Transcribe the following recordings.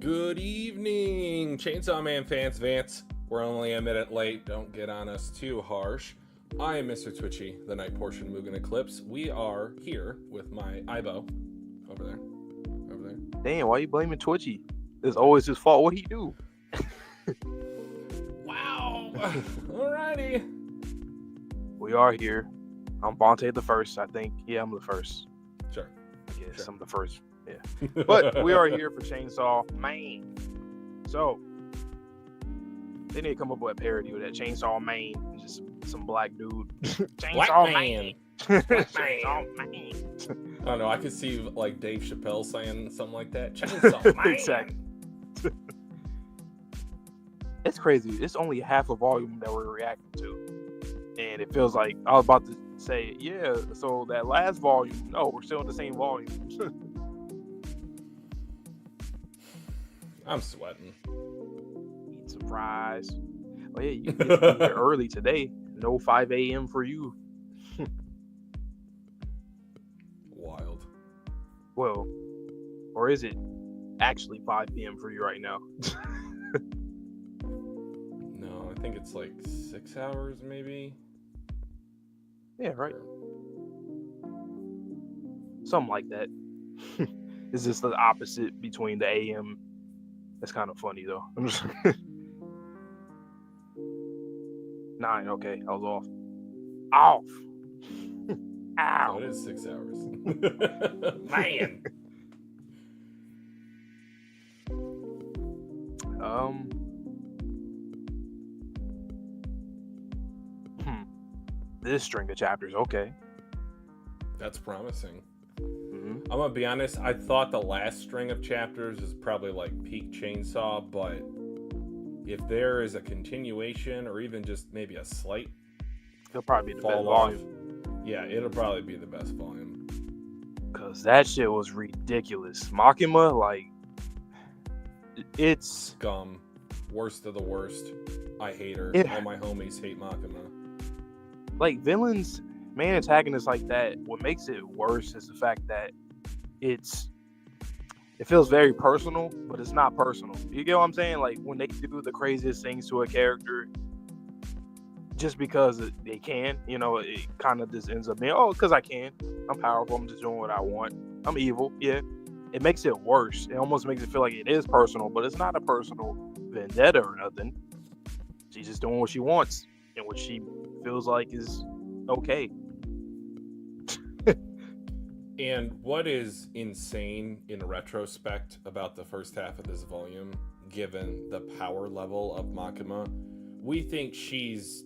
Good evening, Chainsaw Man fans. Vance, we're only a minute late. Don't get on us too harsh. I am Mr. Twitchy, the night portion Mugen Eclipse. We are here with my Ibo over there. Over there. Damn, why you blaming Twitchy? It's always his fault. What he do? Wow. Alrighty. We are here. I'm Vontae the first, I think. Yeah, I'm the first. Sure. Yes, Sure. I'm the first. Yeah. But we are here for Chainsaw Man. So, they need to come up with a parody of that Chainsaw Man. Just some black dude. Chainsaw Man. Chainsaw Man. I don't know. I could see like Dave Chappelle saying something like that. Chainsaw Man. Exactly. It's crazy. It's only half a volume that we're reacting to. And it feels like I was about to say, yeah, so that last volume, no, we're still in the same volume. I'm sweating. Eat some fries. Oh, yeah, you get to be here early today. No 5 a.m. for you. Wild. Well, or is it actually 5 p.m. for you right now? No, I think it's like 6 hours maybe. Yeah, right. Something like that. It's just the opposite between the AM. That's kind of funny though. 9, okay, I was off. Off. Ow. Oh, it is 6 hours. Man. This string of chapters, okay. That's promising. Mm-hmm. I'm gonna be honest, I thought the last string of chapters is probably like peak Chainsaw, but if there is a continuation or even just maybe a slight It'll probably be the best fall off, volume. yeah, it'll probably be the best volume. Cause that shit was ridiculous. Makima, like, it's Scum, worst of the worst. I hate her. Yeah. All my homies hate Makima. like villains, main antagonists like that. What makes it worse is the fact that it feels very personal, but it's not personal. You get what I'm saying? Like when they do the craziest things to a character, just because they can, you know, it kind of just ends up being, oh, because I can. I'm powerful. I'm just doing what I want. I'm evil. Yeah. It makes it worse. It almost makes it feel like it is personal, but it's not a personal vendetta or nothing. She's just doing what she wants and what she feels like is okay. And what is insane in retrospect about the first half of this volume, given the power level of Makima, we think she's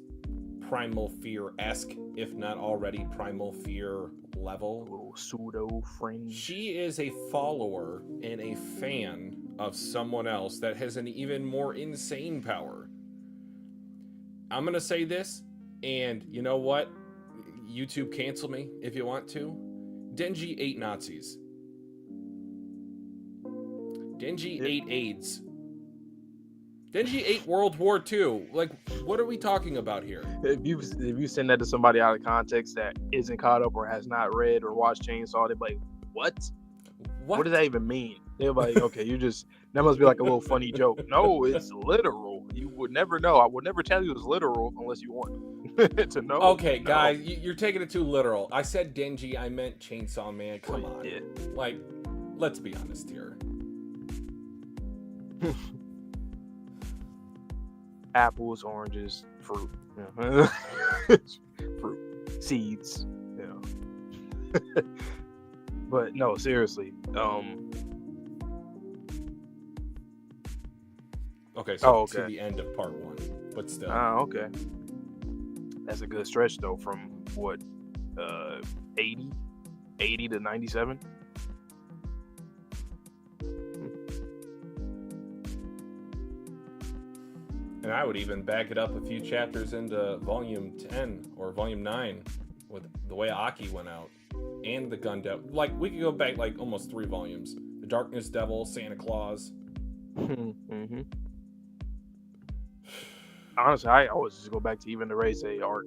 Primal Fear-esque, if not already Primal Fear level. Little pseudo friend. She is a follower and a fan of someone else that has an even more insane power. I'm gonna say this, and you know what? YouTube cancel me if you want to. Denji ate Nazis. Denji ate AIDS. Denji ate World War II. Like, what are we talking about here? If you send that to somebody out of context that isn't caught up or has not read or watched Chainsaw, they're like, what? What does that even mean? They're like, okay, that must be like a little funny joke. No, it's literal. You would never know. I would never tell you it's literal unless you want to know. Okay, guys, you're taking it too literal. I said Denji, I meant Chainsaw Man. Come on. Yeah. Like, let's be honest here. Apples, oranges, fruit. Fruit. Seeds. You know. But no, seriously. Okay, so to the end of part 1, but still. Okay. That's a good stretch though, from what, 80 to 97. And I would even back it up a few chapters into volume 10 or volume 9 with the way Aki went out and the Gun Devil. Like, we could go back like almost 3 volumes. The Darkness Devil, Santa Claus. Mm-hmm. Honestly, I always just go back to even the Raise arc.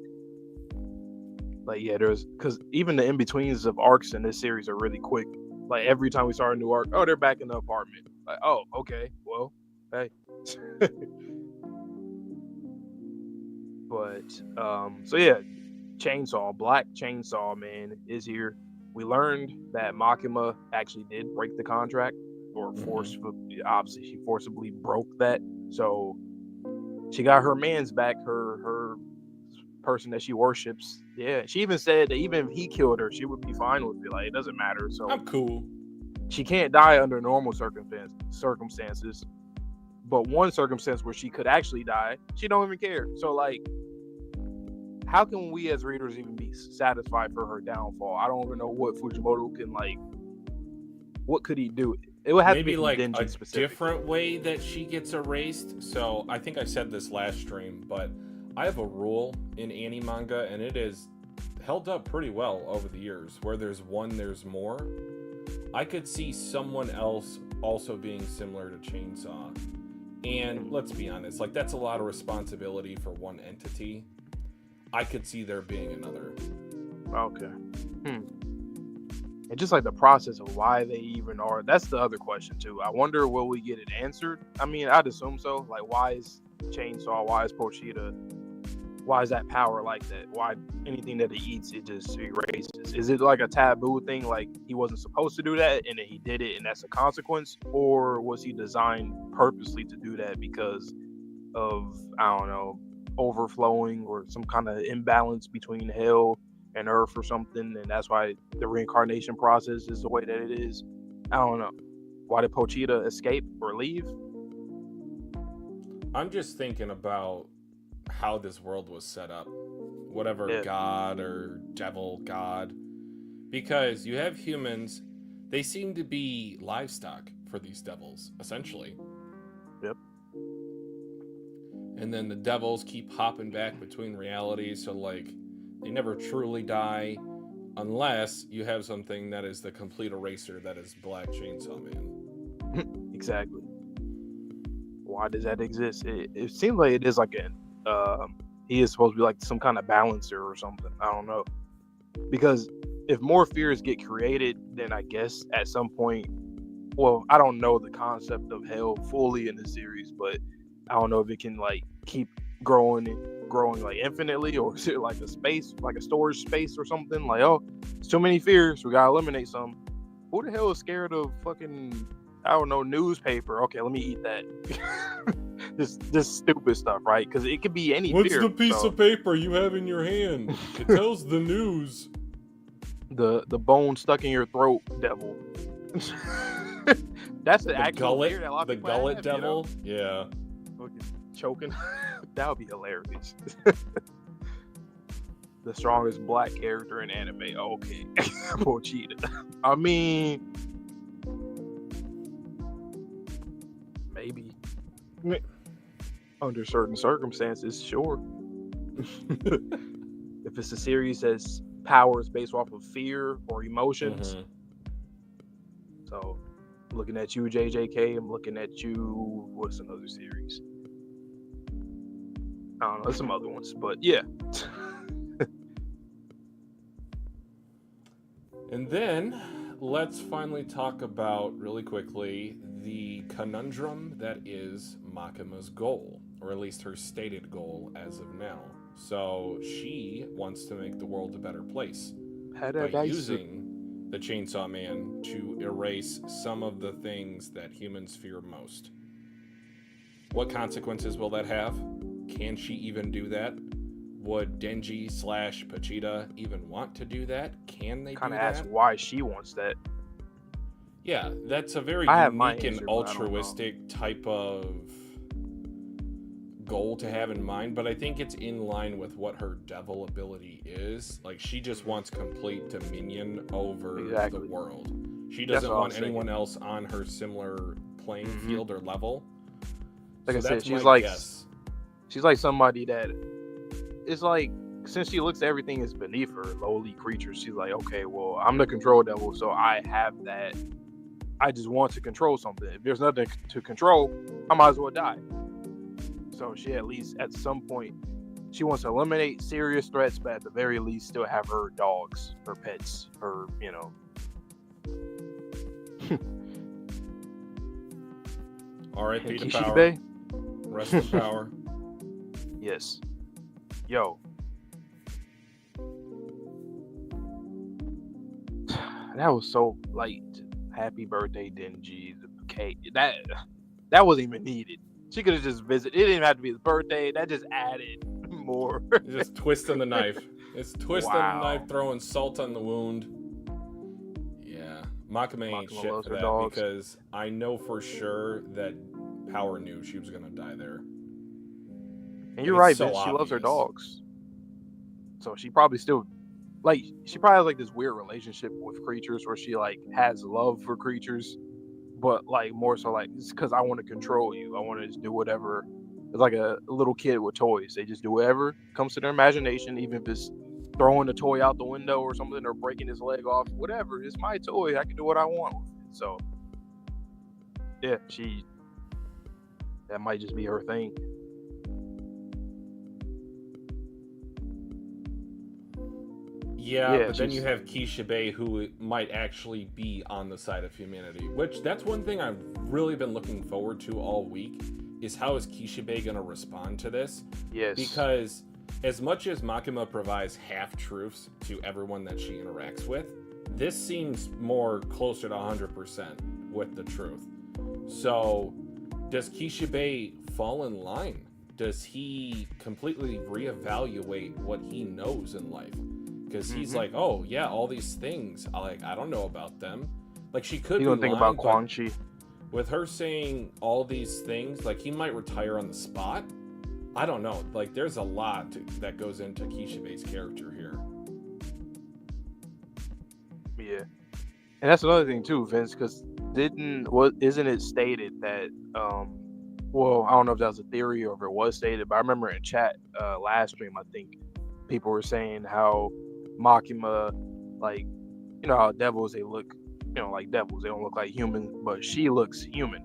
Like, yeah, because even the in-betweens of arcs in this series are really quick. Like, every time we start a new arc, oh, they're back in the apartment. Like, oh, okay, well, hey. But so yeah, Black Chainsaw Man is here. We learned that Makima actually did break the contract, or obviously she forcibly broke that. So she got her man's back, her person that she worships. Yeah, she even said that even if he killed her, she would be fine with it. Like, it doesn't matter. So I'm cool. She can't die under normal circumstances, but one circumstance where she could actually die, she don't even care. So like, how can we as readers even be satisfied for her downfall? I don't even know what Fujimoto can like. What could he do? It would have maybe to be like Denji a specific. different way that she gets erased. So I think I said this last stream, but I have a rule in anime manga, and it is held up pretty well over the years. Where there's one, there's more. I could see someone else also being similar to Chainsaw. And let's be honest, like, that's a lot of responsibility for one entity. I could see there being another. Okay. And just like the process of why they even are, that's the other question too. I wonder, will we get it answered? I mean, I'd assume so. Like, why is Chainsaw, why is Pochita, why is that power like that? Why anything that he eats, it just erases? Is it like a taboo thing, like he wasn't supposed to do that and then he did it and that's a consequence? Or was he designed purposely to do that because of, I don't know, overflowing or some kind of imbalance between hell and earth or something, and that's why the reincarnation process is the way that it is? I don't know. Why did Pochita escape or leave? I'm just thinking about how this world was set up, whatever god or devil god, because you have humans, they seem to be livestock for these devils, essentially. Yep. And then the devils keep hopping back between realities, so like they never truly die unless you have something that is the complete eraser, that is Black Chainsaw Man. Exactly. Why does that exist? It seems like it is like he is supposed to be like some kind of balancer or something. I don't know. Because if more fears get created, then I guess at some point, well, I don't know the concept of hell fully in the series, but I don't know if it can like keep growing like infinitely, or is it like a space, like a storage space or something? Like, oh, it's too many fears, we gotta eliminate some. Who the hell is scared of fucking, I don't know, newspaper? Okay, let me eat that. This stupid stuff, right? Because it could be any What's fear. the piece of paper you have in your hand? It tells the news. The bone stuck in your throat devil. That's the actual gullet, fear that a lot of the people gullet have, devil. You know? Yeah. Choking. That would be hilarious. The strongest black character in anime. Okay. Pochita. I mean, maybe. Under certain circumstances, sure. If it's a series that's powers based off of fear or emotions. So, looking at you, JJK. I'm looking at you. What's another series? I don't know. There's some other ones, but yeah. And then let's finally talk about, really quickly, the conundrum that is Makima's goal, or at least her stated goal as of now. So she wants to make the world a better place by using the Chainsaw Man to erase some of the things that humans fear most. What consequences will that have? Can she even do that? Would Denji / Pochita even want to do that? Can they do that? Kind of ask why she wants that. Yeah, that's a very unique and altruistic type of goal to have in mind, but I think it's in line with what her devil ability is. Like, she just wants complete dominion over the world. She doesn't want anyone else on her similar playing field or level. Like I said, she's like somebody that is like, since she looks at everything as beneath her, lowly creature, she's like, okay, well, I'm the control devil, so I have that. I just want to control something. If there's nothing to control, I might as well die. So she, at least at some point, she wants to eliminate serious threats, but at the very least still have her dogs, her pets, her, you know. R.I.P. to Kishibe? Power. Rest in power. Yes. Yo. That was so like happy birthday, Denji. The cake. That wasn't even needed. She could have just visited. It didn't even have to be his birthday. That just added more. Just twisting the knife. It's twisting the knife, throwing salt on the wound. Yeah. Makima ain't shit for that dogs. because I know for sure that Power knew she was going to die there. And you're right, so Vince. She loves her obvious. dogs. So she probably still, like, she probably has, like, this weird relationship with creatures where she, like, has love for creatures. But, like, more so, like, it's because I want to control you. I want to just do whatever. It's like a little kid with toys. They just do whatever comes to their imagination, even if it's throwing the toy out the window or something or breaking his leg off. Whatever. It's my toy. I can do what I want with it. So, yeah, that might just be her thing. Yeah, but then you have Kishibe, who might actually be on the side of humanity, which that's one thing I've really been looking forward to all week, is how is Kishibe going to respond to this? Yes. Because as much as Makima provides half-truths to everyone that she interacts with, this seems more closer to 100% with the truth. So, does Kishibe fall in line? Does he completely reevaluate what he knows in life? Because he's like, oh yeah, all these things, I don't know about them. Like, she could be lying, think about Quan Chi. With her saying all these things, like, he might retire on the spot. I don't know. Like, there's a lot that goes into Kishibe's character here. Yeah, and that's another thing too, Vince. Because isn't it stated that well, I don't know if that was a theory or if it was stated, but I remember in chat last stream, I think people were saying how Makima, like, you know how devils, they look, you know, like devils, they don't look like humans, but she looks human,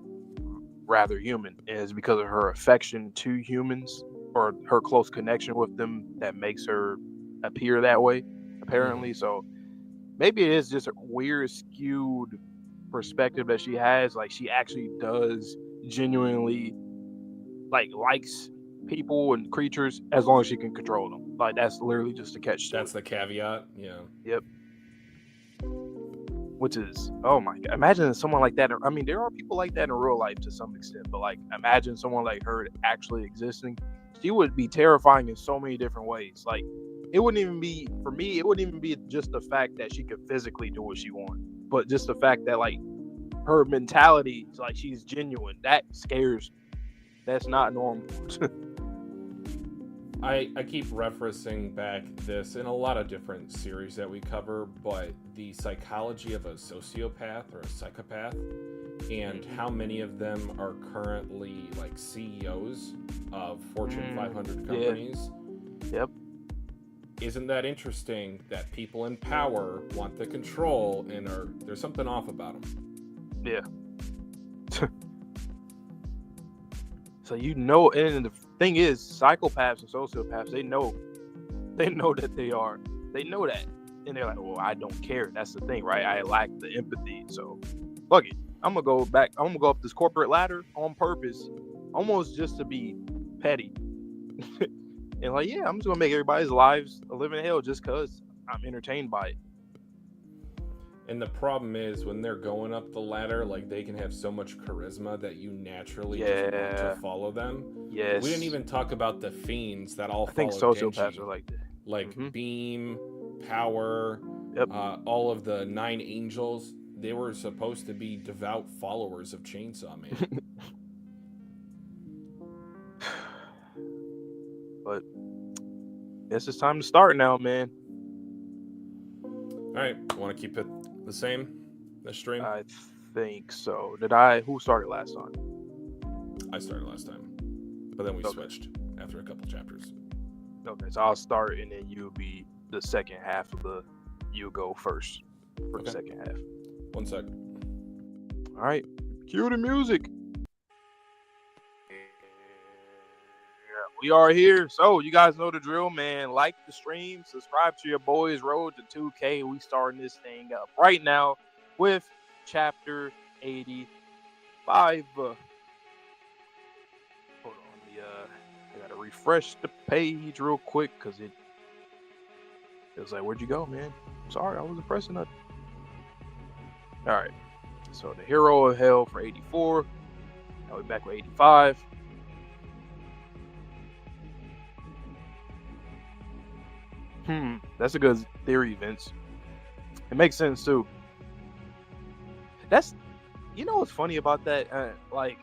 rather human, and it's because of her affection to humans or her close connection with them that makes her appear that way, apparently. So maybe it is just a weird skewed perspective that she has. Like, she actually does genuinely likes people and creatures as long as she can control them. Like, that's literally just a catch. That's the caveat. Yeah. Yep. Which is, oh my god, imagine someone like that. I mean, there are people like that in real life to some extent, but like, imagine someone like her actually existing. She would be terrifying in so many different ways. Like, it wouldn't even be, for me, it wouldn't even be just the fact that she could physically do what she wants, but just the fact that, like, her mentality, like, she's genuine. That scares me. That's not normal. I keep referencing back this in a lot of different series that we cover, but the psychology of a sociopath or a psychopath, and how many of them are currently like CEOs of Fortune 500 companies. Yep. Isn't that interesting that people in power want the control and there's something off about them? Yeah. So, you know, and the thing is, psychopaths and sociopaths, they know that they are. They know that. And they're like, well, I don't care. That's the thing, right? I lack the empathy. So, fuck it. I'm going to go back. I'm going to go up this corporate ladder on purpose, almost just to be petty. And like, yeah, I'm just going to make everybody's lives a living hell just because I'm entertained by it. And the problem is, when they're going up the ladder, like, they can have so much charisma that you naturally just want to follow them. Yes. We didn't even talk about the fiends that all follow Genji. I think sociopaths Genji. are like that. Like Beam, Power, all of the 9 angels. They were supposed to be devout followers of Chainsaw Man. But guess it's time to start now, man. All right, want to keep it the same this stream? I think so. Who started last time? I started last time, but then we switched after a couple chapters. Okay, so I'll start, and then you'll be the second half of you go first for the second half. 1 sec. All right, cue the music. We are here. So you guys know the drill, man. Like the stream, subscribe to your boys. Road to 2K. We starting this thing up right now with chapter 85. refresh the page real quick because it was like, where'd you go, man? Sorry, I wasn't pressing nothing. All right. So the Hero of Hell for 84. Now we're back with 85. That's a good theory, Vince. It makes sense too. That's, what's funny about that? Like,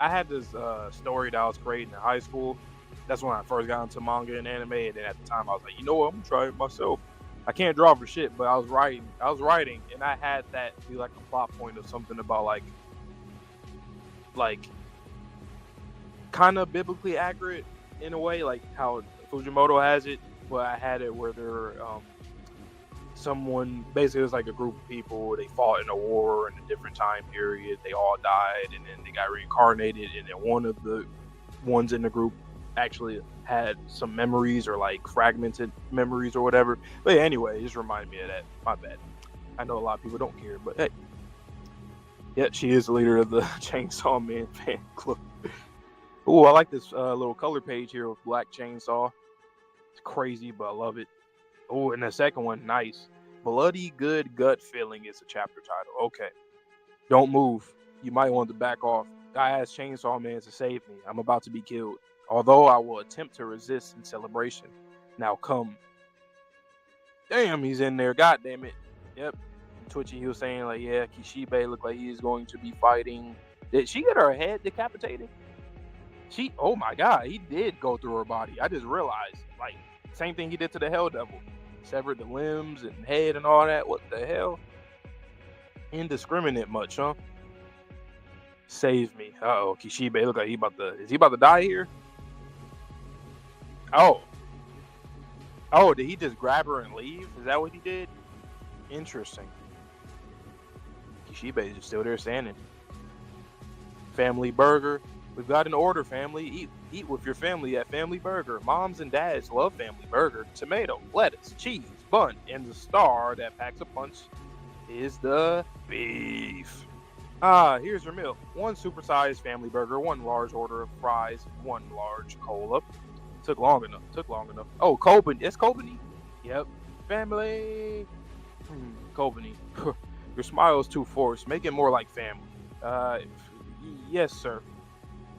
I had this story that I was creating in high school. That's when I first got into manga and anime, and then at the time I was like, you know what, I'm gonna try it myself. I can't draw for shit, but I was writing, and I had that be like a plot point of something about like kind of biblically accurate in a way, like how Fujimoto has it. But I had it where they're someone basically, it was like a group of people. They fought in a war in a different time period. They all died, and then they got reincarnated. And then one of the ones in the group actually had some memories or like fragmented memories or whatever. But yeah, anyway, it just reminded me of that. My bad. I know a lot of people don't care, but hey, yeah, she is the leader of the Chainsaw Man fan club. Ooh, I like this little color page here with Black Chainsaw. It's crazy, but I love it. Oh, and the second one, nice. Bloody Good Gut Feeling is the chapter title. Okay. Don't move. You might want to back off. I asked Chainsaw Man to save me. I'm about to be killed. Although I will attempt to resist in celebration. Now come. Damn, he's in there. God damn it. Yep. Twitchy, he was saying, like, yeah, Kishibe looked like he's going to be fighting. Did she get her head decapitated? Oh my God, he did go through her body. I just realized, like, same thing he did to the Hell Devil. Severed the limbs and head and all that. What the hell? Indiscriminate much, huh? Save me. Uh-oh, Kishibe look like is he about to die here? Oh, did he just grab her and leave? Is that what he did? Interesting. Kishibe is still there standing. Family burger. We've got an order, family. Eat with your family at Family Burger. Moms and dads love Family Burger. Tomato, lettuce, cheese, bun, and the star that packs a punch is the beef. Here's your meal. 1 supersized Family Burger, 1 large order of fries, 1 large cola. Took long enough. Oh, Kobani. It's Kobani. Yep. Family. Kobani. Your smile is too forced. Make it more like family. Yes, sir.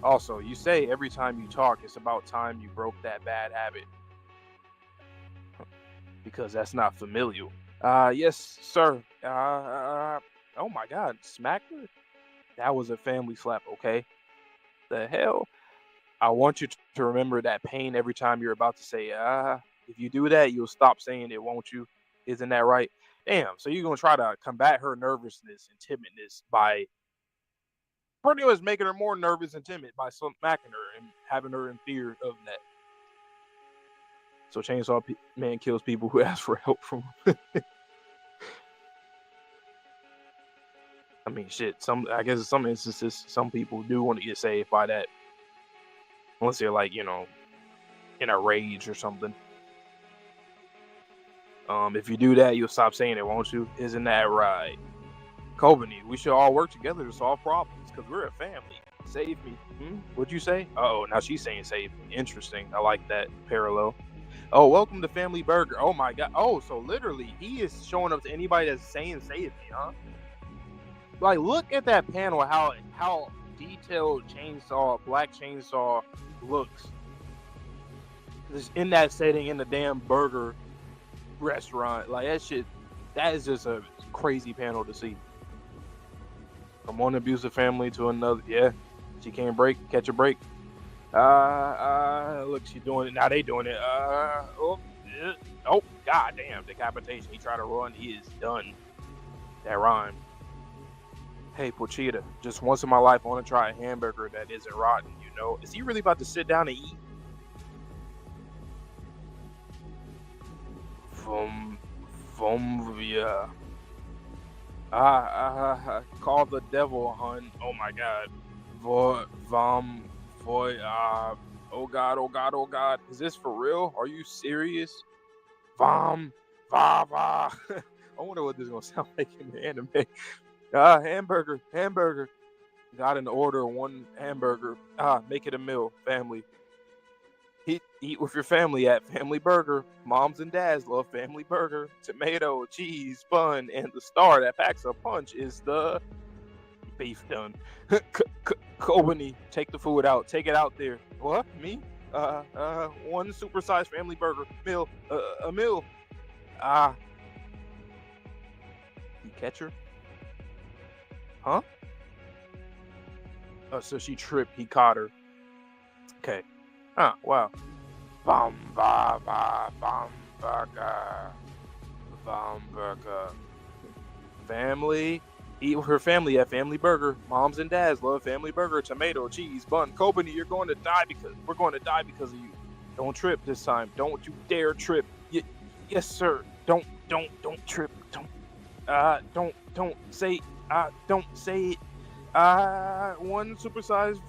Also, you say every time you talk, it's about time you broke that bad habit. Because that's not familial. Yes, sir. Oh my God, smack her? That was a family slap, okay? The hell? I want you to remember that pain every time you're about to say, if you do that, you'll stop saying it, won't you? Isn't that right? Damn, so you're going to try to combat her nervousness and timidness by pretty much making her more nervous and timid by smacking her and having her in fear of that. So Chainsaw Man kills people who ask for help from him. I mean, shit. I guess in some instances, some people do want to get saved by that, unless they're like, in a rage or something. If you do that, you'll stop saying it, won't you? Isn't that right? Kobani, we should all work together to solve problems because we're a family. Save me. What'd you say? Oh, now she's saying save me. Interesting. I like that parallel. Oh, welcome to Family Burger. Oh my God. Oh, so literally he is showing up to anybody that's saying save me, huh? Like, look at that panel, how detailed Black Chainsaw looks. Just in that setting, in the damn burger restaurant. Like, that is just a crazy panel to see. From one abusive family to another. Yeah, she can't catch a break. Look, she's doing it. Now they doing it. God damn, decapitation. He tried to run. He is done. That rhyme. Hey, Pochita, just once in my life, I want to try a hamburger that isn't rotten, Is he really about to sit down and eat? Vomvia. Call the devil, hun. Oh my God. Oh God, oh God, oh God. Is this for real? Are you serious? Va. I wonder what this is going to sound like in the anime. Hamburger. Got an order, 1 hamburger. Make it a meal, family. Eat with your family at Family Burger. Moms and dads love Family Burger. Tomato, cheese, bun, and the star that packs a punch is the beef done. Kobani, take the food out. Take it out there. What? Me? One supersized Family Burger meal. A meal. You catch her? Huh? Oh, so she tripped. He caught her. Okay. Huh, wow. Bamberger. Family. Eat with her family at Family Burger. Moms and dads love Family Burger. Tomato, cheese, bun. Kobani, you're going to die because we're going to die because of you. Don't trip this time. Don't you dare trip. Yes, sir. Don't trip. Don't say it. One supersized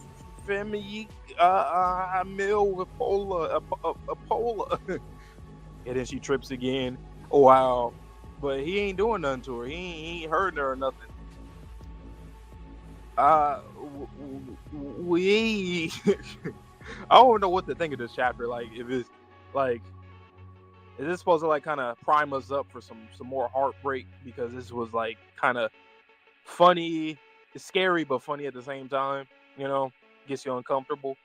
family meal with a pola. And then she trips again. Oh, wow. But he ain't doing nothing to her. He ain't hurting her or nothing. We I don't know what to think of this chapter. Like, if it's like, is this supposed to like kind of prime us up for some more heartbreak, because this was like kind of funny, it's scary but funny at the same time, you know, gets you uncomfortable.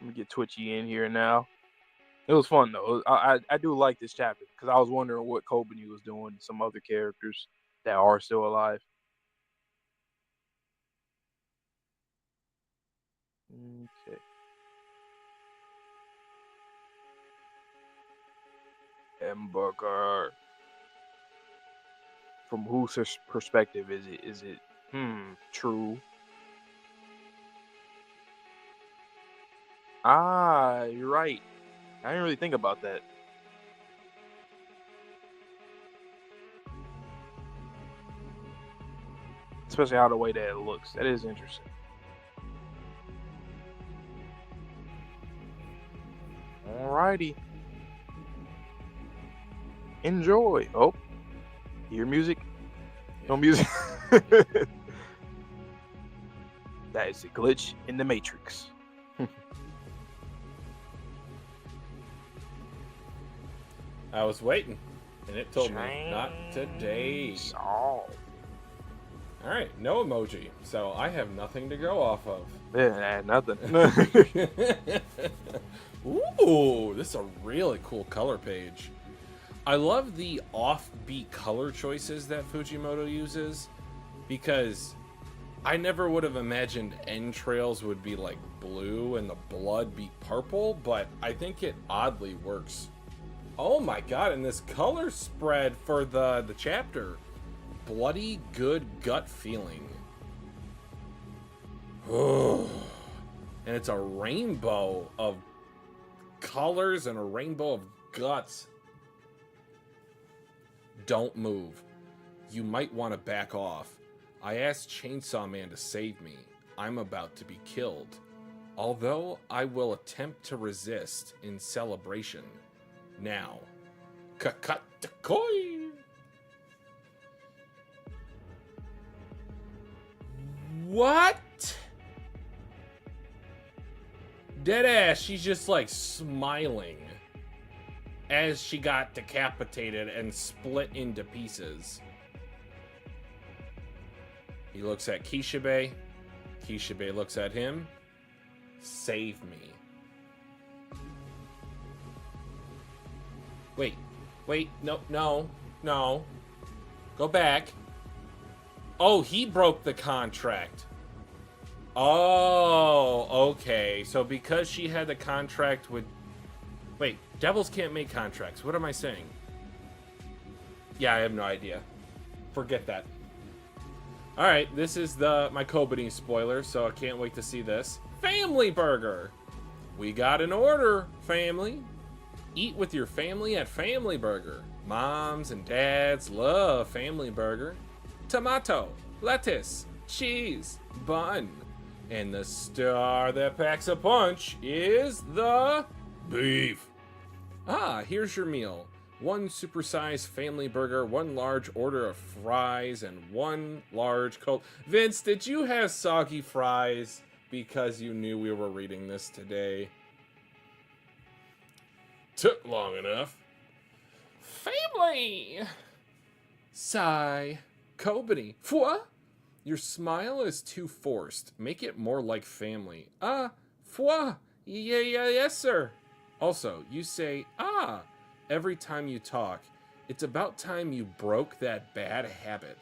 Let me get Twitchy in here now. It was fun though. I do like this chapter because I was wondering what Kobani was doing to some other characters that are still alive. Okay. Hamburger. From whose perspective is it? Is it true? Ah, you're right. I didn't really think about that. Especially how the way that it looks. That is interesting. Alrighty. Enjoy. Oh, hear music? No music. That is a glitch in the Matrix. I was waiting, and it told me not today. All right, no emoji, so I have nothing to go off of. Yeah, nothing. Ooh, this is a really cool color page. I love the offbeat color choices that Fujimoto uses, because I never would have imagined entrails would be like blue and the blood be purple, but I think it oddly works. Oh my god, and this color spread for the chapter. Bloody good gut feeling. And it's a rainbow of colors and a rainbow of guts. Don't move. You might want to back off. I asked Chainsaw Man to save me. I'm about to be killed. Although I will attempt to resist in celebration. Now. Kakatakoi! What? Deadass, she's just like smiling as she got decapitated and split into pieces. He looks at Kishibe. Kishibe looks at him. Save me. Wait, no. Go back. Oh, he broke the contract. Oh, okay. So because she had a contract with... Wait, devils can't make contracts. What am I saying? Yeah, I have no idea. Forget that. Alright, this is my Kobani spoiler, so I can't wait to see this. Family Burger! We got an order, family. Eat with your family at Family Burger. Moms and dads love Family Burger. Tomato, lettuce, cheese, bun. And the star that packs a punch is the beef. Ah, here's your meal. 1 supersized Family Burger, 1 large order of fries, and 1 large Coke. Vince, did you have soggy fries? because you knew we were reading this today. Took long enough. Family! Sigh. Kobani. Fwa? Your smile is too forced. Make it more like family. Fwa? Yes, sir. Also, you say, every time you talk. It's about time you broke that bad habit.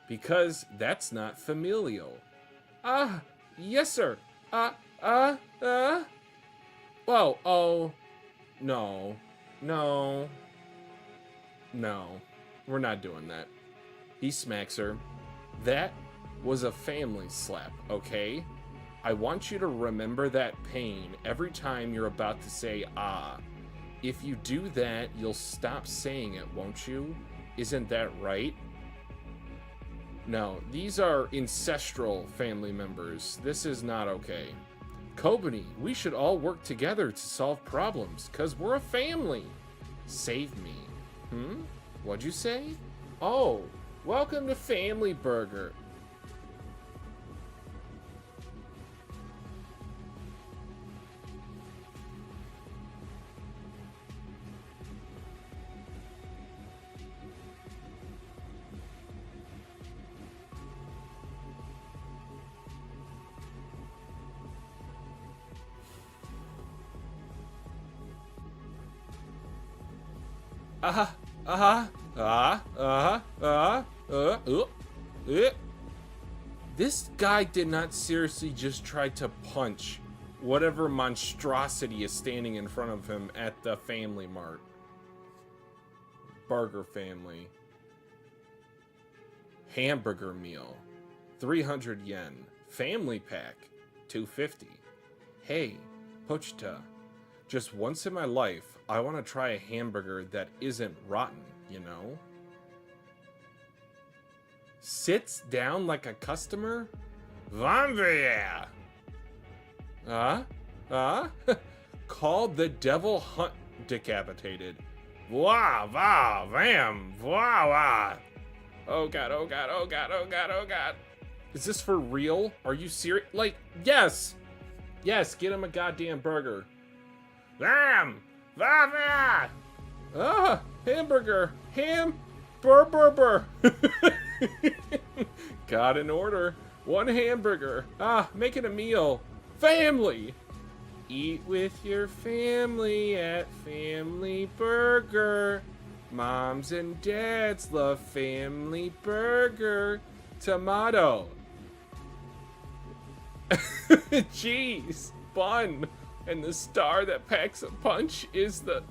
Because that's not familial. Yes, sir. Whoa, oh. No. We're not doing that. He smacks her. That was a family slap, okay? I want you to remember that pain every time you're about to say If you do that, you'll stop saying it, won't you? Isn't that right? No, these are ancestral family members. This is not okay. Kobani, we should all work together to solve problems, 'cause we're a family. Save me. What'd you say? Oh, welcome to Family Burger. This guy did not seriously just try to punch whatever monstrosity is standing in front of him at the Family Mart. Burger Family. Hamburger meal. 300 yen. Family pack. 250. Hey, Pochita. Just once in my life, I want to try a hamburger that isn't rotten, you know? Sits down like a customer? Vanvia! Called the devil hunt decapitated. Wah, va, vam, wah, wah. Oh god, oh god, oh god, oh god, oh god. Is this for real? Are you serious? Like, yes! Yes, get him a goddamn burger. Vam! Va, va! Hamburger! Burr. Got an order. One hamburger. Making a meal. Family! Eat with your family at Family Burger. Moms and dads love Family Burger. Tomato. Cheese. Bun. And the star that packs a punch is the...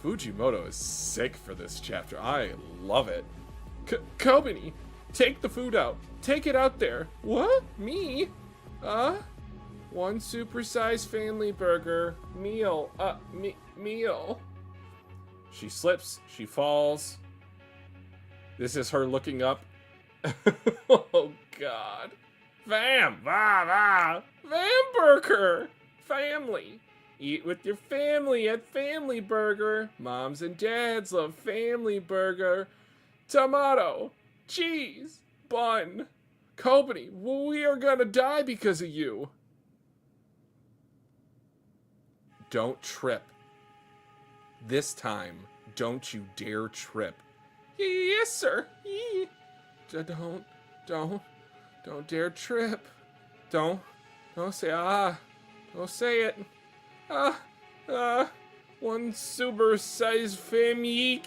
Fujimoto is sick for this chapter. I love it. Kobani, take the food out. Take it out there. What? Me? One supersized Family Burger. Meal. Meal. She slips. She falls. This is her looking up. Oh, God. Vam Burger. Family. Eat with your family at Family Burger. Moms and dads love Family Burger. Tomato. Cheese. Bun. Kobani, we are gonna die because of you. Don't trip. This time, don't you dare trip. Yes, sir. Don't dare trip. Don't say Don't say it. One super size family.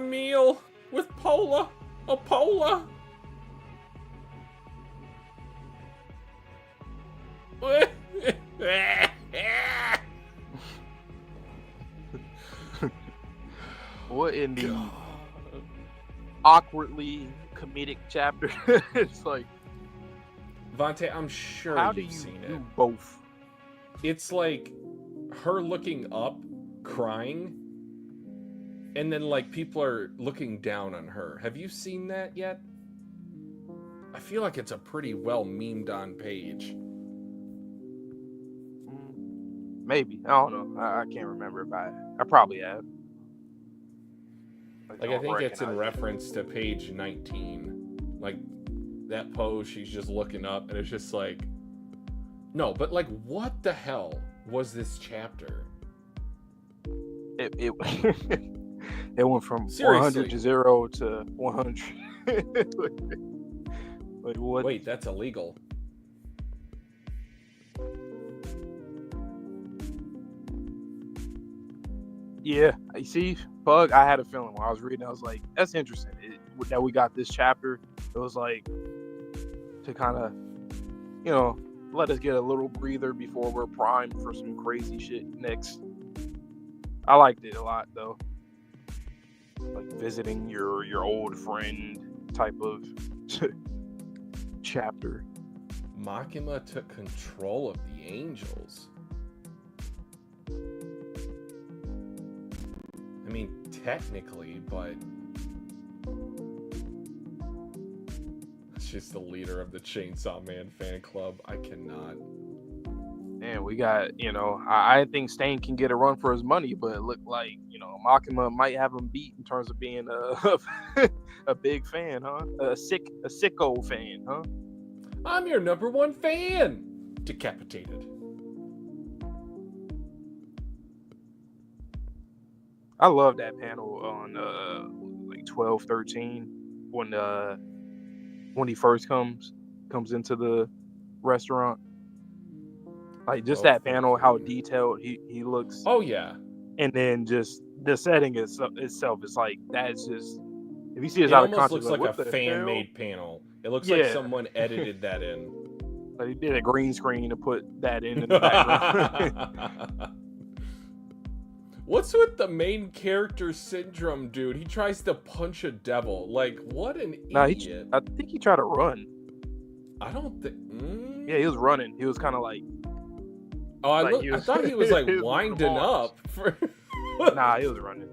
Meal with Pola. A Pola. What in the awkwardly comedic chapter? It's like, Vante, I'm sure how do you've you seen do it. both? It's like her looking up, crying, and then like people are looking down on her. Have you seen that yet? I feel like it's a pretty well memed on page. Maybe. I don't know. I can't remember if I probably have. Like I think it's in reference to page 19. Like that pose, she's just looking up, and it's just like, no, but like, what the hell was this chapter? It it went from Seriously. 100 to 0 to 100. Like what? Wait, that's illegal. Yeah, you see, Bug, I had a feeling when I was reading, I was like, that's interesting that we got this chapter. It was like to kind of, let us get a little breather before we're primed for some crazy shit next. I liked it a lot, though. Like visiting your old friend type of chapter. Makima took control of the angels. I mean, technically, but she's the leader of the Chainsaw Man fan club. I cannot. And we got, I think Stain can get a run for his money, but it looked like, Makima might have him beat in terms of being a big fan, huh? A sicko fan, huh? I'm your number one fan. Decapitated. I love that panel on like 12, 13 when he first comes into the restaurant. Like just that panel, how detailed he looks. Oh yeah. And then just the setting itself is like, that's just, if you see it out of almost context, looks like a fan-made panel. It looks like someone edited that in. Like he did a green screen to put that in the background. What's with the main character syndrome, dude? He tries to punch a devil. Like, what an idiot. I think he tried to run. I don't think... Yeah, he was running. He was kind of like... Oh, I thought he was like winding up. Nah, he was running.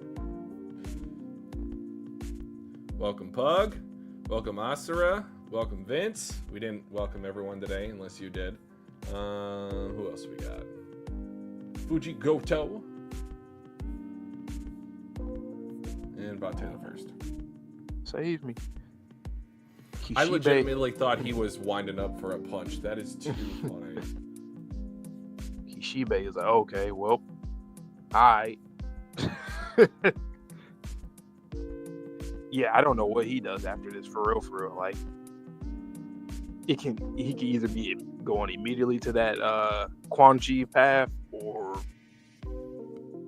Welcome, Pug. Welcome, Asura. Welcome, Vince. We didn't welcome everyone today, unless you did. Who else we got? Fuji Goto. And Batena first. Save me. Kishibe. I legitimately thought he was winding up for a punch. That is too funny. Kishibe is like, okay, well, alright. Yeah, I don't know what he does after this, for real. Like, he can either be going immediately to that Quan Chi path, or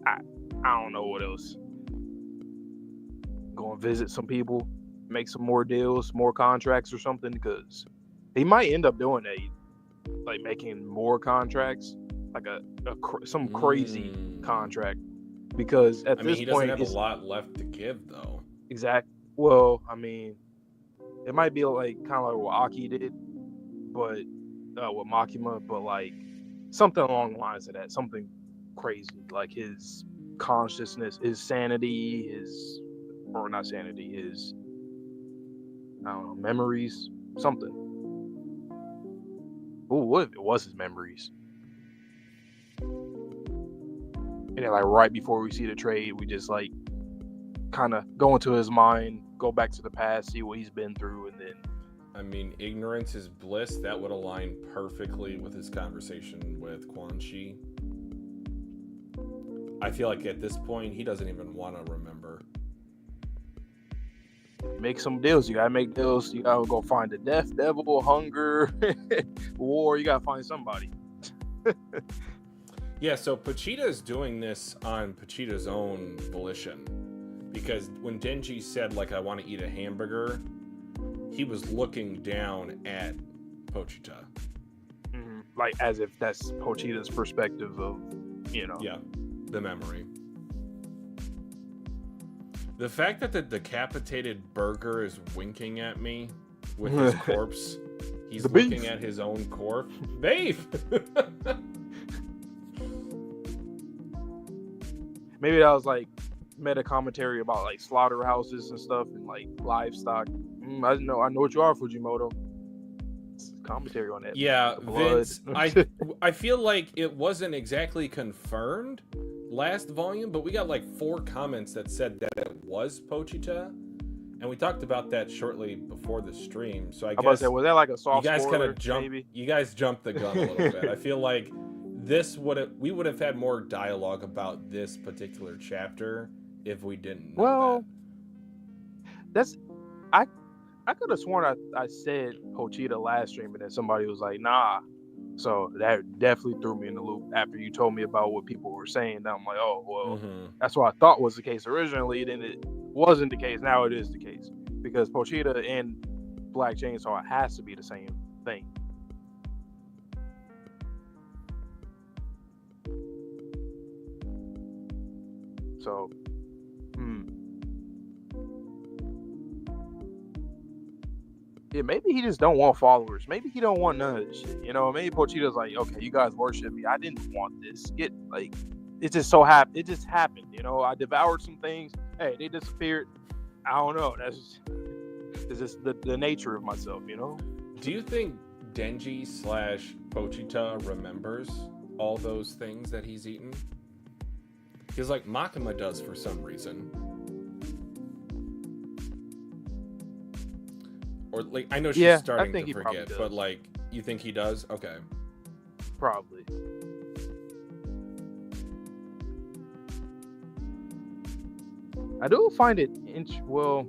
I don't know what else. Go and visit some people, make some more deals, more contracts or something, because he might end up doing that, like making more contracts, like some crazy contract, because at this point he doesn't have a lot left to give, though. Exactly. Well, I mean, it might be like kind of like what Aki did, but with Makima, but like something along the lines of that, something crazy, like his consciousness, his sanity, his I don't know, memories, something. Ooh, what if it was his memories? And then, like, right before we see the trade, we just like kind of go into his mind, go back to the past, see what he's been through, and then. I mean, ignorance is bliss. That would align perfectly with his conversation with Quan Chi. I feel like at this point, he doesn't even want to remember. Make some deals. You gotta make deals. You gotta go find the death devil, hunger, war. You gotta find somebody. Yeah, so Pochita is doing this on Pochita's own volition. Because when Denji said, like, I want to eat a hamburger, he was looking down at Pochita. Mm-hmm. Like, as if that's Pochita's perspective of, Yeah, the memory. The fact that the decapitated burger is winking at me with his corpse, he's looking at his own corpse. Beef! Maybe that was like meta commentary about like slaughterhouses and stuff and like livestock. I know what you are, Fujimoto. It's commentary on that. Yeah, Vince, I feel like it wasn't exactly confirmed last volume, but we got like 4 comments that said that it was Pochita, And we talked about that shortly before the stream. So I I'm about to guess say, was that like a you soft guys kind spoiler? of jumped. Maybe. You guys jumped the gun a little bit. I feel like we would have had more dialogue about this particular chapter if we didn't know Well, that's I I could have sworn I said Pochita last stream, and then somebody was like, nah. So that definitely threw me in the loop after you told me about what people were saying. Now I'm like, oh, well, that. that's what I thought was the case originally. Then it wasn't the case. Now it is the case. Because Pochita and Black Chainsaw has to be the same thing. So, yeah, maybe he just don't want followers. Maybe he don't want none of this shit. You know, maybe Pochita's like, okay, you guys worship me. I didn't want this. It just so happened. It just happened. You know, I devoured some things. Hey, they disappeared. I don't know. It's just the nature of myself. You know. Do you think Denji / Pochita remembers all those things that he's eaten? Because like Makima does for some reason. Or like I know she's starting to forget, but like you think he does? Okay. Probably. I do find it well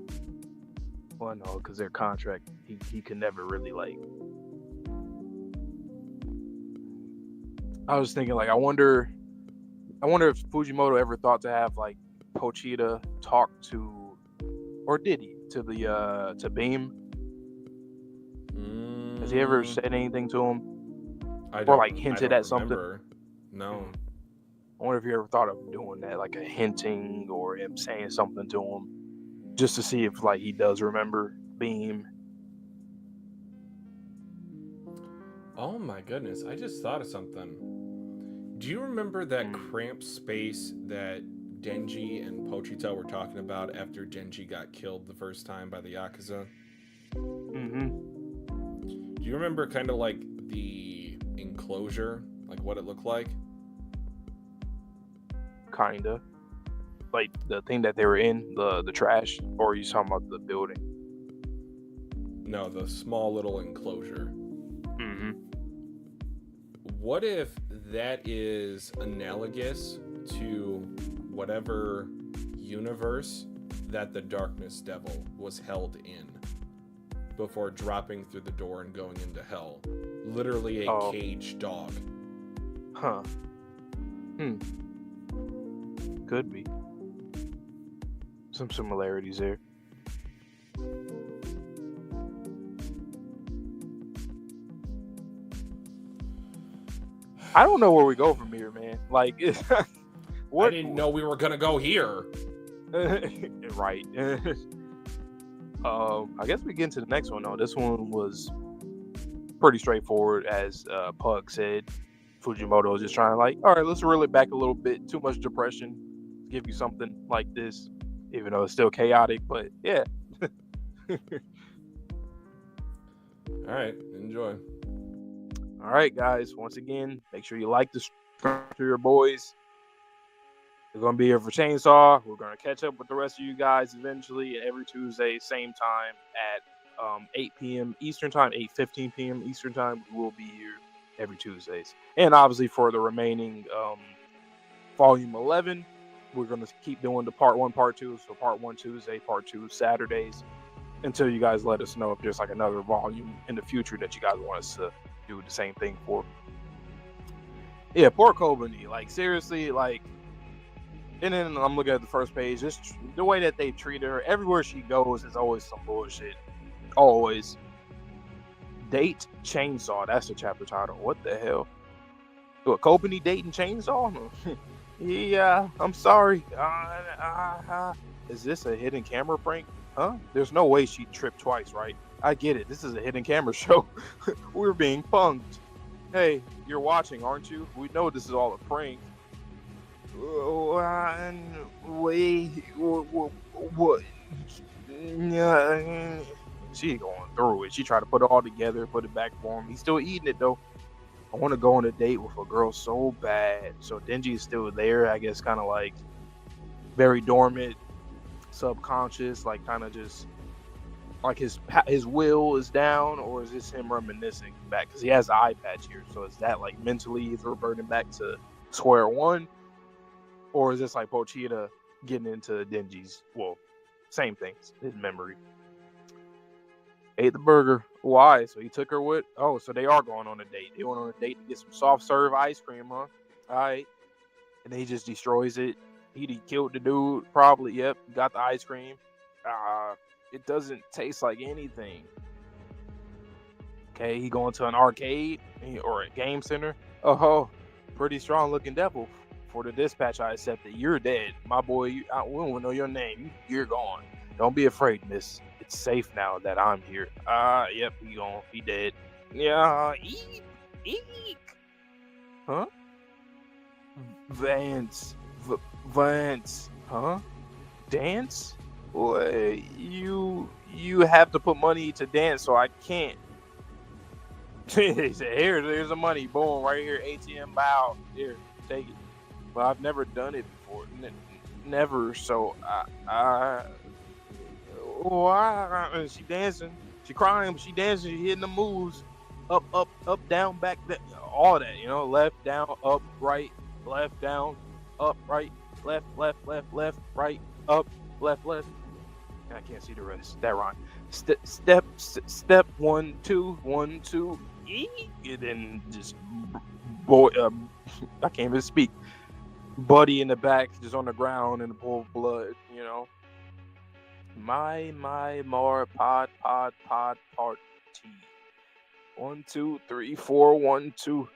no, because their contract he can never really like. I was thinking like I wonder if Fujimoto ever thought to have like Pochita talk to, or did he, to Beam? Has he ever said anything to him? Or like hinted at something? No. I wonder if you ever thought of doing that, like a hinting or him saying something to him, just to see if like he does remember Beam. Oh my goodness! I just thought of something. Do you remember that cramped space that Denji and Pochita were talking about after Denji got killed the first time by the Yakuza? Mm-hmm. Do you remember kind of like the enclosure, like what it looked like? Kinda. Like the thing that they were in, the trash, or are you talking about the building? No, the small little enclosure. Mm-hmm. What if that is analogous to whatever universe that the Darkness Devil was held in before dropping through the door and going into hell? Literally a caged dog. Huh. Could be. Some similarities there. I don't know where we go from here, man. Like, I didn't know we were gonna go here. Right. I guess we get into the next one though. This one was pretty straightforward, as Pug said. Fujimoto was just trying to like, all right, let's reel it back a little bit. Too much depression. Give you something like this, even though it's still chaotic. But yeah. All right, enjoy. All right, guys. Once again, make sure you like this to your boys. We're going to be here for Chainsaw. We're going to catch up with the rest of you guys eventually every Tuesday, same time at 8 p.m. Eastern Time, 8:15 p.m. Eastern Time. We will be here every Tuesdays. And obviously for the remaining Volume 11, we're going to keep doing the Part 1, Part 2. So Part 1 Tuesday, Part 2 Saturdays, until you guys let us know if there's like another volume in the future that you guys want us to do the same thing for. Yeah, poor Kobani. Like, seriously, like, and then I'm looking at the first page, just the way that they treated her. Everywhere she goes is always some bullshit. Always. Date Chainsaw. That's the chapter title. What the hell? What, Kobani dating Chainsaw? Yeah, I'm sorry. Is this a hidden camera prank? Huh? There's no way she tripped twice, right? I get it. This is a hidden camera show. We're being punked. Hey, you're watching, aren't you? We know this is all a prank. Wait, what? She going through it. She tried to put it all together, put it back for him. He's still eating it though. I want to go on a date with a girl so bad. So Denji is still there, I guess, kind of like very dormant, subconscious, like kind of just like his will is down, or is this him reminiscing back? Because he has the eye patch here, so is that like mentally he's reverting back to square one, or is this like Pochita getting into Denji's? Well, same things, his memory. Ate the burger. Why? So he took her with. Oh, so they are going on a date. They went on a date to get some soft serve ice cream, huh? All right, and then he just destroys it. He killed the dude. Probably. Yep. Got the ice cream. It doesn't taste like anything. Okay, he going to an arcade or a game center. Oh, pretty strong looking devil. For the dispatch, I accept it. You're dead, my boy. We don't know your name. You're gone. Don't be afraid, miss. It's safe now that I'm here. Yep, he gone. He dead. Yeah, eek. Huh? Vance. Vance. Huh? Dance? Boy, you have to put money to dance, so I can't. He said, here's the money. Boom, right here. ATM bow. Here, take it. But I've never done it before. Never. So she dancing. She crying, but she dancing. She hitting the moves. Up, down, back. All that, left, down, up, right, left, down, up, right, left, right, up, left. I can't see the rest. That rhyme. Step 1, 2, 1, 2. And then just boy, I can't even speak. Buddy in the back, just on the ground in a pool of blood. My more pod party. 1, 2, 3, 4, 1, 2.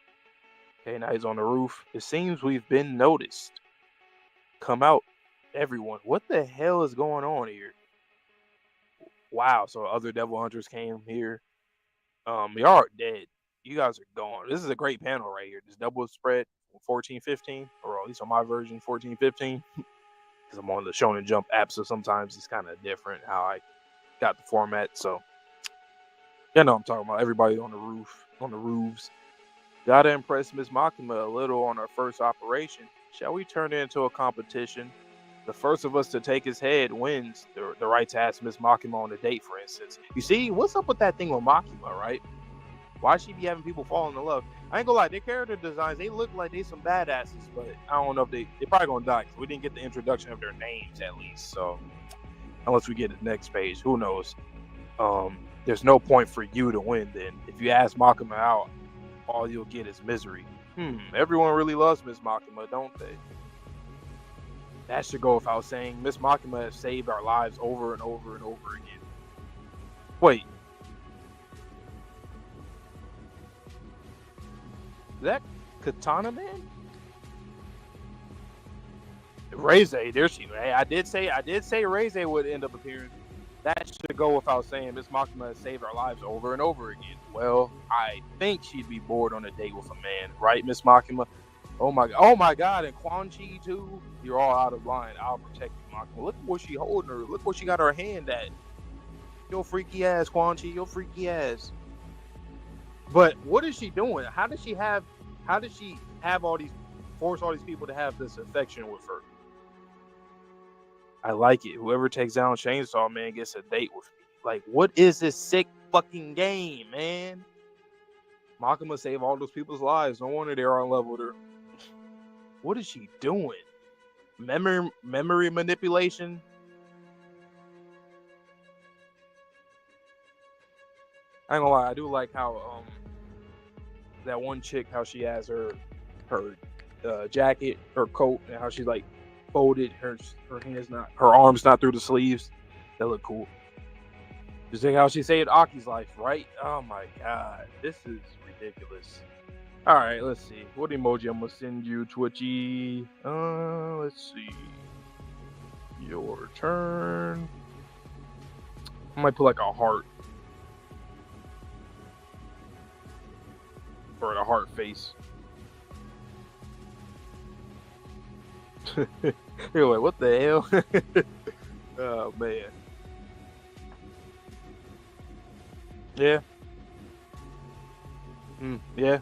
Okay, now he's on the roof. It seems we've been noticed. Come out, everyone. What the hell is going on here? Wow, so other devil hunters came here. Y'all are dead. You guys are gone. This is a great panel right here. This double spread 14-15, or at least on my version 14-15. Because I'm on the Shonen Jump app, so sometimes it's kind of different how I got the format. So, I'm talking about everybody on the roofs. Gotta impress Miss Makima a little on our first operation. Shall we turn it into a competition? The first of us to take his head wins the right to ask Miss Makima on a date, for instance. You see, what's up with that thing with Makima, right? Why she be having people falling in love? I ain't gonna lie, their character designs, they look like they some badasses, but I don't know if they probably gonna die because we didn't get the introduction of their names at least. So unless we get the next page, who knows? There's no point for you to win then. If you ask Makima out, all you'll get is misery. Everyone really loves Miss Makima, don't they? That should go without saying. Miss Makima has saved our lives over and over and over again. Wait. Is that Katana Man? Reze, there she. Hey, I did say Reze would end up appearing. That should go without saying. Miss Makima has saved our lives over and over again. Well, I think she'd be bored on a date with a man, right, Miss Makima? Oh my God, and Quan Chi too. You're all out of line. I'll protect you, Makima. Look what she holding her. Look what she got her hand at. Your freaky ass, Quan Chi. Your freaky ass. But what is she doing? How does she have force all these people to have this affection with her? I like it. Whoever takes down Chainsaw Man gets a date with me. Like, what is this sick fucking game, man? Makima saved all those people's lives. No wonder they're on level with her. What is she doing? Memory manipulation? I ain't gonna lie, I do like how that one chick, how she has her jacket, her coat, and how she like folded her arms not through the sleeves. That look cool. Just think how she saved Aki's life, right? Oh my God, this is ridiculous. All right, let's see. What emoji I'm gonna send you, Twitchy? Let's see. Your turn. I might put like a heart. Or a heart face. You're like, what the hell? Oh man. Yeah. Yeah.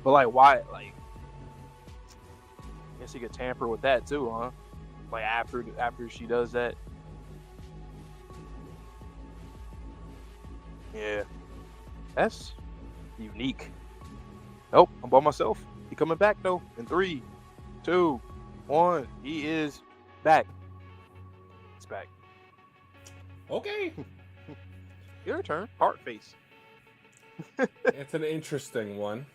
But like, why? Like, I guess you could tamper with that too, huh? Like after she does that. Yeah, that's unique. Oh, I'm by myself. He coming back though. In 3, 2, 1. He is back. It's back. Okay. Your turn. Heart face. It's an interesting one.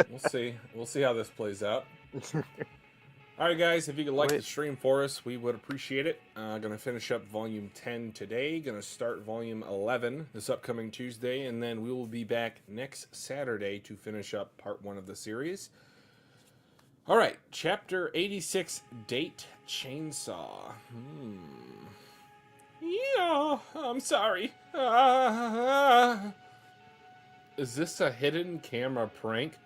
We'll see. We'll see how this plays out. All right, guys, if you could like the stream for us, we would appreciate it. Going to finish up Volume 10 today. Going to start Volume 11 this upcoming Tuesday, and then we will be back next Saturday to finish up Part 1 of the series. All right, Chapter 86, Date Chainsaw. Yeah, I'm sorry. Is this a hidden camera prank?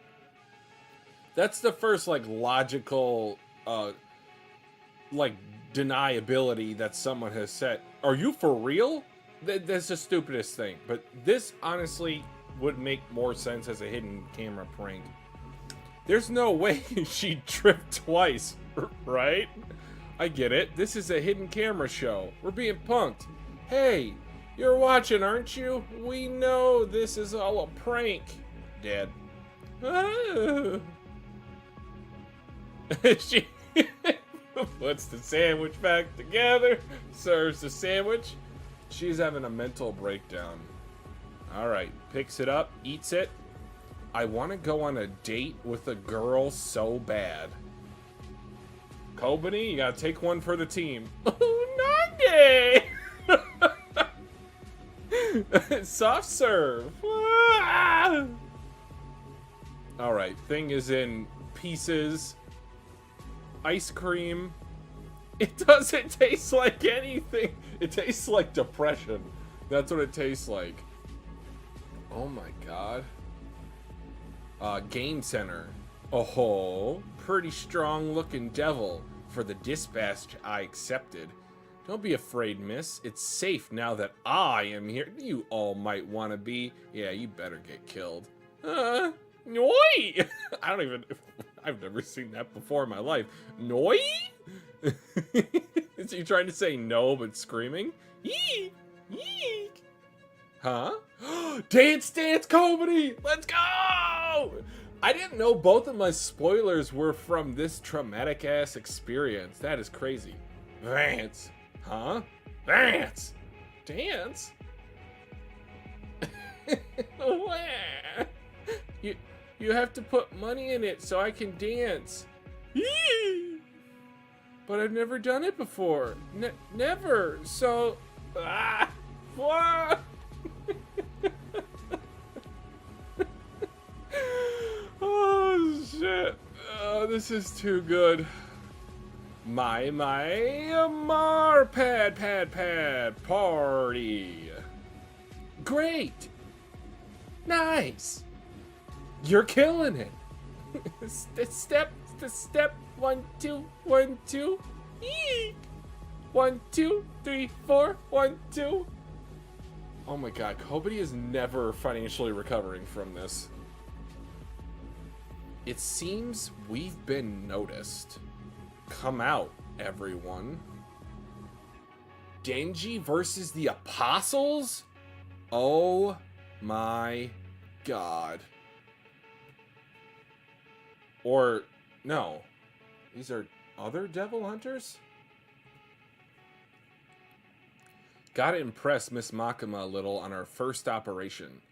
That's the first, like, logical, like, deniability that someone has said. Are you for real? That's the stupidest thing. But this, honestly, would make more sense as a hidden camera prank. There's no way she tripped twice, right? I get it. This is a hidden camera show. We're being punked. Hey, you're watching, aren't you? We know this is all a prank. Dad. She puts the sandwich back together, serves the sandwich. She's having a mental breakdown. All right, picks it up, eats it. I want to go on a date with a girl so bad. Kobani, you gotta take one for the team. Nande! Soft serve. Alright, thing is in pieces. Ice cream. It doesn't taste like anything. It tastes like depression. That's what it tastes like. Oh my god. Game center. Oh, pretty strong looking devil. For the dispatch I accepted. Don't be afraid, miss. It's safe now that I am here. You all might want to be. Yeah, you better get killed. Noi! I don't even... I've never seen that before in my life. Noi? Is he trying to say no but screaming? Yee! Yeek! Huh? Dance, dance, comedy! Let's go! I didn't know both of my spoilers were from this traumatic-ass experience. That is crazy. Vance. Huh? Dance! Dance? You have to put money in it so I can dance. Yee! But I've never done it before. Never. So... What? Oh, shit. Oh, this is too good. My pad party. Great. Nice. You're killing it. The step 1 2 1 2. Eek. 1 2 3 4 1 2. Oh my god, Kobani is never financially recovering from this. It seems we've been noticed. Come out, everyone. Denji versus the Apostles? Oh my god. Or, no. These are other devil hunters? Gotta impress Miss Makima a little on our first operation.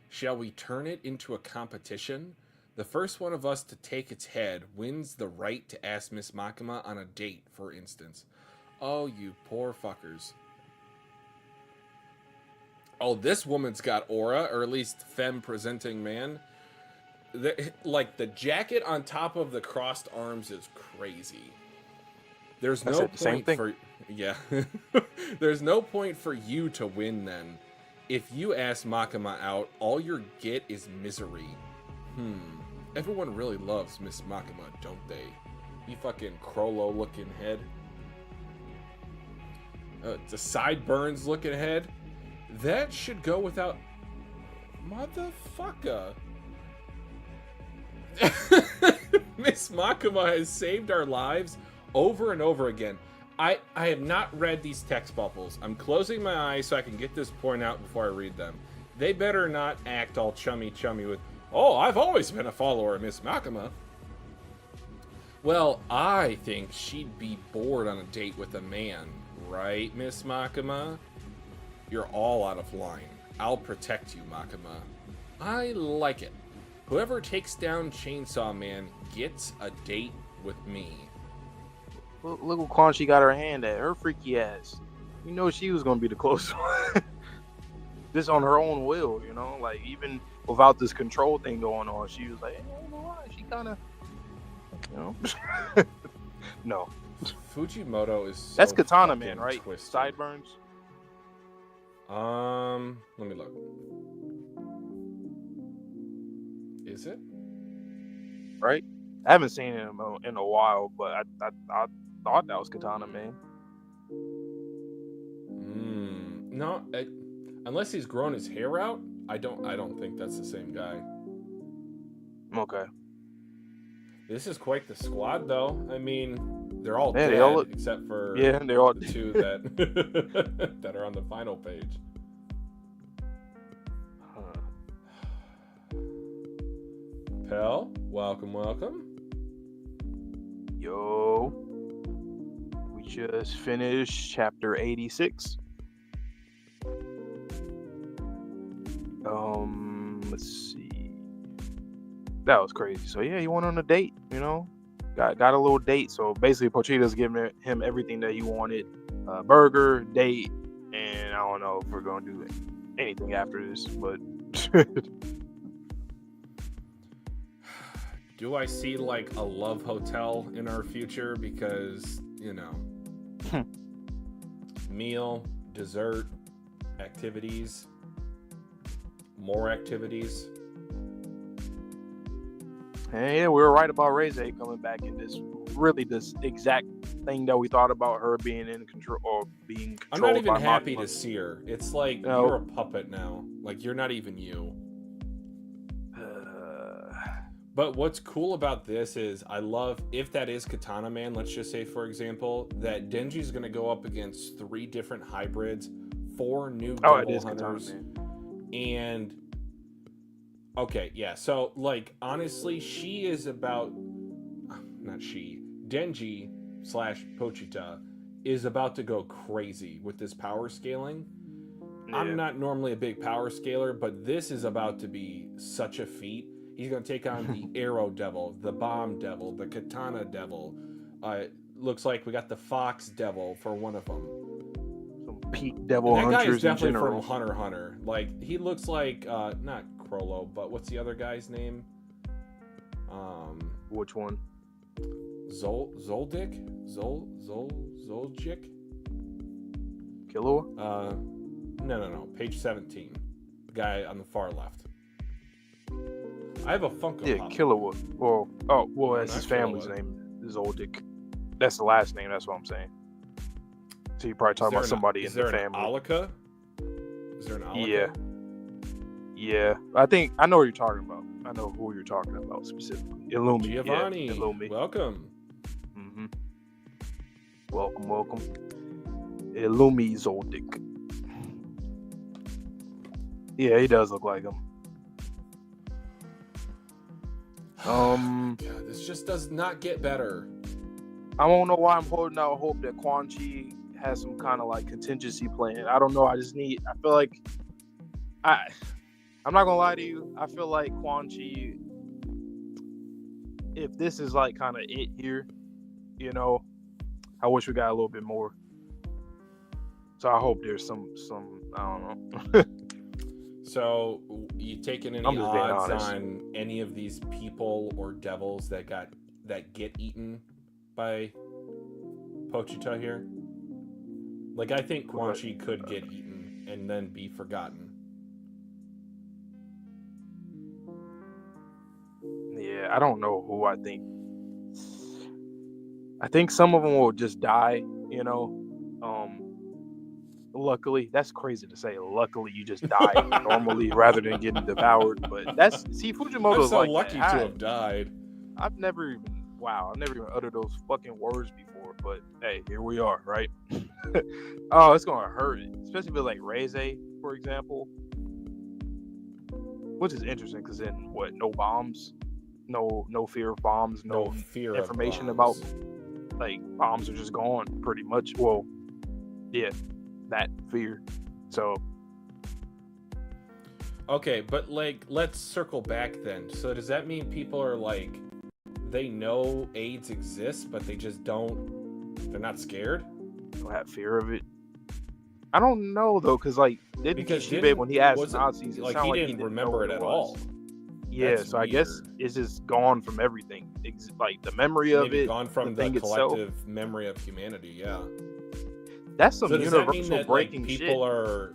Shall we turn it into a competition? The first one of us to take its head wins the right to ask Miss Makima on a date, for instance. Oh, you poor fuckers. Oh, this woman's got aura, or at least femme-presenting man. Like, the jacket on top of the crossed arms is crazy. There's no point for... Yeah. There's no point for you to win, then. If you ask Makima out, all you get is misery. Everyone really loves Miss Makima, don't they? You fucking Crollo-looking head. The sideburns looking head. That should go without... Motherfucker. Miss Makima has saved our lives over and over again. I have not read these text bubbles. I'm closing my eyes so I can get this point out before I read them. They better not act all chummy with, oh, I've always been a follower of Miss Makima. Well, I think she'd be bored on a date with a man, right, Miss Makima? You're all out of line. I'll protect you, Makima. I like it. Whoever takes down Chainsaw Man gets a date with me. Look what Quan she got her hand at. Her freaky ass. You know she was gonna be the closest one. This on her own will, you know? Like, even without this control thing going on, she was like, hey, I don't know why. She kind of, you know? No. Fujimoto is so That's Katana Man, right? Twisted. Sideburns? Let me look. Is it? Right? I haven't seen him in a while, but I thought that was Katana Man. No, unless he's grown his hair out, I don't think that's the same guy. Okay. This is quite the squad, though. I mean, they're all Yeah, dead they all look, except for they're all the two that that are on the final page. Pell, welcome. Yo. We just finished chapter 86. Let's see. That was crazy. So yeah, he went on a date, you know. Got a little date. So basically Pochita's giving him everything that he wanted. Burger, date, and I don't know if we're gonna do anything after this, but Do I see like a love hotel in our future? Because, you know, meal, dessert, activities, more activities. And yeah, we were right about Reze coming back in this exact thing that we thought about her being in control or being controlled. I'm not even by happy Makima. to see her. It's like No. you're a puppet now. Like you're not even you. But what's cool about this is I love, if that is Katana Man, let's just say, for example, that Denji's going to go up against 3 different hybrids, 4 new devil hunters, and okay, yeah, so like honestly, she is about, not she, Denji / Pochita is about to go crazy with this power scaling. Yeah. I'm not normally a big power scaler, but this is about to be such a feat. He's going to take on the Arrow Devil, the Bomb Devil, the Katana Devil. Looks like we got the Fox Devil for one of them. Some peak devil and that hunters guy is definitely in general. from Hunter x Hunter. Like, he looks like, not Crollo, but what's the other guy's name? Which one? Zoldyck? Zoljik? Killua? No. Page 17. The guy on the far left. I have a Funko Pop. Killua. Well, that's his family's name. Zoldyck. That's the last name. That's what I'm saying. So you're probably talking about somebody in the family. Alika? Is there an Alika? Yeah. I know what you're talking about. I know who you're talking about specifically. Illumi. Giovanni. Yeah, Illumi. Welcome. Mm-hmm. Welcome. Illumi Zoldyck. Yeah, he does look like him. God, this just does not get better. I don't know why I'm holding out hope that Quan Chi has some kind of like contingency plan. I don't know. I feel like I'm not gonna lie to you. I feel like Quan Chi, if this is like kind of it here, you know, I wish we got a little bit more. So I hope there's some I don't know. So, you taking any odds on any of these people or devils that get eaten by Pochita here? Like, I think Quan Chi could get eaten and then be forgotten. Yeah, I don't know who I think. I think some of them will just die, you know. Luckily, that's crazy to say. Luckily, you just die normally rather than getting devoured. But Fujimoto's I'm so like lucky that. to have died. I've never even uttered those fucking words before. But hey, here we are, right? Oh, it's gonna hurt, especially if it's like Reze, for example. which is interesting because then no bombs, no fear of bombs, no fear information of about bombs. like bombs are just gone pretty much. Well, yeah, that fear. So Okay, but like, let's circle back then. So does that mean people are like, they know AIDS exists, but they just don't? They're not scared? don't have fear of it. I don't know though, because like didn't Because Kishibe when he asked was it Nazis, it like sounded he like didn't he didn't remember know it what at was. all? Yeah, That's so I guess weird. it's just gone from everything. Like the memory of Maybe it, gone from the the thing itself. collective memory of humanity. Yeah. That's some So does that mean universal that like breaking people shit. are?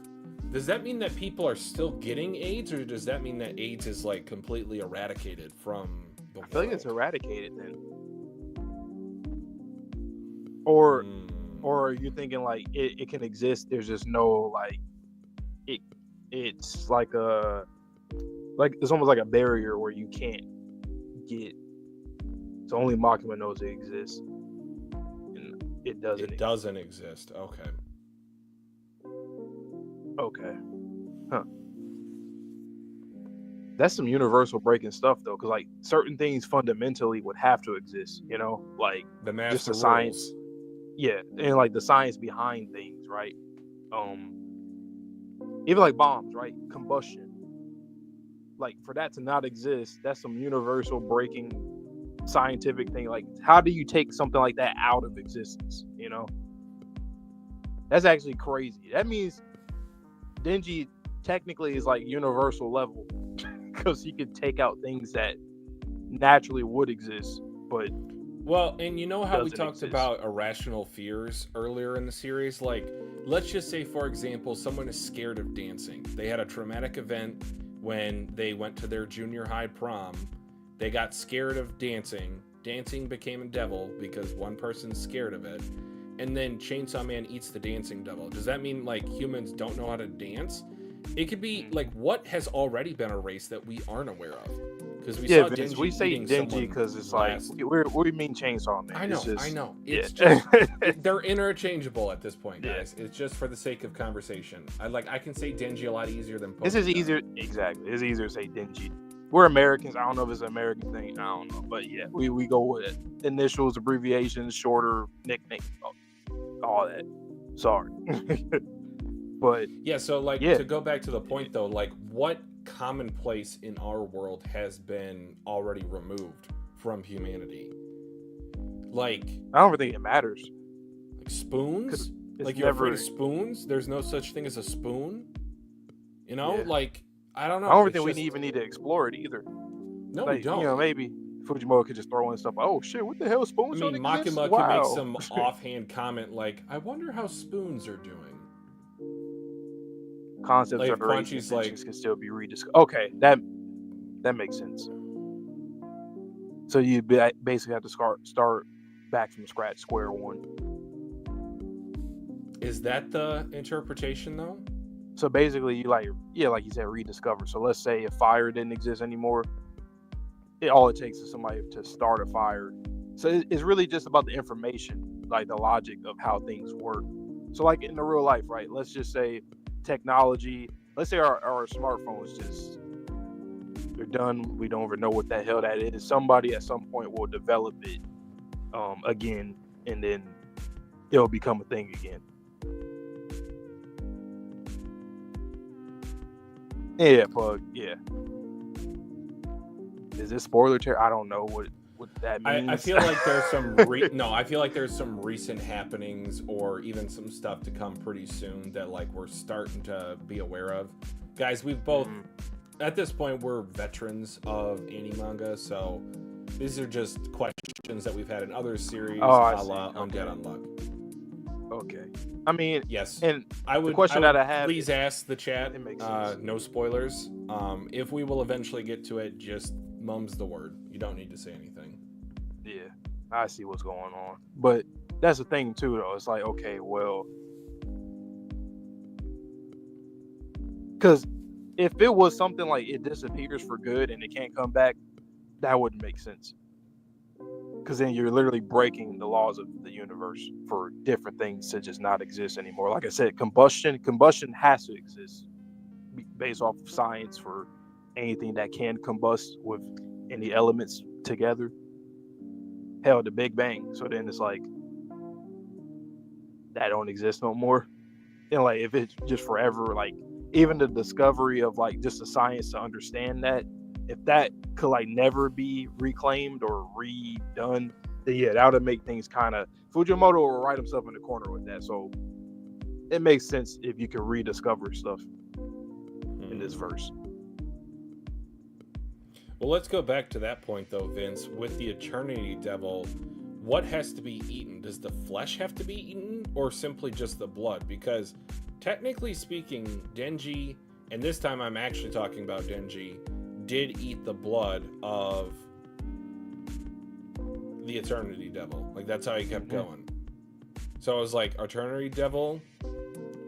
Does that mean that people are still getting AIDS, or does that mean that AIDS is like completely eradicated from the world? I feel like it's eradicated then. Or you're thinking like it can exist. There's just no like it's like it's almost like a barrier where you can't get. So only Makima knows it exists, and it doesn't. It doesn't exist. Okay. Okay. Huh. That's some universal breaking stuff though, because like certain things fundamentally would have to exist. You know, like The master just the rules. science. Yeah, and like the science behind things, right? Even like bombs, right? Combustion. Like for that to not exist, that's some universal breaking scientific thing. Like how do you take something like that out of existence? You know? That's actually crazy. That means Denji technically is like universal level because he could take out things that naturally would exist, but well, and you know how we doesn't talked exist. about irrational fears earlier in the series? Like, let's just say, for example, someone is scared of dancing. They had a traumatic event when they went to their junior high prom. They got scared of dancing. Dancing became a devil because one person's scared of it. And then Chainsaw Man eats the dancing devil. Does that mean, like, humans don't know how to dance? It could be, like, what has already been erased that we aren't aware of? Because we saw Vince, Denji we say eating Denji someone because it's last. like we mean Chainsaw Man. I know, it's just, I know. Yeah. It's just they're interchangeable at this point, guys. Yeah. It's just for the sake of conversation. I can say Denji a lot easier than Pochita. This is easier. Exactly, it's easier to say Denji. We're Americans. I don't know if it's an American thing. I don't know, but yeah, we go with it. Initials, abbreviations, shorter nickname, all that. Sorry, but yeah. So like to go back to the point though, like what commonplace in our world has been already removed from humanity? Like I don't think it matters. Like spoons? Like you're afraid of spoons? There's no such thing as a spoon? You know, like I don't know. I don't think we even need to explore it either. No, we don't. You know, maybe Fujimoto could just throw in stuff. Oh shit, what the hell? Spoons don't exist? Makima could make some offhand comment like, "I wonder how spoons are doing." Concepts like, of Punchy's like can still be rediscovered. Okay, that makes sense. So you basically have to start back from scratch, square one. Is that the interpretation though? So basically, you like you said, rediscover. So let's say if fire didn't exist anymore, all it takes is somebody to start a fire. So it's really just about the information, like the logic of how things work. So like in the real life, right? Let's just say technology. Let's say our smartphones they're done. We don't even know what the hell that is. Somebody at some point will develop it again, and then it'll become a thing again. Yeah, Pug. Yeah. Is this spoiler territory? I don't know what that means. I feel like there's some I feel like there's some recent happenings or even some stuff to come pretty soon that like we're starting to be aware of. Guys, we've both at this point we're veterans of manga, so these are just questions that we've had in other series, a la Undead Unluck. Okay. I mean, yes. And I would have please ask the chat. It makes sense. No spoilers. If we will eventually get to it, just mum's the word. You don't need to say anything. Yeah, I see what's going on. But that's the thing too, though. It's like, okay, well, because if it was something like it disappears for good and it can't come back, that wouldn't make sense. Because then you're literally breaking the laws of the universe for different things to just not exist anymore. Like I said, combustion has to exist based off of science for anything that can combust with any elements together. Hell, the Big Bang. So then it's like that don't exist no more. And like if it's just forever, like even the discovery of like just the science to understand that, if that could like never be reclaimed or redone, then yeah, that would make things kind of. Fujimoto will write himself in the corner with that. So it makes sense if you can rediscover stuff in this verse. Well, let's go back to that point though, Vince. With the Eternity Devil, what has to be eaten? Does the flesh have to be eaten, or simply just the blood? Because technically speaking, Denji, and this time I'm actually talking about Denji, did eat the blood of the Eternity Devil. Like, that's how he kept going. So I was like, Eternity Devil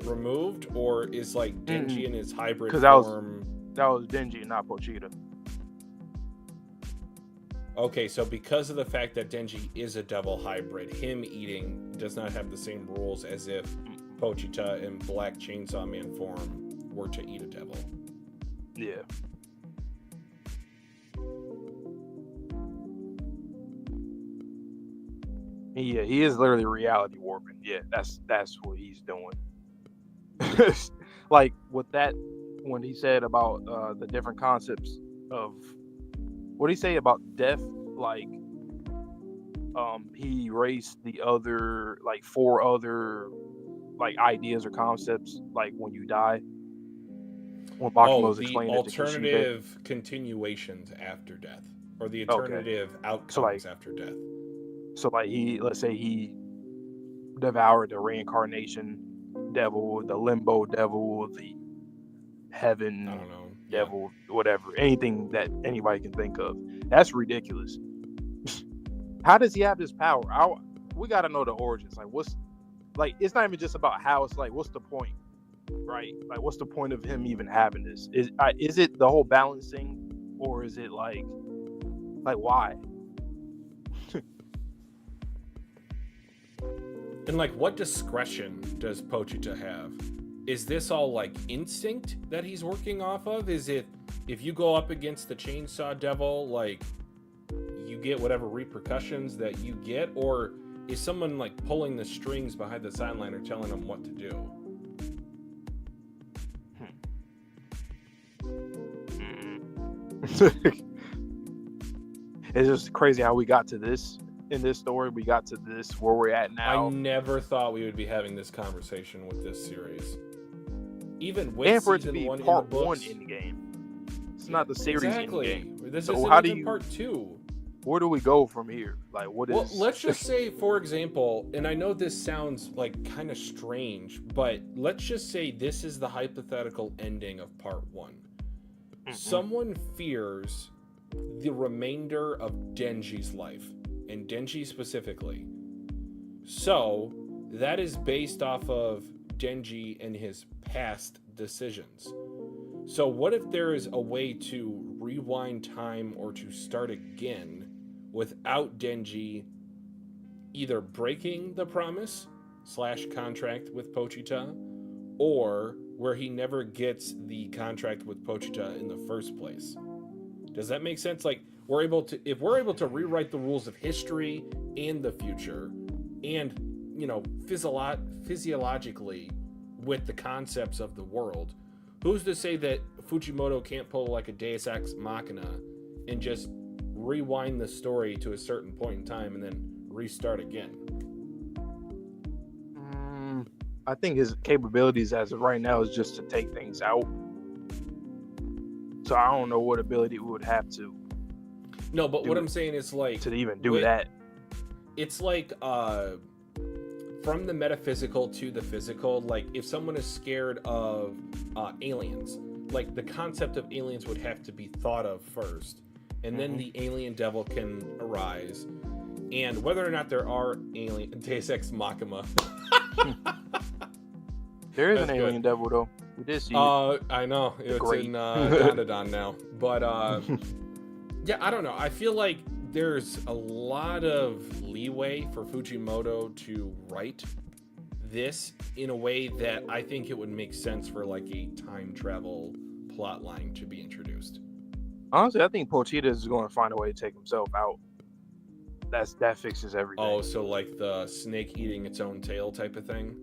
removed, or is like Denji in his hybrid form? That was Denji, not Pochita. Okay, so because of the fact that Denji is a devil hybrid, him eating does not have the same rules as if Pochita in Black Chainsaw Man form were to eat a devil. Yeah. Yeah, he is literally reality warping. Yeah, that's what he's doing. Like with that, when he said about the different concepts of what did he say about death, like he erased the other like 4 other like ideas or concepts, like when you die. When Bakumo's explaining the alternative continuations after death, or the alternative outcomes after death. So like let's say he devoured the reincarnation devil, the limbo devil, the heaven devil, whatever, anything that anybody can think of. That's ridiculous. How does he have this power? We got to know the origins. Like, what's like? It's not even just about how. It's like, what's the point, right? Like, what's the point of him even having this? Is it the whole balancing, or is it like why? And like, what discretion does Pochita have? Is this all like instinct that he's working off of? Is it if you go up against the Chainsaw Devil, like you get whatever repercussions that you get, or is someone like pulling the strings behind the sideline or telling him what to do? It's just crazy how we got to this. In this story, we got to this where we're at now. I never thought we would be having this conversation with this series. Even with and for it to be one part in the books. 1 in the game. It's not the series exactly. in the game. This so is how do you part 2. Where do we go from here? Like, what is? Well, let's just say, for example, and I know this sounds like kind of strange, but let's just say this is the hypothetical ending of part 1. Mm-hmm. Someone fears the remainder of Denji's life, and Denji specifically. So that is based off of Denji and his past decisions. So what if there is a way to rewind time or to start again without Denji either breaking the promise / contract with Pochita, or where he never gets the contract with Pochita in the first place? Does that make sense? Like, if we're able to rewrite the rules of history and the future, and physiologically with the concepts of the world, who's to say that Fujimoto can't pull like a Deus Ex Machina and just rewind the story to a certain point in time and then restart again? I think his capabilities as of right now is just to take things out. So I don't know what ability we would have to. No, but what I'm saying is like to even do that. It's like from the metaphysical to the physical. Like if someone is scared of aliens, like the concept of aliens would have to be thought of first, and then the alien devil can arise. And whether or not there are alien Deus Ex Machina. There is an alien devil though. We did see it. I know. It's in Dandadan now. But yeah, I don't know. I feel like there's a lot of leeway for Fujimoto to write this in a way that I think it would make sense for like a time travel plot line to be introduced. Honestly, I think Pochita is going to find a way to take himself out. That fixes everything. Oh, so like the snake eating its own tail type of thing?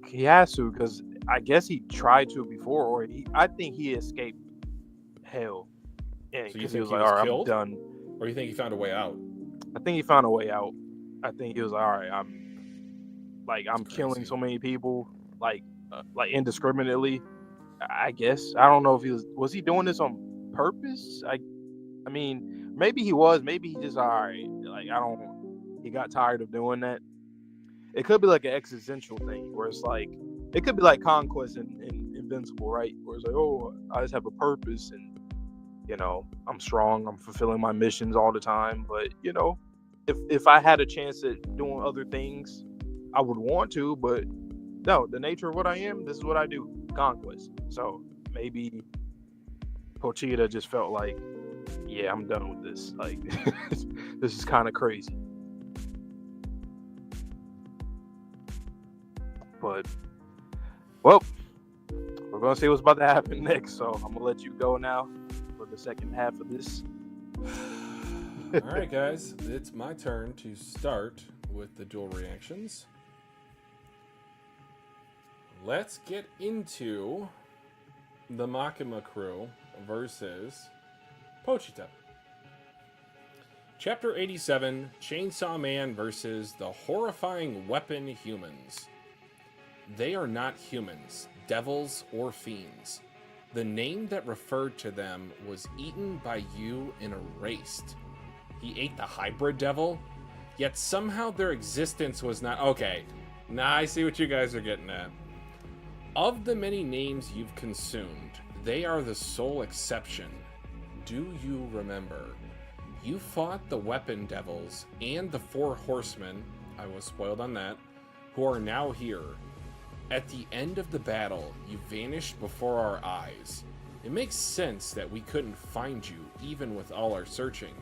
He has to, because I guess he tried to before, or I think he escaped hell, and So you because he think was he like, was all right, I'm killed? done. Or you think he found a way out? I think he found a way out. I think he was like, all right, That's I'm killing crazy. so many people, like indiscriminately. I guess I don't know if he was he doing this on purpose. I mean, maybe he was. Maybe he just all right. Like I don't. He got tired of doing that. It could be like an existential thing where it's like it could be like Conquest and Invincible, right? Where it's like, oh, I just have a purpose, and I'm strong. I'm fulfilling my missions all the time. But if I had a chance at doing other things, I would want to. But no, the nature of what I am, this is what I do. Conquest. So maybe Pochita just felt like, yeah, I'm done with this. Like, this is kind of crazy. But, well, we're going to see what's about to happen next. So I'm going to let you go now for the second half of this. All right, guys, it's my turn to start with the dual reactions. Let's get into the Makima crew versus Pochita. Chapter 87, Chainsaw Man versus the horrifying weapon humans. They are not humans, devils, or fiends. The name that referred to them was eaten by you and erased. He ate the hybrid devil, yet somehow their existence was not... Okay, now I see what you guys are getting at. Of the many names you've consumed, they are the sole exception. Do you remember? You fought the weapon devils and the 4 horsemen, I was spoiled on that, who are now here. At the end of the battle, you vanished before our eyes. It makes sense that we couldn't find you, even with all our searching.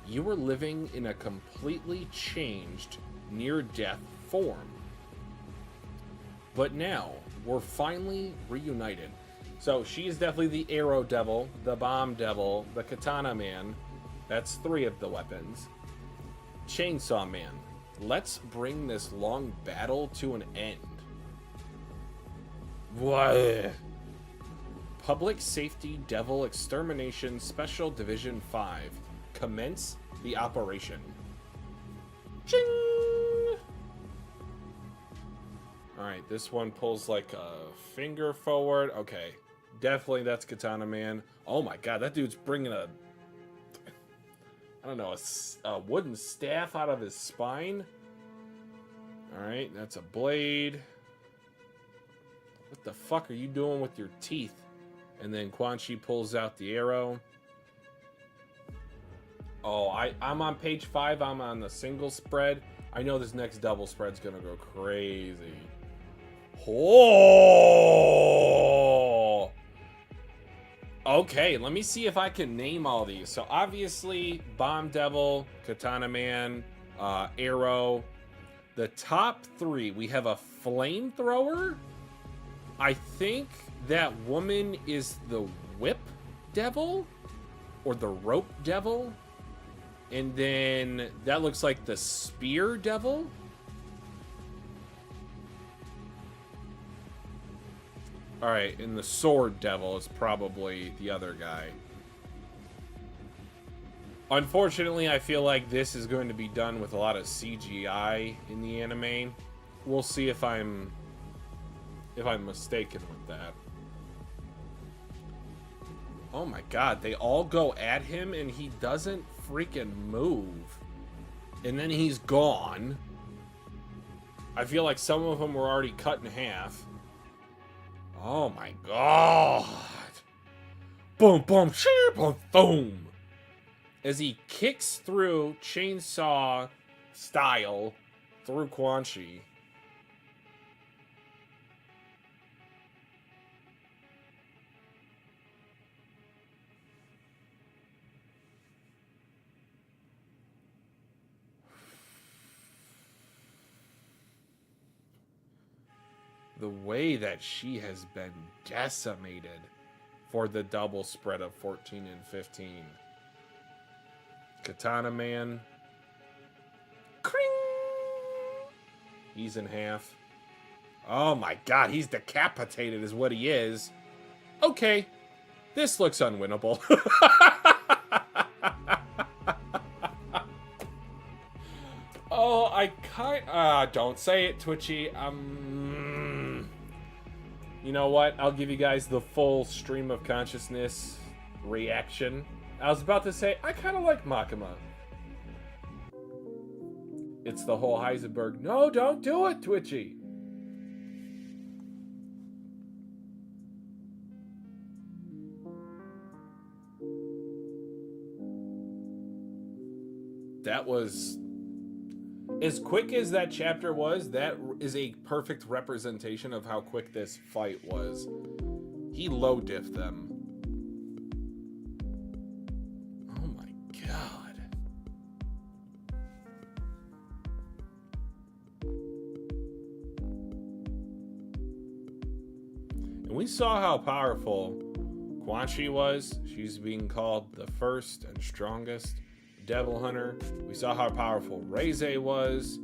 You were living in a completely changed, near-death form. But now, we're finally reunited. So she is definitely the arrow devil, the bomb devil, the katana man. That's 3 of the weapons. Chainsaw Man. Let's bring this long battle to an end. What? Public Safety Devil Extermination Special Division 5. Commence the operation. Ching! Alright, this one pulls like a finger forward. Okay, definitely that's Katana Man. Oh my god, that dude's bringing a wooden staff out of his spine. Alright, that's a blade. What the fuck are you doing with your teeth? And then Quan Chi pulls out the arrow. Oh, I'm on page 5. I'm on the single spread. I know this next double spread's gonna go crazy. Oh! Okay, let me see if I can name all these. So obviously, Bomb Devil, Katana Man, Arrow. The top 3, we have a Flamethrower. I think that woman is the Whip Devil or the Rope Devil. And then that looks like the Spear Devil. Alright, and the Sword Devil is probably the other guy. Unfortunately, I feel like this is going to be done with a lot of CGI in the anime. We'll see if I'm mistaken with that. Oh my god, they all go at him and he doesn't freaking move. And then he's gone. I feel like some of them were already cut in half. Oh my god. Boom, boom, boom, boom. As he kicks through chainsaw style through Quan Chi. The way that she has been decimated. for the double spread of 14 and 15. Katana Man. Kring! He's in half. Oh my god, he's decapitated is what he is. Okay, this looks unwinnable. Oh, don't say it, Twitchy. You know what? I'll give you guys the full stream of consciousness reaction. I was about to say, I kind of like Makima. It's the whole Heisenberg. No, don't do it, Twitchy. That was... As quick as that chapter was, that is a perfect representation of how quick this fight was. He low diffed them. Oh my god. And we saw how powerful Quan Chi was. She's being called the first and strongest Devil Hunter. We saw how powerful Reize was.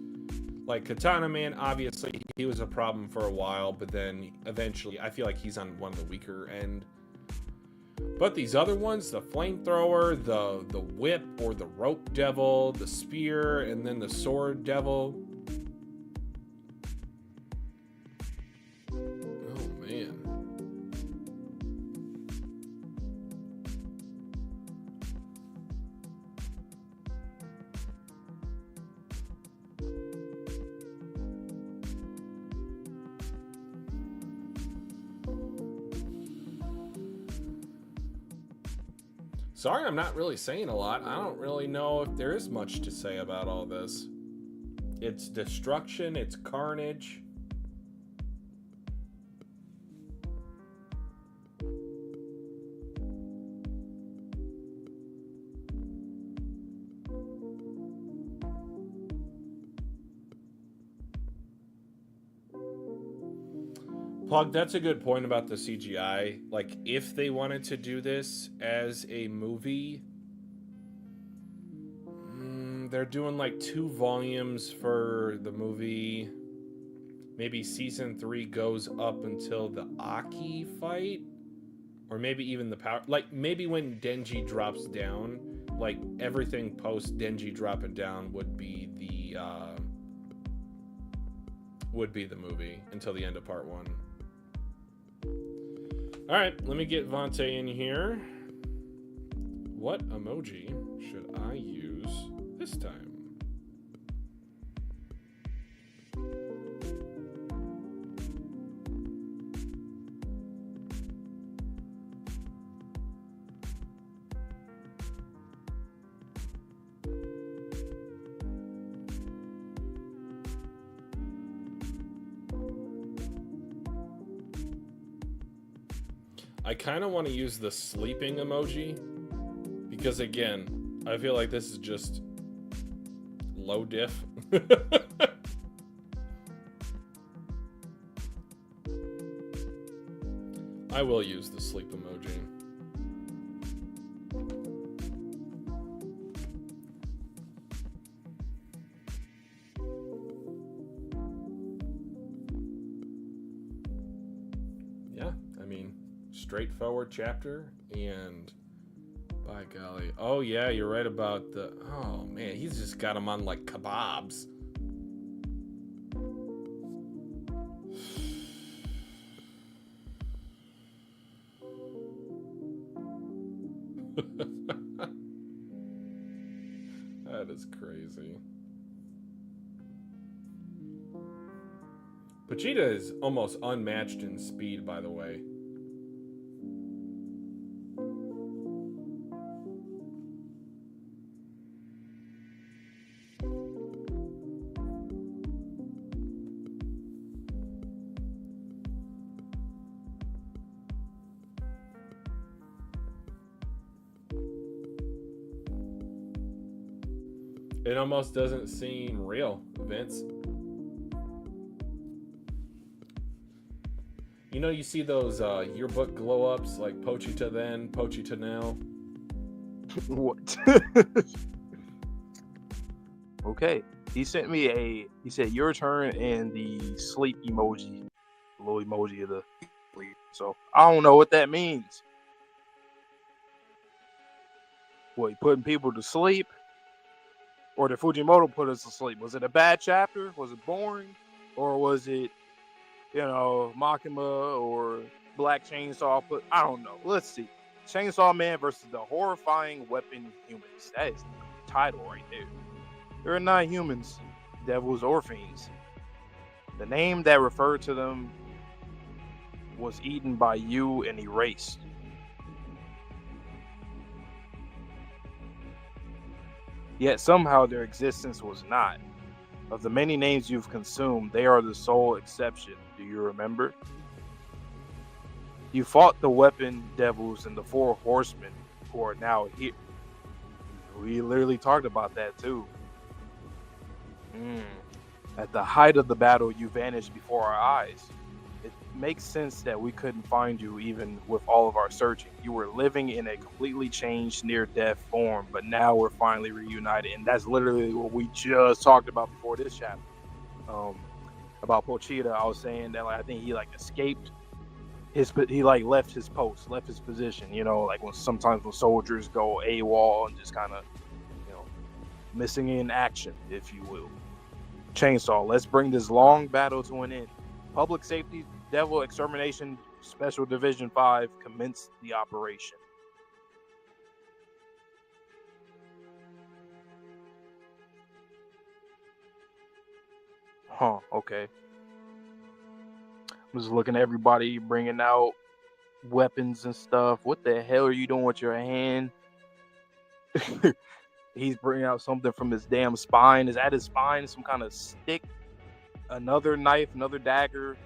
Like Katana Man, obviously he was a problem for a while, but then eventually I feel like he's on one of the weaker end. But these other ones, the flamethrower, the whip or the rope devil, the spear, and then the sword devil. Oh man. Sorry, I'm not really saying a lot. I don't really know if there is much to say about all this. It's destruction, it's carnage. Plug, that's a good point about the CGI. Like, if they wanted to do this as a movie, they're doing like 2 volumes for the movie. Maybe season 3 goes up until the Aki fight, or maybe even the power. Like, maybe when Denji drops down, like everything post Denji dropping down would be the movie until the end of part 1. All right, let me get Vontae in here. What emoji should I use this time? I kind of want to use the sleeping emoji because, again, I feel like this is just low diff. I will use the sleep emoji. Yeah, I mean, straightforward chapter, and by golly, oh yeah, you're right about the, oh man, he's just got him on like kebabs. That is crazy. Pochita is almost unmatched in speed, by the way. It almost doesn't seem real, Vince. You You see those yearbook glow ups like Pochita then, Pochita now. What? Okay. He sent me he said your turn and the sleep emoji. The little emoji of the sleep. So I don't know what that means. What, he putting people to sleep? Or did Fujimoto put us to sleep? Was it a bad chapter? Was it boring? Or was it, Makima or Black Chainsaw put? I don't know. Let's see. Chainsaw Man versus the horrifying weapon humans. That is the title right there. They're not humans, devils or fiends. The name that referred to them was eaten by you and erased. Yet somehow their existence was not. Of the many names you've consumed, they are the sole exception. Do you remember? You fought the weapon devils and the 4 horsemen who are now here. We literally talked about that too. At the height of the battle, you vanished before our eyes. It makes sense that we couldn't find you even with all of our searching. You were living in a completely changed near-death form, but now we're finally reunited. And that's literally what we just talked about before this chapter. About Pochita, I was saying that I think he escaped he left his post, left his position. Sometimes when soldiers go AWOL and just kind of missing in action, if you will. Chainsaw, let's bring this long battle to an end. Public Safety Devil Extermination Special Division 5 commenced the operation. Okay. I'm just looking at everybody bringing out weapons and stuff. What the hell are you doing with your hand? He's bringing out something from his damn spine. Is that his spine? Some kind of stick? Another knife, another dagger.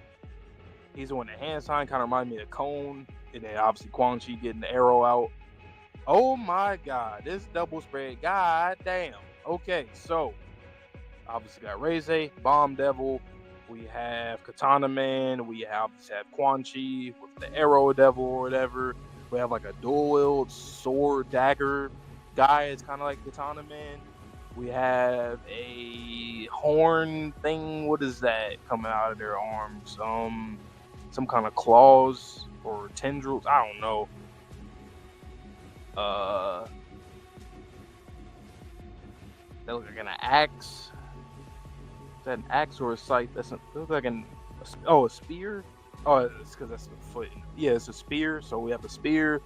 He's doing a hand sign, kind of remind me of Cone. And then obviously Quan Chi getting the arrow out. Oh my god, this double spread. God damn. Okay, so obviously got Reize, Bomb Devil. We have Katana Man. We have Quan Chi with the Arrow Devil or whatever. We have a dual-wield sword dagger guy. It's kind of like Katana Man. We have a horn thing. What is that coming out of their arms? Some kind of claws or tendrils. I don't know. That looks like an axe. Is that an axe or a scythe? That looks like a spear. Oh, it's because that's the foot. Yeah, it's a spear. So we have a spear.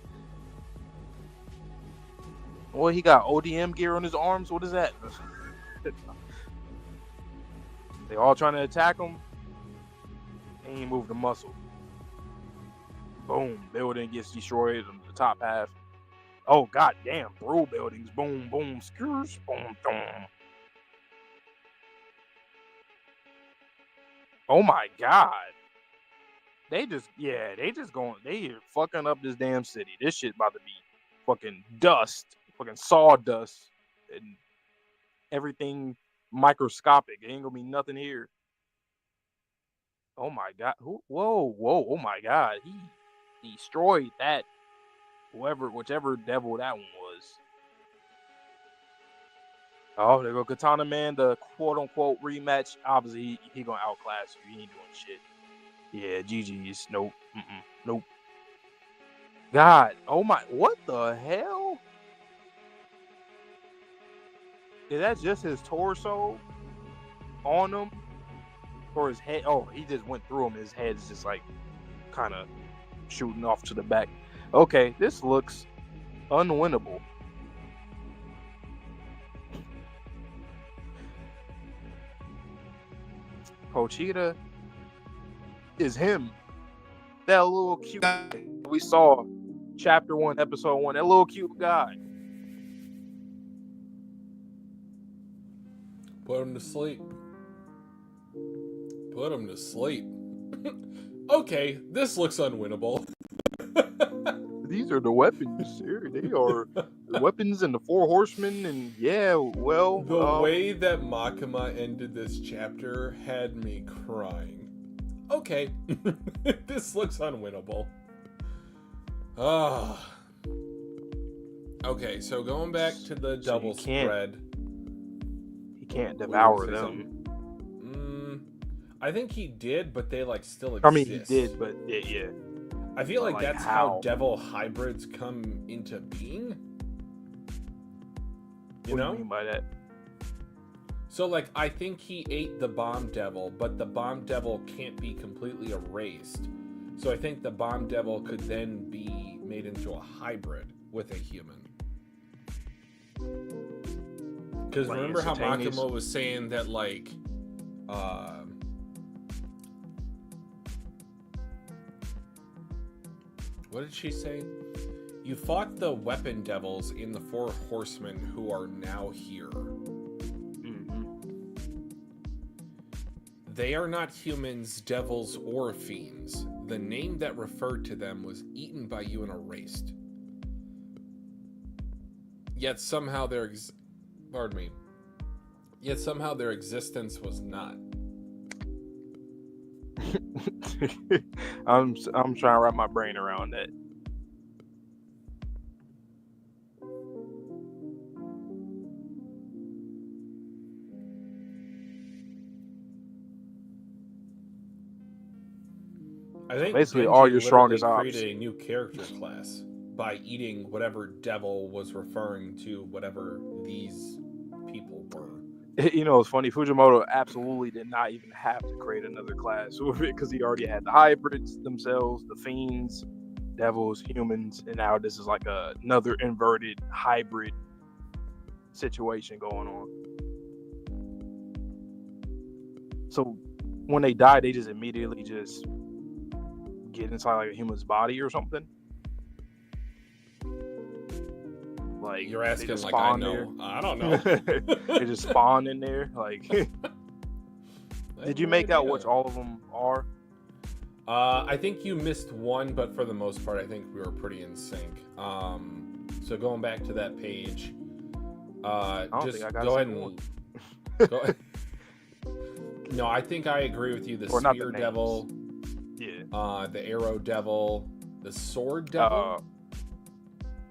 Well, he got ODM gear on his arms. What is that? They all trying to attack him. And he moved the muscle. Boom. Building gets destroyed on the top half. Oh, god damn. Brew buildings. Boom, boom. Skurs. Boom, boom. Oh my god. They fucking up this damn city. This shit about to be fucking dust. Fucking sawdust. And everything microscopic. It ain't gonna be nothing here. Oh my god. Whoa. Oh my god. He destroyed that. Whichever devil that one was. Oh, there go Katana Man, the quote-unquote rematch. Obviously, he gonna outclass you. He ain't doing shit. Yeah, GG's. Nope. Nope. God. Oh my. What the hell? Is that just his torso on him? Or his head? Oh, he just went through him. His head is just kind of shooting off to the back. Okay, this looks unwinnable. Pochita is him. That little cute guy we saw chapter 1, episode 1. That little cute guy. Put him to sleep. Put him to sleep. Okay, this looks unwinnable. These are the weapons here. They are the weapons and the 4 horsemen. And yeah, well. The way that Makima ended this chapter had me crying. okay, this looks unwinnable. Ah. Okay, so going back to the double spread. He can't devour them. Something? I think he did, but they like still exist. I mean, he did, but yeah. I feel like that's how devil hybrids come into being. You know? What do you mean by that? So, like, I think he ate the bomb devil, but the bomb devil can't be completely erased. So I think the bomb devil could then be made into a hybrid with a human. Because remember how Makima was saying that, like, what did she say? You fought the weapon devils in the four horsemen who are now here. They are not humans, devils, or fiends. The name that referred to them was eaten by you and erased. Yet somehow their existence was not. I'm trying to wrap my brain around that. I think basically all your strongest created a new character class by eating whatever devil was referring to whatever these people were. You know, it's funny. Fujimoto absolutely did not even have to create another class because he already had the hybrids themselves, the fiends, devils, humans, and now this is like another inverted hybrid situation going on. So when they die, they just immediately just get inside like a human's body or something. Like you're asking, like I know. There. I don't know. They just spawn in there. Like, did you make out which all of them are? I think you missed one, but for the most part, I think we were pretty in sync. So going back to that page, just go ahead and go ahead. No, I think I agree with you. The spear devil, the arrow devil, the sword devil.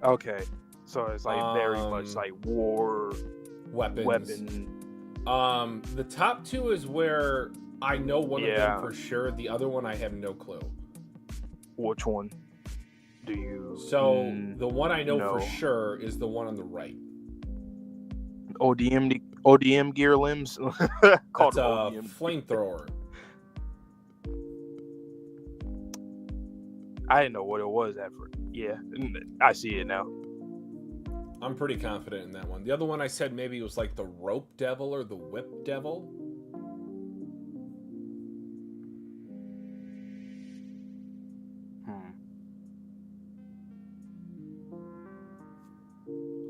Okay. So it's like very much like war weapons. The top two is where I know one of them for sure. The other one I have no clue. Which one do you? So the one I know for sure is the one on the right. ODM gear limbs. Called a flamethrower. I didn't know what it was at first. Yeah, I see it now. I'm pretty confident in that one. The other one I said maybe it was like the rope devil or the whip devil.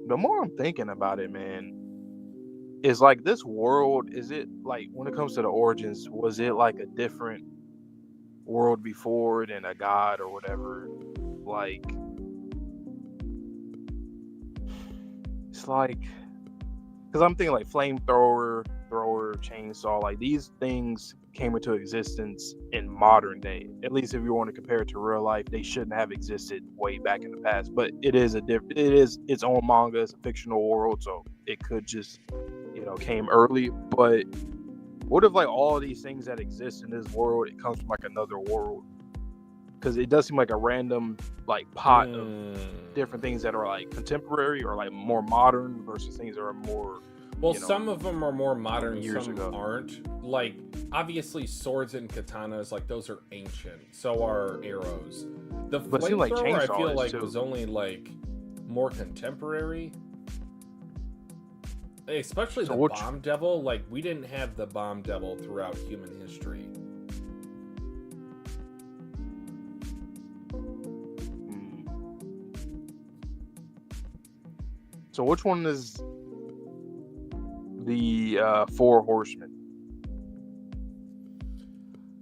The more I'm thinking about it, man, is like this world, is it like when it comes to the origins, was it like a different world before than a god or whatever? Like, it's like, because I'm thinking like flamethrower, thrower, chainsaw, like these things came into existence in modern day. At least if you want to compare it to real life, they shouldn't have existed way back in the past. But it is its own manga, it's a fictional world, so it could just, came early. But what if like all these things that exist in this world, it comes from like another world? Because it does seem like a random like pot of different things that are like contemporary or like more modern versus things that are more. Well, some of them are more modern, some aren't. Like, obviously, swords and katanas, like, those are ancient. So are arrows. The flamethrower, I feel like, was only, like, more contemporary. Especially the bomb devil. Like, we didn't have the bomb devil throughout human history. So which one is the four horsemen?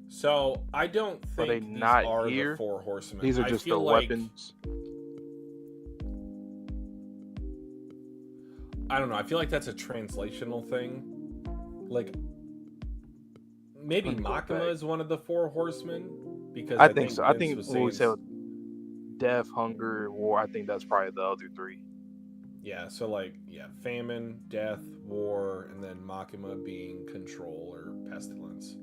So I don't think these are the four horsemen. These are just the weapons. I don't know. I feel like that's a translational thing. Like, maybe Let me go Makima back. is one of the four horsemen because I think so. I Vince think was when we saying, said death, hunger, war, I think that's probably the other three. yeah. So like, yeah, famine, death, war, and then Makima being control or pestilence.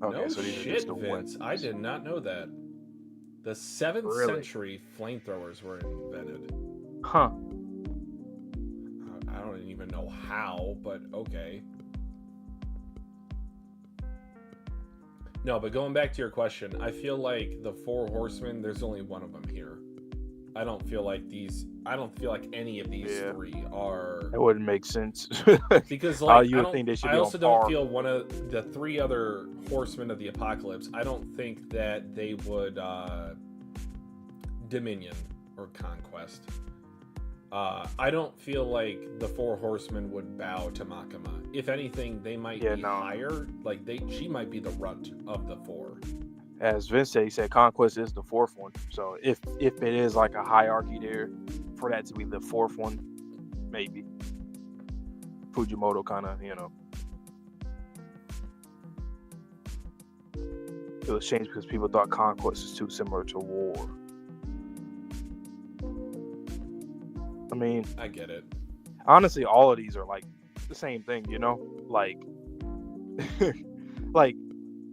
Okay, No so these are just shit, the Vince. I weapons. did not know that. The 7th Really? century flamethrowers were invented. Huh. I don't even know how, but okay. No, but going back to your question, I feel like the four horsemen, there's only one of them here. I don't feel like any of these three are. That wouldn't make sense. Because like you would think they should I be on also don't par. feel one of the three other horsemen of the apocalypse. I don't think that they would dominion or conquest. I don't feel like the four horsemen would bow to Makima. If anything, they might be higher. Like she might be the runt of the four. As Vince said, he said conquest is the fourth one. So if it is like a hierarchy there, for that to be the fourth one, maybe Fujimoto kind of, it was changed because people thought conquest is too similar to war. I mean, I get it. Honestly, all of these are like the same thing, like like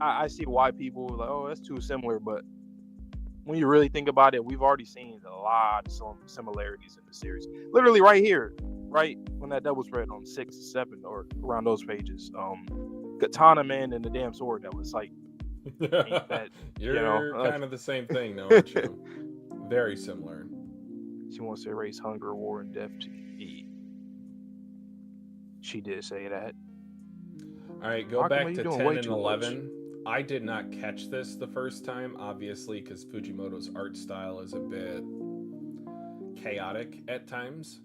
I see why people are like, oh, that's too similar, but when you really think about it, we've already seen a lot of similarities in the series. Literally right here, right when that double spread on 6, 7, or around those pages, Katana Man and the damn sword, that was like that. You're kind of the same thing, though, aren't you? Very similar. She wants to erase hunger, war, and death to eat. She did say that. All right, go back to 10 and 11. I did not catch this the first time, obviously, because Fujimoto's art style is a bit chaotic at times.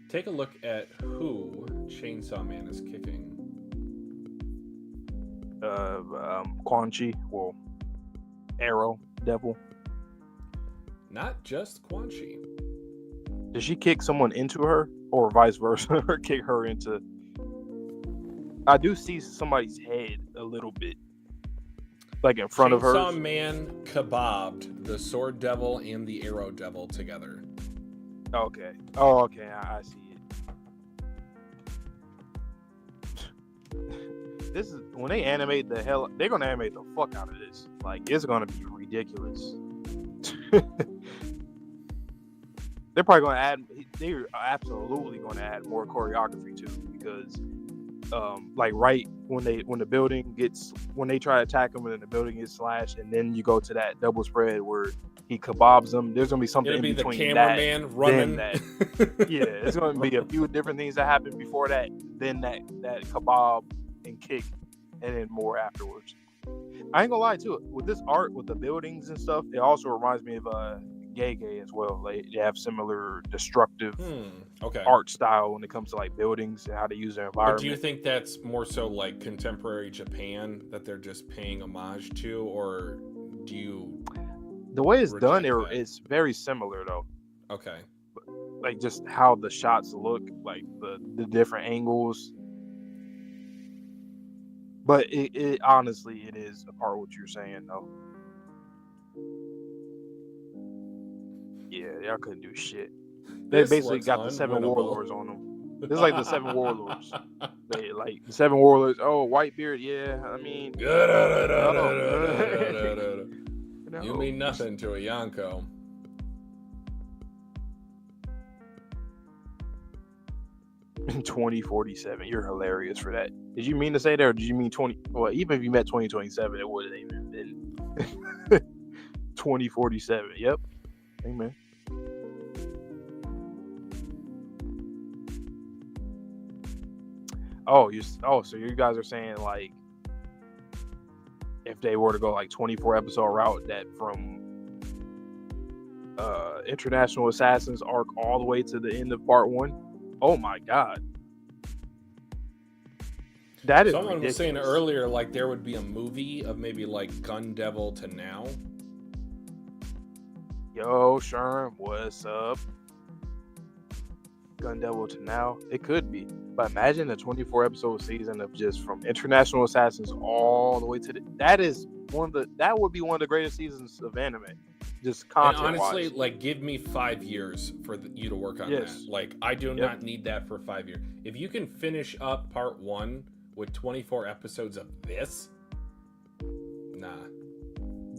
Take a look at who Chainsaw Man is kicking. Quan Chi, well, Arrow, Devil. Not just Quan Chi. Did she kick someone into her, or vice versa, or kick her into? I do see somebody's head a little bit, like in front of her. Chainsaw Man kebabbed the Sword Devil and the Arrow Devil together. Okay. Oh, okay. I see it. This is when they animate the hell. They're gonna animate the fuck out of this. Like, it's gonna be ridiculous. They're probably gonna add. They're absolutely gonna add more choreography too, because like right when the building gets, when they try to attack him and then the building gets slashed, and then you go to that double spread where he kebabs them. There's gonna be something in between the cameraman running. That. Yeah, there's gonna be a few different things that happen before that, then that kebab and kick, and then more afterwards. I ain't gonna lie too. With this art, with the buildings and stuff, it also reminds me of Gege as well. Like, they have similar destructive art style when it comes to like buildings and how to use their environment. But do you think that's more so like contemporary Japan that they're just paying homage to, or do you? The way it's done, it's very similar though. Okay. Like just how the shots look, like the different angles. But it honestly, it is a part of what you're saying though. Yeah, y'all couldn't do shit. They basically got the 7 warlords on them. This is like the 7 warlords. They like the 7 warlords. Oh, Whitebeard, yeah. I mean, you mean nothing to a Yonko. In 2047, you're hilarious for that. Did you mean to say that, or did you mean 20? Well, even if you meant 2027, it wouldn't even been 2047. Yep. Amen. So you guys are saying like if they were to go like 24 episode route, that from International Assassins arc all the way to the end of part 1. Oh my god. That is Someone ridiculous. Was saying earlier like there would be a movie of maybe like Gun Devil to now. Yo, Sherm, what's up? Gun Devil to now, it could be. But imagine a 24 episode season of just from International Assassins all the way to that would be one of the greatest seasons of anime. Just content And honestly, wise. like, give me 5 years for you to work on that. Like, I do not need that for 5 years. If you can finish up part 1 with 24 episodes of this, nah.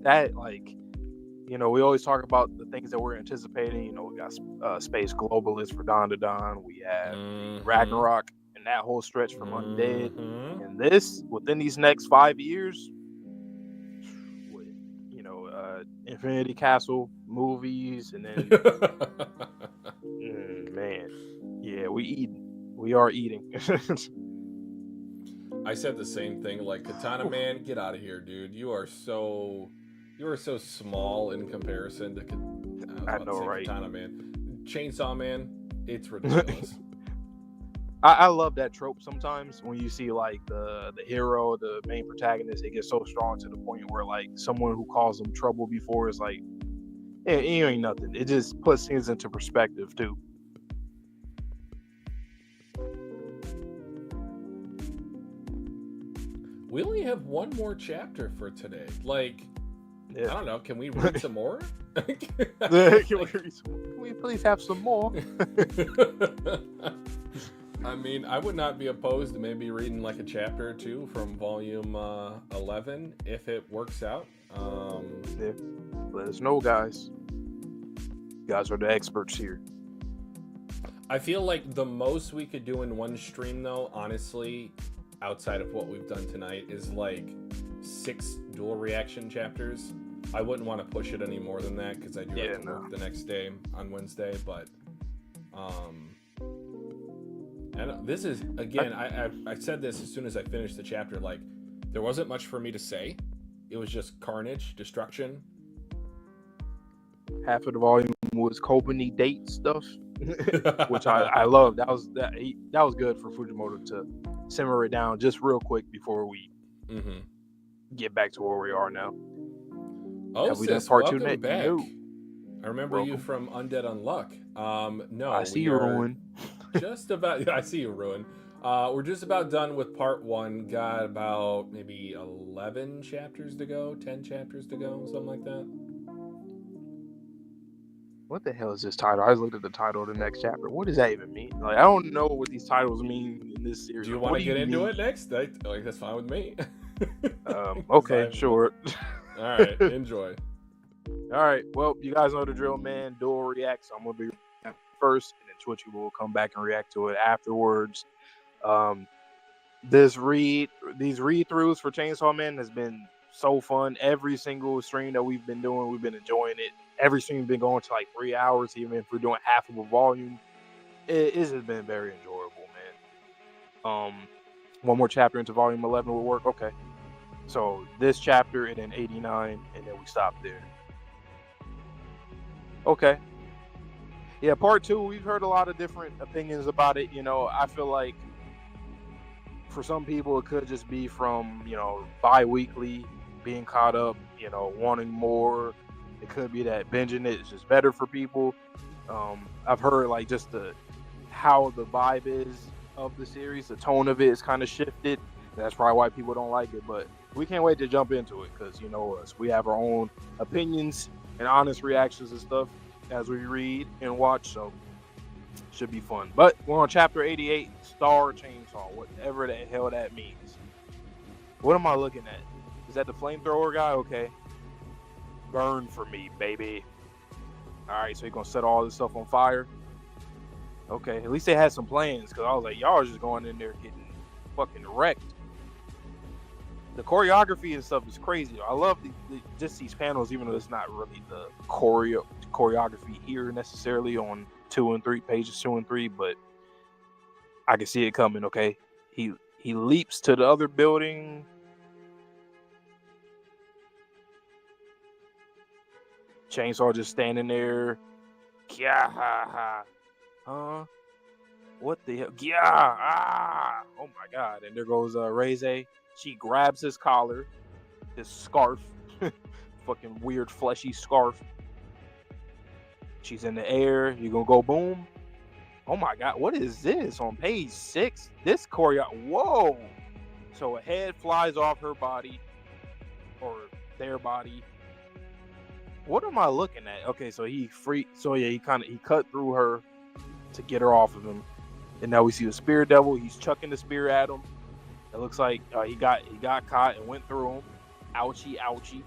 That, like, you know, we always talk about the things that we're anticipating. You know, we got Space Globalist for Dandadan. We have Ragnarok and that whole stretch from Undead. And this, within these next 5 years, you know, Infinity Castle movies, and then, man, yeah, we are eating. I said the same thing. Like, Katana Man, get out of here, dude. You are so small in comparison to I know, right? Katana Man. Chainsaw Man, it's ridiculous. I love that trope sometimes when you see like the hero, the main protagonist, it gets so strong to the point where like someone who caused them trouble before is like, it ain't nothing. It just puts things into perspective too. We only have one more chapter for today. Like, I don't know. Can we read some more? Can we please have some more? I mean, I would not be opposed to maybe reading like a chapter or two from volume 11 if it works out. Yeah. Let us know, guys. You guys are the experts here. I feel like the most we could do in one stream, though, honestly, outside of what we've done tonight, is like 6 dual reaction chapters. I wouldn't want to push it any more than that because I do have to work the next day on Wednesday. But and this is, again, I said this as soon as I finished the chapter. Like, there wasn't much for me to say. It was just carnage, destruction. Half of the volume was Kobani date stuff, which I love. That was good for Fujimoto to simmer it down just real quick before we get back to where we are now. Oh, have we done part welcome 2 back. No. I remember you from Undead Unluck. No, I see you, Ruin. Just about. I see you, Ruin. We're just about done with part 1. Got about maybe 11 chapters to go, 10 chapters to go, something like that. What the hell is this title? I just looked at the title of the next chapter. What does that even mean? Like, I don't know what these titles mean in this series. Do you want to get into it next? Like, that's fine with me. Okay, sure. All right, enjoy. All right, well, you guys know the drill, man. Dual react, so I'm gonna be first, and then Twitchy will come back and react to it afterwards. These read-throughs for Chainsaw Man has been so fun. Every single stream that we've been doing, we've been enjoying it. Every stream's been going to like 3 hours, even if we're doing half of a volume. It has been very enjoyable, man. One more chapter into volume 11 will work. Okay. So this chapter and then 89, and then we stop there. Okay. Yeah, part 2, we've heard a lot of different opinions about it. You know, I feel like for some people it could just be from, you know, bi-weekly, being caught up, you know, wanting more. It could be that binging it is just better for people. I've heard like just how the vibe is of the series, the tone of it is kind of shifted. That's probably why people don't like it, but we can't wait to jump into it because, you know us, we have our own opinions and honest reactions and stuff as we read and watch, so should be fun. But we're on chapter 88, Star Chainsaw, whatever the hell that means. What am I looking at? Is that the flamethrower guy? Okay. Burn for me, baby. All right, so you're gonna set all this stuff on fire. Okay, at least they had some plans, because I was like, y'all are just going in there getting fucking wrecked. The choreography and stuff is crazy. I love just these panels, even though it's not really the choreography here necessarily on pages 2 and 3, but I can see it coming. Okay, he leaps to the other building. Chainsaw just standing there. Yeah, ha, ha. Huh? What the hell? Yeah, ah! Oh my god! And there goes Reze. She grabs his collar, his scarf, fucking weird fleshy scarf. She's in the air. You gonna go boom? Oh my God, what is this on page 6? This choreo. Whoa! So a head flies off her body, or their body. What am I looking at? Okay, so he cut through her to get her off of him, and now we see the spear devil. He's chucking the spear at him. It looks like he got caught and went through him. Ouchie, ouchie,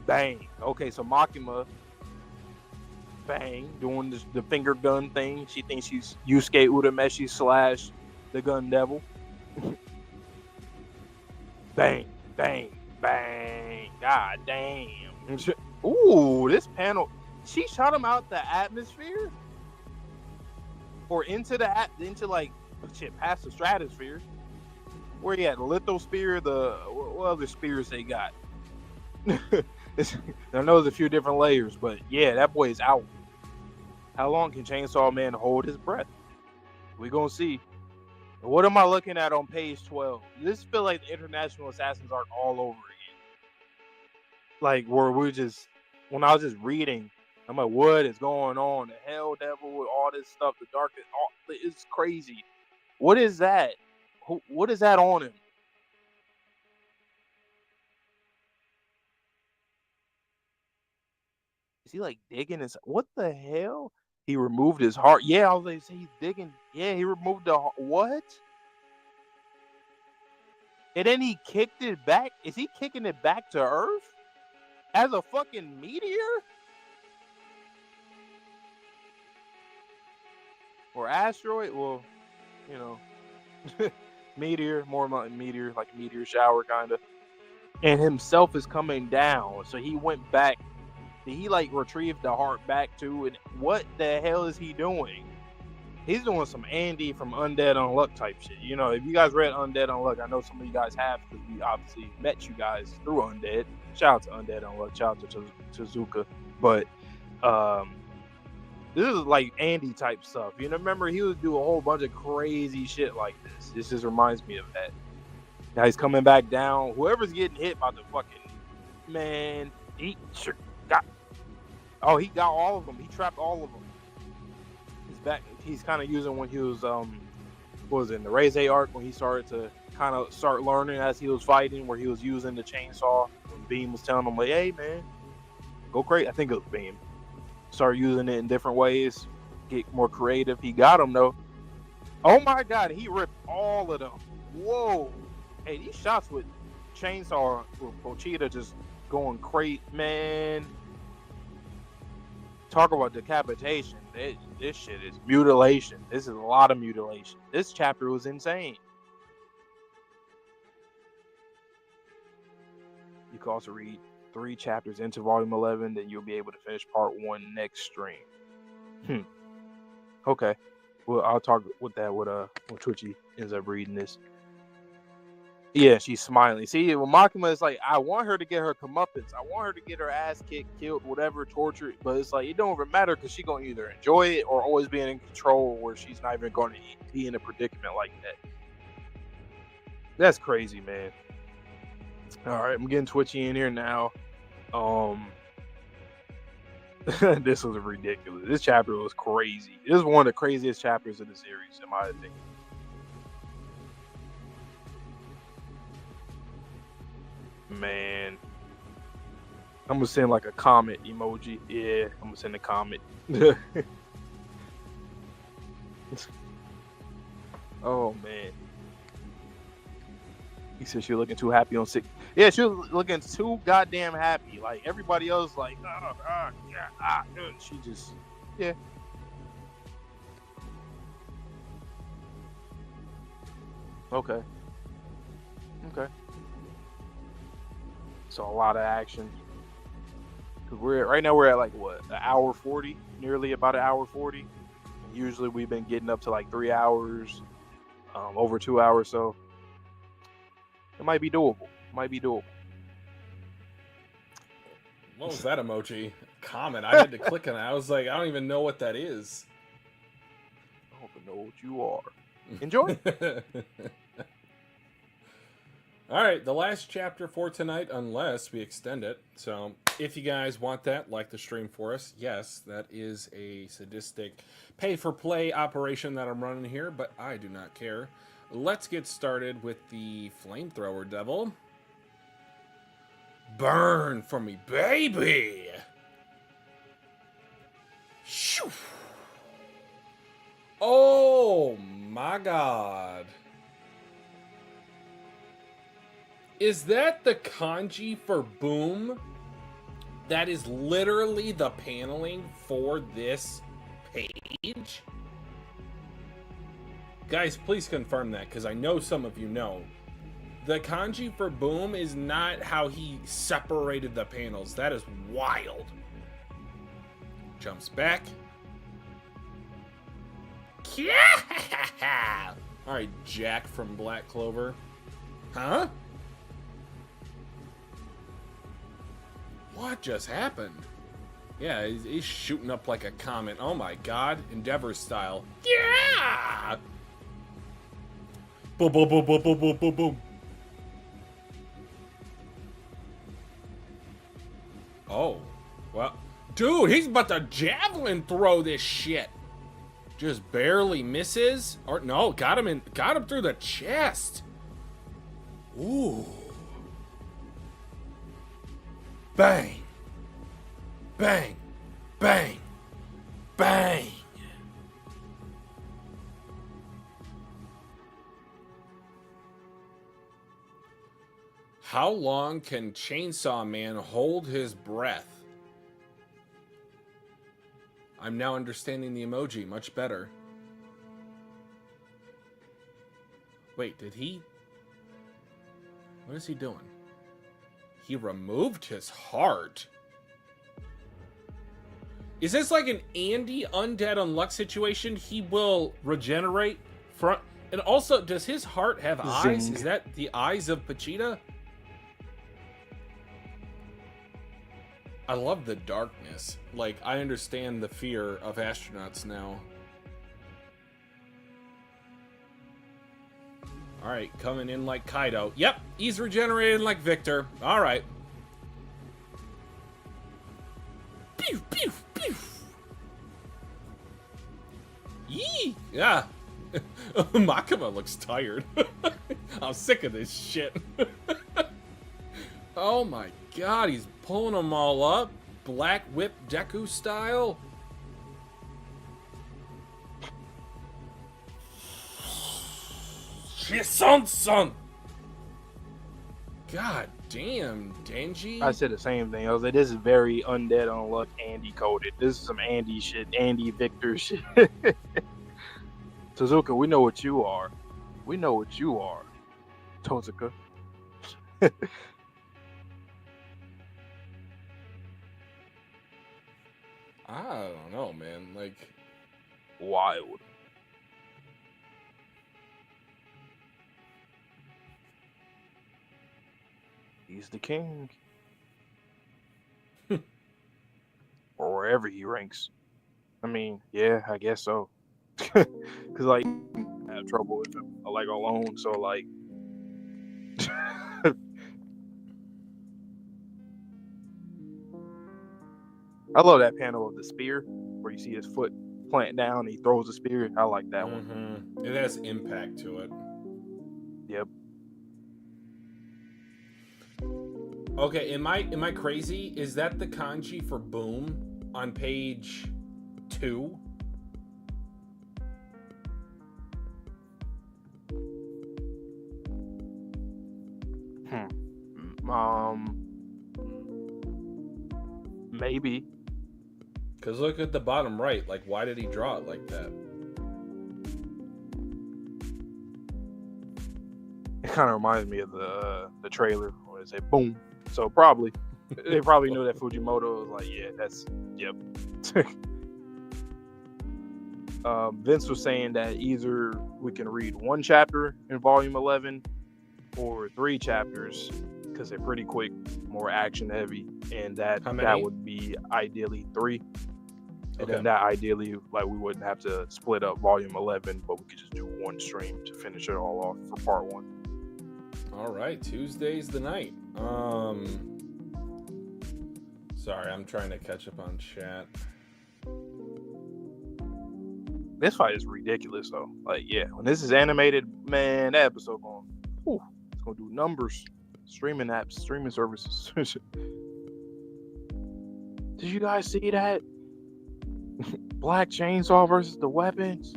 bang. Okay, so Makima, bang, doing the finger gun thing. She thinks she's Yusuke Urameshi / the gun devil. Bang, bang, bang. God damn. Ooh, this panel. She shot him out the atmosphere, or into like past the stratosphere, where he had the lithosphere. What other spears they got? I know there's a few different layers, but yeah, that boy is out. How long can Chainsaw Man hold his breath? We gonna see. What am I looking at on page 12? This feel like the International Assassins arc all over again. Like where when I was just reading, I'm like, what is going on? The Hell Devil with all this stuff, the darkness, it's crazy. What is that? What is that on him? Is he like digging his? What the hell? He removed his heart. Yeah, I was like, he's digging. Yeah, he removed the what? And then he kicked it back. Is he kicking it back to Earth as a fucking meteor or asteroid? Well, you know, meteor, more like meteor, like a meteor shower kind of. And himself is coming down, so he went back. Did he like retrieve the heart back too? And what the hell is he doing? He's doing some Andy from Undead Unluck type shit. You know, if you guys read Undead Unluck, I know some of you guys have, because we obviously met you guys through Undead. Shout out to Undead Unluck. Shout out to Tezuka. But this is like Andy type stuff. You know, remember he would do a whole bunch of crazy shit like this. This just reminds me of that. Now he's coming back down. Whoever's getting hit by the fucking man, he got. Oh, he got all of them. He trapped all of them. He's back. He's kind of using when he was what was it, in the Raise arc, when he started to kind of start learning as he was fighting, where he was using the chainsaw. When Beam was telling him like, "Hey man, go crazy." I think it was Beam. Start using it in different ways, get more creative. He got him though. Oh my God, he ripped all of them. Whoa. Hey, these shots with chainsaw with Pochita just going crazy, man. Talk about decapitation. This shit is mutilation. This is a lot of mutilation. This chapter was insane. You can also read 3 chapters into volume 11, then you'll be able to finish part 1 next stream. Okay. Well, I'll talk with that when Twitchy ends up reading this. Yeah, she's smiling. See, when Makima is like, I want her to get her comeuppance. I want her to get her ass kicked, killed, whatever, tortured. But it's like, it don't even matter, because she's going to either enjoy it or always be in control, where she's not even going to be in a predicament like that. That's crazy, man. All right, I'm getting Twitchy in here now. This was ridiculous. This chapter was crazy. This is one of the craziest chapters of the series, in my opinion. Man, I'm gonna send like a comment emoji. Yeah, I'm gonna send a comment. Oh man, he said she was looking too happy on sick. Yeah, she was looking too goddamn happy. Like everybody else, like she just yeah. Okay. So a lot of action. Cause right now we're at like what, an hour 40, nearly about an hour 40. And usually we've been getting up to like 3 hours, over 2 hours. So it might be doable. What was that emoji? Comment. I had to click on it. I was like, I don't even know what that is. I don't even know what you are. Enjoy. All right, the last chapter for tonight, unless we extend it. So If you guys want that, like the stream for us. Yes, that is a sadistic pay-for-play operation that I'm running here, but I do not care. Let's get started with the Flamethrower Devil. Burn for me, baby! Shoo! Oh my god. Is that the kanji for boom? That is literally the paneling for this page? Guys, please confirm that, because I know some of you know. The kanji for boom is not how he separated the panels. That is wild. Jumps back. Alright, Jack from Black Clover. Huh? What just happened? Yeah, he's shooting up like a comet. Oh my god. Endeavor style. Yeah! Boom, boom, boom, boom, boom, boom, boom, boom. Oh. Well. Dude, he's about to javelin throw this shit. Just barely misses. Or no, got him through the chest. Ooh. Bang. Bang. Bang. Bang. How long can Chainsaw Man hold his breath? I'm now understanding the emoji much better. Wait, did he? What is he doing? He removed his heart. Is this like an Andy Undead Unluck situation? He will regenerate from... And also, does his heart have eyes? Zing. Is that the eyes of Pochita? I love the darkness. Like, I understand the fear of astronauts now. Alright, coming in like Kaido. Yep, he's regenerated like Victor. Alright. Pew, pew, pew. Yee! Yeah. Makima looks tired. I'm sick of this shit. Oh my god, he's pulling them all up. Black Whip Deku style. Son. God damn, Denji. I said the same thing. I was like, this is very Undead Unluck Andy coded. This is some Andy shit. Andy Victor shit. Suzuka, we know what you are. We know what you are. Tozuka. I don't know, man. Like, Wild. He's the king. Or wherever he ranks. I mean, yeah, I guess so. Because, like, I have trouble with him, like, alone. So, like, I love that panel of the spear where you see his foot plant down and he throws the spear. I like that one. it has impact to it. Yep. Okay, am I crazy? Is that the kanji for boom on page 2? Maybe. Because look at the bottom right. Like, why did he draw it like that? It kind of reminds me of the trailer where it said boom. So probably they probably knew that Fujimoto was like, yeah, that's yep. Vince was saying that either we can read one chapter in volume 11 or 3 chapters because they're pretty quick, more action heavy, and that would be ideally 3. And then that ideally, like, we wouldn't have to split up volume 11, but we could just do one stream to finish it all off for part 1. All right, Tuesday's the night. Sorry, I'm trying to catch up on chat. This fight is ridiculous though. Like, yeah, when this is animated, man, that episode it's gonna do numbers. Streaming apps, streaming services. Did you guys see that? Black Chainsaw versus the weapons.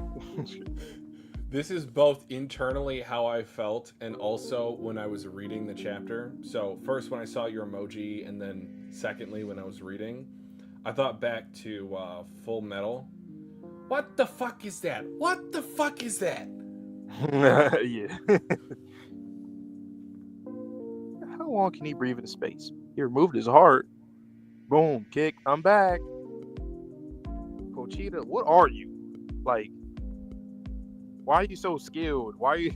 This is both internally how I felt and also when I was reading the chapter. So first when I saw your emoji, and then secondly when I was reading, I thought back to Full Metal. What the fuck is that? What the fuck is that? Yeah. How long can he breathe in space? He removed his heart. Boom, kick, I'm back. Pochita, what are you? Like, why are you so skilled? Why are you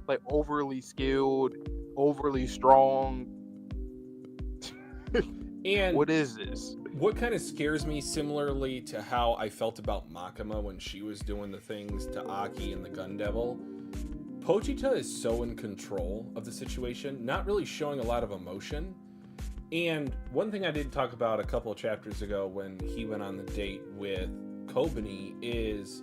like overly skilled, overly strong? And what is this? What kind of scares me, similarly to how I felt about Makima when she was doing the things to Aki and the Gun Devil, Pochita is so in control of the situation, not really showing a lot of emotion. And one thing I did talk about a couple of chapters ago when he went on the date with Kobani is,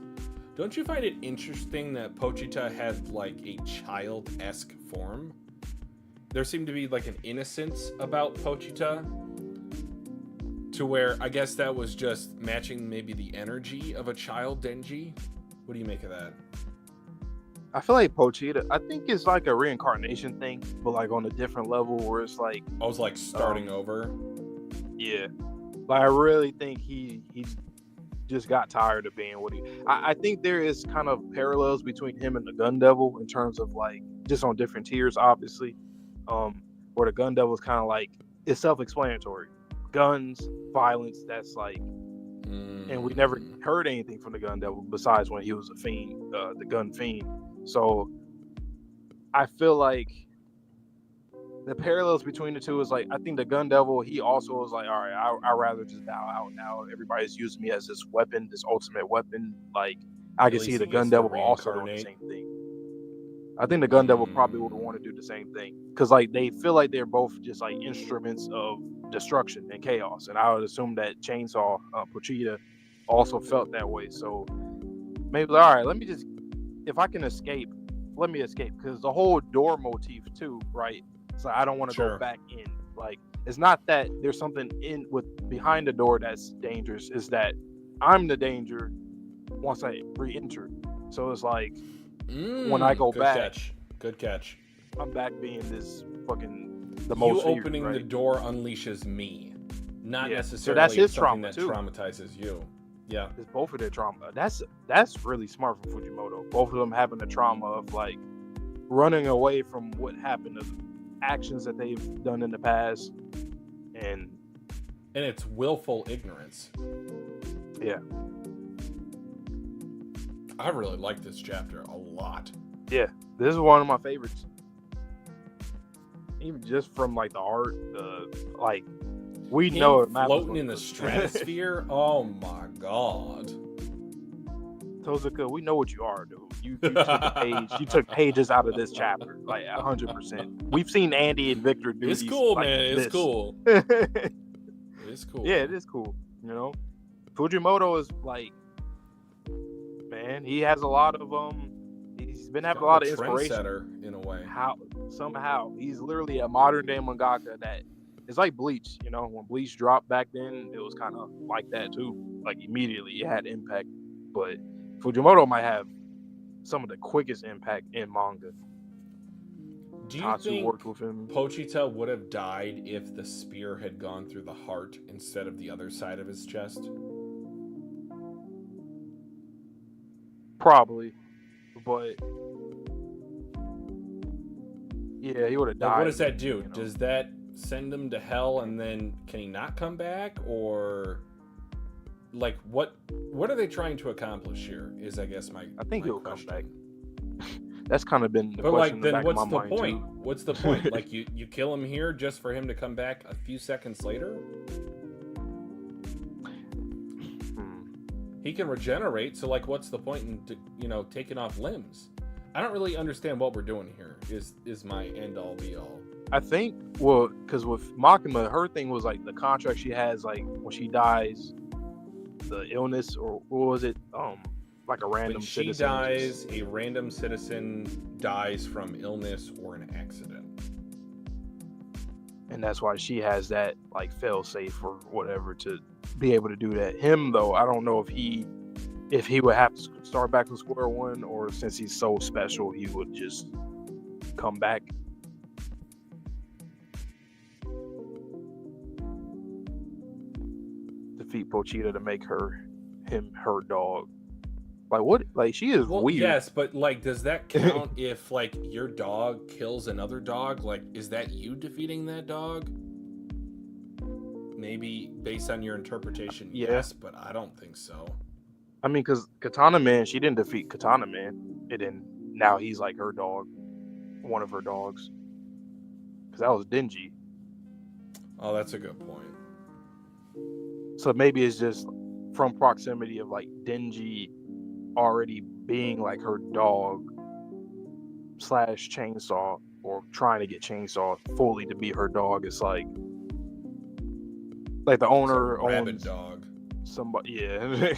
don't you find it interesting that Pochita had like a child-esque form? There seemed to be like an innocence about Pochita, to where I guess that was just matching maybe the energy of a child Denji. What do you make of that? I feel like Pochita, I think it's like a reincarnation thing, but like on a different level where it's like I was like starting over. Yeah. Like I really think he just got tired of being what he I think there is kind of parallels between him and the Gun Devil in terms of like just on different tiers, obviously. Where the Gun Devil is kind of like it's self-explanatory. Guns, violence, that's like and we never heard anything from the Gun Devil besides when he was a fiend, the gun fiend. So I feel like the parallels between the two is like I think the Gun Devil, he also was like, all right, I'd rather just bow out now. Everybody's using me as this weapon, this ultimate weapon. Like I can see the Gun Devil also doing the same thing. I think the Gun Devil probably would want to do the same thing because like they feel like they're both just like instruments of destruction and chaos, and I would assume that Chainsaw Pochita also felt that way. So maybe all right, let me just, if I can escape, let me escape, because the whole door motif too, right? So I don't want to go back in. Like it's not that there's something in with behind the door that's dangerous. It's that I'm the danger once I re-enter. So it's like when I go back, good catch. I'm back being this fucking the you most feared, opening right? the door unleashes me, not necessarily so that's his something trauma that too. Traumatizes you. Yeah, it's both of their trauma. That's really smart from Fujimoto. Both of them having the trauma of like running away from what happened, of actions that they've done in the past, and it's willful ignorance. Yeah. I really like this chapter a lot. Yeah, this is one of my favorites. Even just from like the art, like we know it floating in the stratosphere. Oh my god, Tozuka, we know what you are, dude. You took a page. You took pages out of this chapter, like 100%. We've seen Andy and Victor do. It's these, cool, like, man. this. It's cool. It's cool. Yeah, it is cool. You know, Fujimoto is like, man, he has a lot of he's been having a lot of inspiration in a way. Somehow he's literally a modern day mangaka that is like Bleach. You know, when Bleach dropped back then, it was kind of like that too. Like immediately it had impact, but Fujimoto might have some of the quickest impact in manga. Do you think worked with him. Pochita would have died if the spear had gone through the heart instead of the other side of his chest? Probably, but yeah, he would have died. Like, what does that do? You know? Does that send him to hell, and then can he not come back, or like what are they trying to accomplish here? Is I guess my I think he'll question. Come back. That's kind of been the but question. Like, then what's the point? Too. What's the point? Like you kill him here just for him to come back a few seconds later? He can regenerate, so like, what's the point in taking off limbs? I don't really understand what we're doing here. Is my end all be all. I think, well, because with Makima, her thing was like the contract she has, like when she dies, the illness, or what was it? Like a random When she citizen. dies, a random citizen dies from illness or an accident. And that's why she has that like fail safe or whatever to be able to do that. Him though, I don't know if he would have to start back from square one, or since he's so special, he would just come back. Defeat Pochita to make her dog. Like what? Like she is weird. Yes, but like, does that count if like your dog kills another dog? Like, is that you defeating that dog? Maybe based on your interpretation, yes, but I don't think so. I mean, because Katana Man, she didn't defeat Katana Man, and then now he's like her dog, one of her dogs. Because that was Denji. Oh, that's a good point. So maybe it's just from proximity of like Denji already being like her dog / chainsaw, or trying to get Chainsaw fully to be her dog. It's like the owner owns rabid dog. Somebody, yeah.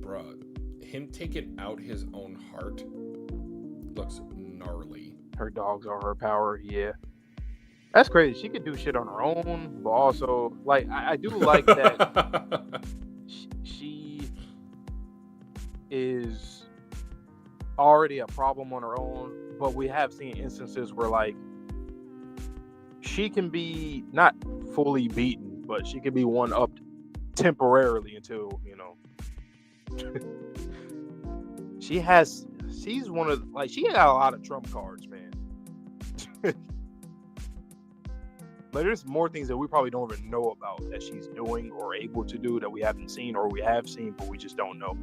Bruh, him taking out his own heart looks gnarly. Her dogs are her power, yeah. That's crazy. She could do shit on her own, but also, like, I do like that she is already a problem on her own, but we have seen instances where, like, she can be not fully beaten, but she can be one-upped temporarily until, you know. She's one of, like, she got a lot of trump cards, man. But there's more things that we probably don't even know about that she's doing or able to do that we haven't seen, or we have seen, but we just don't know.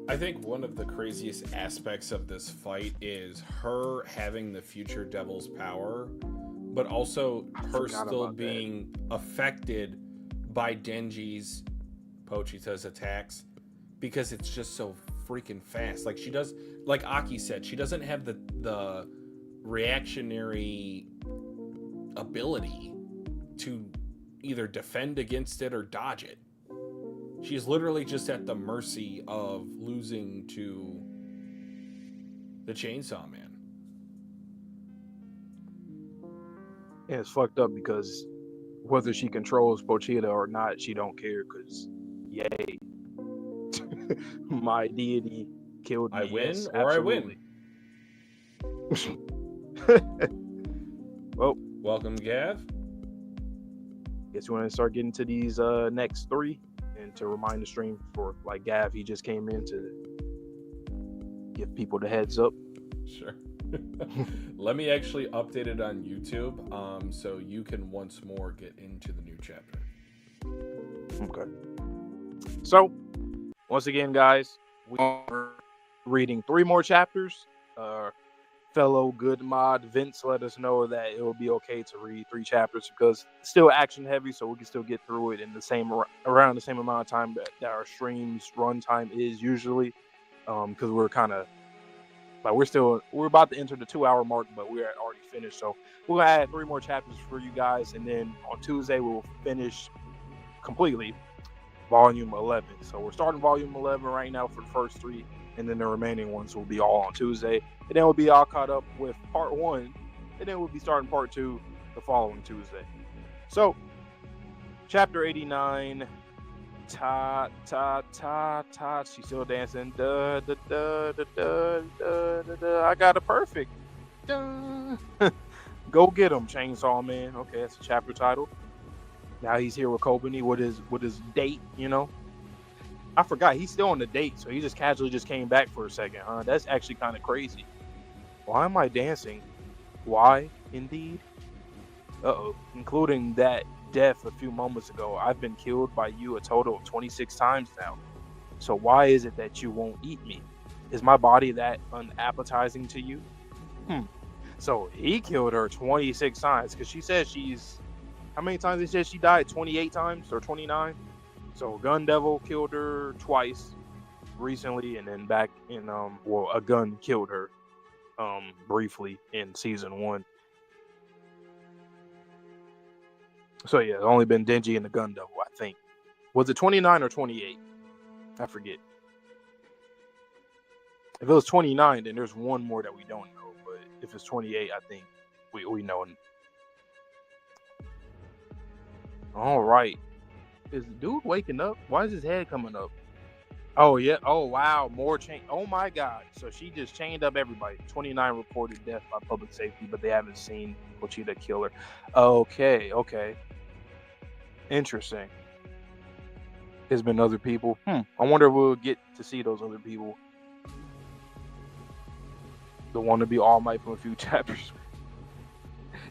I think one of the craziest aspects of this fight is her having the future devil's power, but also her still being affected by Denji's, Pochita's attacks, because it's just so freaking fast. Like, she does, like Aki said, she doesn't have the reactionary ability to either defend against it or dodge it. She's literally just at the mercy of losing to the Chainsaw Man. And it's fucked up because whether she controls Pochita or not, she don't care, because yay. My deity killed me. I win, yes, or absolutely. I win. Well, welcome, Gav. Guess you want to start getting to these next three, and to remind the stream for, like, Gav, he just came in to give people the heads up. Sure. Let me actually update it on YouTube, so you can once more get into the new chapter. Okay. So, once again, guys, we are reading 3 more chapters. Fellow good mod Vince let us know that it will be okay to read 3 chapters because it's still action heavy, so we can still get through it in the same around the same amount of time that our stream's run time is usually. Because we're kind of like we're about to enter the 2-hour mark, but we're already finished. So we're gonna add 3 more chapters for you guys, and then on Tuesday we'll finish completely volume 11. So we're starting volume 11 right now for the first 3, and then the remaining ones will be all on Tuesday. And then we'll be all caught up with part 1, and then we'll be starting part 2 the following Tuesday. So, chapter 89, ta ta ta ta. She's still dancing. Da da da da da da da. Da. I got a perfect. Da. Go get him, Chainsaw Man. Okay, that's the chapter title. Now he's here with Kobani with his date, you know. I forgot he's still on the date, so he just casually just came back for a second, huh? That's actually kind of crazy. Why am I dancing? Why, indeed? Uh-oh. Including that death a few moments ago. I've been killed by you a total of 26 times now. So why is it that you won't eat me? Is my body that unappetizing to you? So he killed her 26 times, because she says she's... How many times they said she died? 28 times or 29? So Gun Devil killed her twice. recently, and then back in well, a gun killed her briefly in season 1. So yeah, it's only been Denji and the gun devil, I think. Was it 29 or 28? I forget. If it was 29, then there's one more that we don't know. But if it's 28, I think we know. All right. Is the dude waking up? Why is his head coming up? Oh, yeah. Oh, wow. More chain. Oh, my God. So she just chained up everybody. 29 reported death by public safety, but they haven't seen Pochita kill her. Okay. Interesting. There's been other people. I wonder if we'll get to see those other people. The one to be All Might from a few chapters.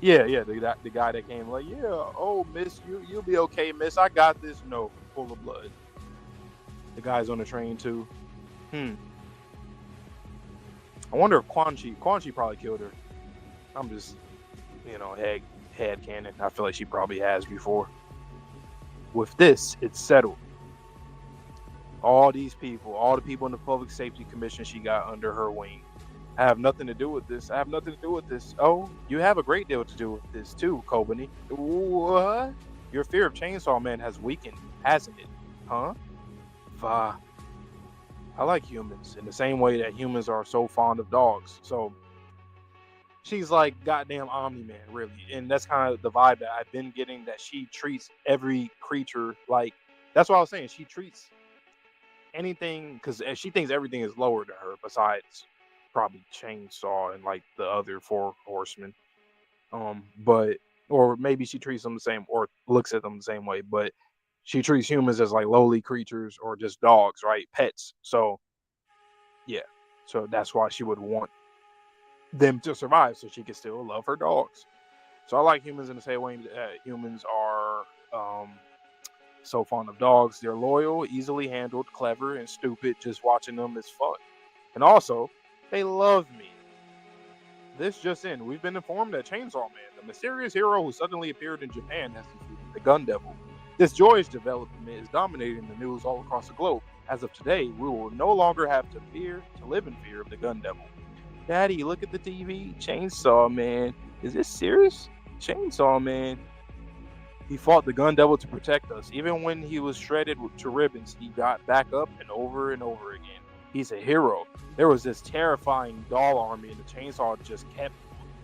Yeah, the guy that came like, yeah, oh, miss, you'll be okay, miss. I got this. No, full of blood. The guy's on the train, too. I wonder if Quan Chi probably killed her. I'm just, head canon. I feel like she probably has before. With this, it's settled. All these people, all the people in the Public Safety Commission she got under her wing. I have nothing to do with this. Oh, you have a great deal to do with this too, Kobani. What? Your fear of Chainsaw Man has weakened, hasn't it? Huh? Bah. I like humans in the same way that humans are so fond of dogs. So she's like goddamn Omni-Man, really. And that's kind of the vibe that I've been getting, that she treats every creature like, that's what I was saying. She treats anything, because she thinks everything is lower to her besides probably Chainsaw and like the other 4 horsemen. But, or maybe she treats them the same, or looks at them the same way, but she treats humans as like lowly creatures or just dogs, right? Pets. So yeah. So that's why she would want them to survive, so she can still love her dogs. So I like humans in the same way that humans are so fond of dogs. They're loyal, easily handled, clever, and stupid. Just watching them is fun. And also, they love me. This just in, we've been informed that Chainsaw Man, the mysterious hero who suddenly appeared in Japan, has defeated the Gun Devil. This joyous development is dominating the news all across the globe. As of today, we will no longer have to live in fear of the Gun Devil. Daddy, look at the TV. Chainsaw Man. Is this serious? Chainsaw Man. He fought the Gun Devil to protect us. Even when he was shredded to ribbons, he got back up and over again. He's a hero. There was this terrifying doll army, and the chainsaw just kept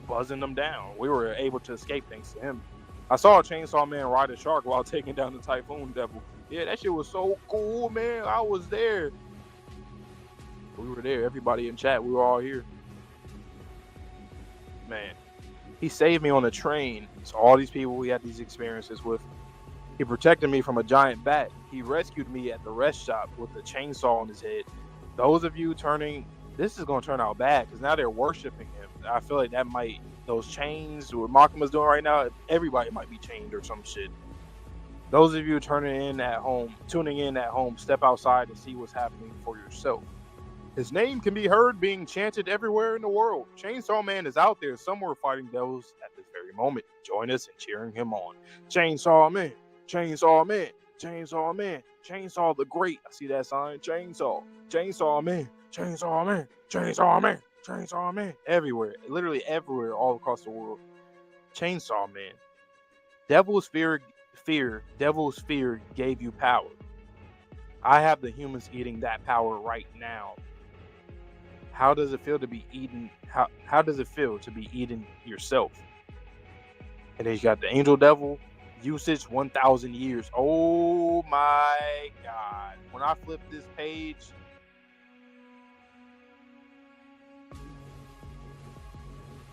buzzing them down. We were able to escape thanks to him. I saw a Chainsaw Man ride a shark while taking down the Typhoon Devil. Yeah, that shit was so cool, man. I was there. We were there. Everybody in chat, we were all here. Man, he saved me on a train. So all these people we had these experiences with. He protected me from a giant bat. He rescued me at the rest shop with a chainsaw on his head. Those of you this is going to turn out bad because now they're worshiping him. I feel like that might, those chains, what Makima's doing right now, everybody might be chained or some shit. Those of you tuning in at home, step outside and see what's happening for yourself. His name can be heard being chanted everywhere in the world. Chainsaw Man is out there somewhere fighting devils at this very moment. Join us in cheering him on. Chainsaw Man, Chainsaw Man, Chainsaw Man, Chainsaw the Great. I see that sign. Chainsaw Man, Chainsaw Man, Chainsaw Man, Chainsaw Man. Everywhere, literally everywhere, all across the world. Chainsaw Man. Devil's fear gave you power. I have the humans eating that power right now. How does it feel to be eaten? How does it feel to be eaten yourself? And then you got the Angel Devil. Usage 1,000 years. Oh my God. When I flip this page,